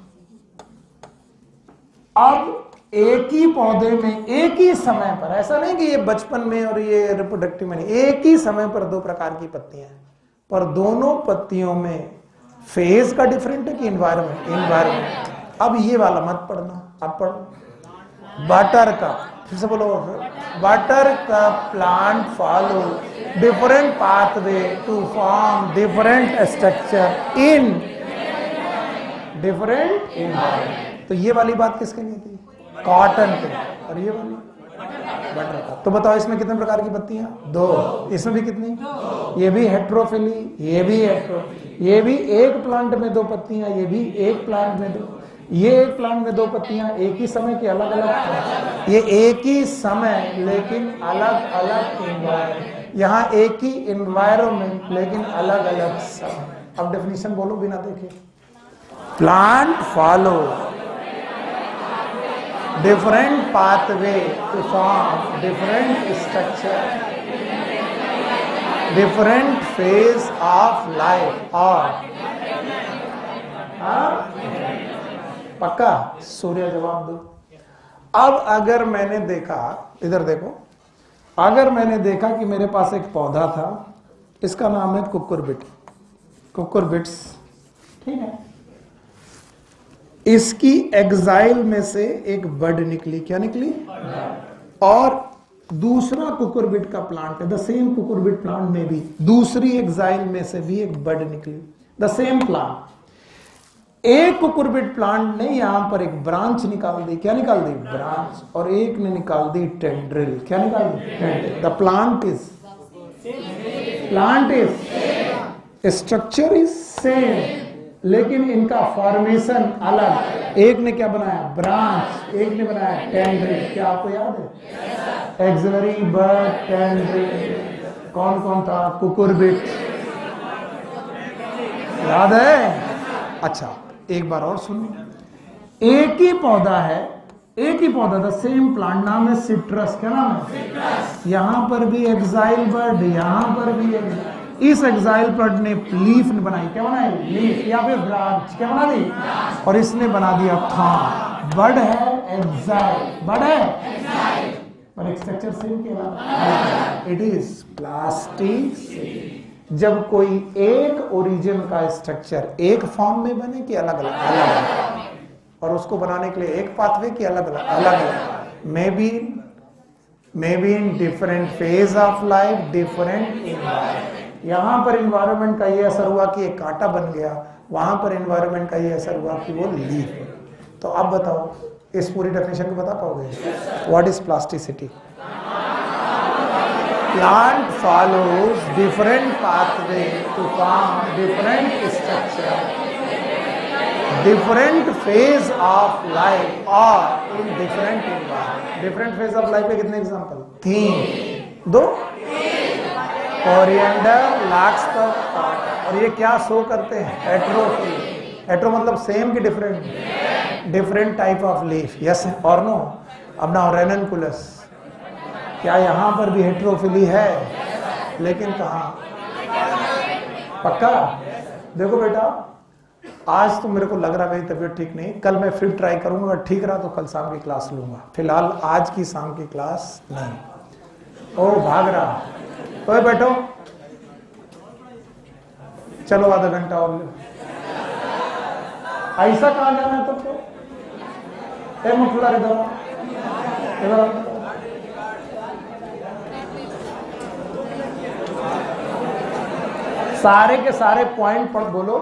अब एक ही पौधे में एक ही समय पर, ऐसा नहीं कि ये बचपन में और ये रिप्रोडक्टिव में नहीं, एक ही समय पर दो प्रकार की पत्तियां हैं, पर दोनों पत्तियों में फेज का डिफरेंट है कि इन्वायरमेंट। इन्वायरमेंट। अब ये वाला मत पढ़ना, अब पढ़ो बटर कप, फिर से बोलो, buttercup plant follow different pathway to form different structure in different environment. तो ये वाली बात किसके लिए थी? कॉटन पे। और ये वाली बटर कप। तो बताओ इसमें कितने प्रकार की पत्तियां? दो। इसमें भी कितनी? ये भी हेट्रोफिली, ये भी हेट्रो, ये भी एक प्लांट में दो पत्तियां, ये भी एक प्लांट में दो, ये एक प्लांट में दो पत्तियां, एक ही समय की अलग अलग, ये एक ही समय लेकिन अलग अलग इन्वायरमेंट, यहाँ एक ही इन्वायरमेंट लेकिन अलग अलग समय। अब डेफिनेशन बोलो बिना देखे। Plant follow different pathway to form different structure, different phase of life. और पक्का सूर्य जवाब दो। अब अगर मैंने देखा, इधर देखो, अगर मैंने देखा कि मेरे पास एक पौधा था, इसका नाम है कुकुरबिट, कुकुरबिट्स, ठीक है, इसकी एग्जाइल में से एक बड निकली। क्या निकली? और दूसरा कुकुरबिट का प्लांट है, द सेम कुकुरबिट प्लांट में भी दूसरी एग्जाइल में से भी एक बड निकली, द सेम प्लांट। एक कुकुरबिट प्लांट ने यहां पर एक ब्रांच निकाल दी। क्या निकाल दी? ब्रांच। और एक ने निकाल दी टेंड्रिल। क्या निकाल दी? Tendril. The plant is structure is same, लेकिन इनका फॉर्मेशन अलग। एक ने क्या बनाया? ब्रांच। एक ने बनाया टेंड्रिल। क्या आपको याद है? एक्सिलरी बड, टेंड्रिल। कौन कौन था? कुकुरबिट। याद है? अच्छा, एक बार और सुनिए। एक ही पौधा है, एक ही पौधा, द सेम प्लांट, नाम है सिट्रस। क्या नाम है? यहां पर भी एक्साइल बर्ड, यहां पर भी इस एक्साइल बर्ड ने लीफ बनाई। क्या बनाई? लीफ। या फिर ब्रांच। क्या बना दी? और इसने बना दिया थॉर्न। बर्ड है एक्साइल, बर्ड है पर स्ट्रक्चर सेम के इट इज प्लास्टिक। जब कोई एक ओरिजिन का स्ट्रक्चर एक फॉर्म में बने कि अलग अलग, अलग अलग, और उसको बनाने के लिए एक पाथवे की अलग अलग, अलग अलग, may be in different phase of life, different environment. यहां पर इन्वायरमेंट का ये असर हुआ कि एक कांटा बन गया, वहां पर इन्वायरमेंट का ये असर हुआ कि वो लीफ। तो अब बताओ, इस पूरी डेफिनेशन को बता पाओगे? What is plasticity? Plant follows different pathway to form different structure, different phase of life or in different environment. Different phase of life पे कितने एग्जाम्पल? 3, 2, कोरिएंडर, लार्कस्पर, और ये क्या शो करते हैं? हेट्रोफिली। हेट्रो मतलब सेम कि different? Different type of leaf. Yes और नो? अब ना रेननकुलस, क्या यहां पर भी हेट्रोफिली है? लेकिन कहां? पक्का? देखो बेटा, आज तो मेरे को लग रहा मेरी तबीयत ठीक नहीं, कल मैं फिर ट्राई करूंगा, अगर ठीक रहा तो कल शाम की क्लास लूंगा। फिलहाल आज की शाम की क्लास नहीं। ओ भाग रहा, तो बैठो, चलो आधा घंटा और लो। ऐसा कहां जाना है तुमको? मुखला इधर सारे के सारे पॉइंट पढ़ बोलो,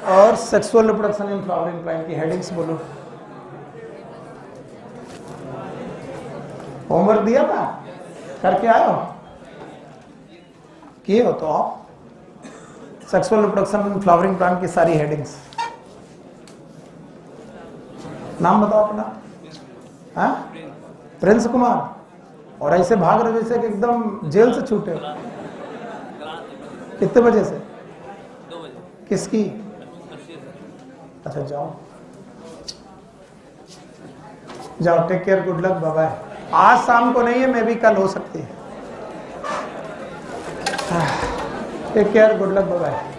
और sexual reproduction in flowering plant की हेडिंग्स बोलो। होमवर्क दिया था, करके आए हो? किए हो तो आप sexual reproduction in flowering plant की सारी हेडिंग्स। नाम बताओ अपना। हाँ, प्रिंस कुमार। और ऐसे भाग रहे जैसे कि एकदम जेल से छूटे। कितने बजे से? 2 बजे। किसकी? अच्छा जाओ। जाओ, take care, good luck, bye bye. आज शाम को नहीं है, मैं भी कल हो सकती है। Take care, good luck, bye bye.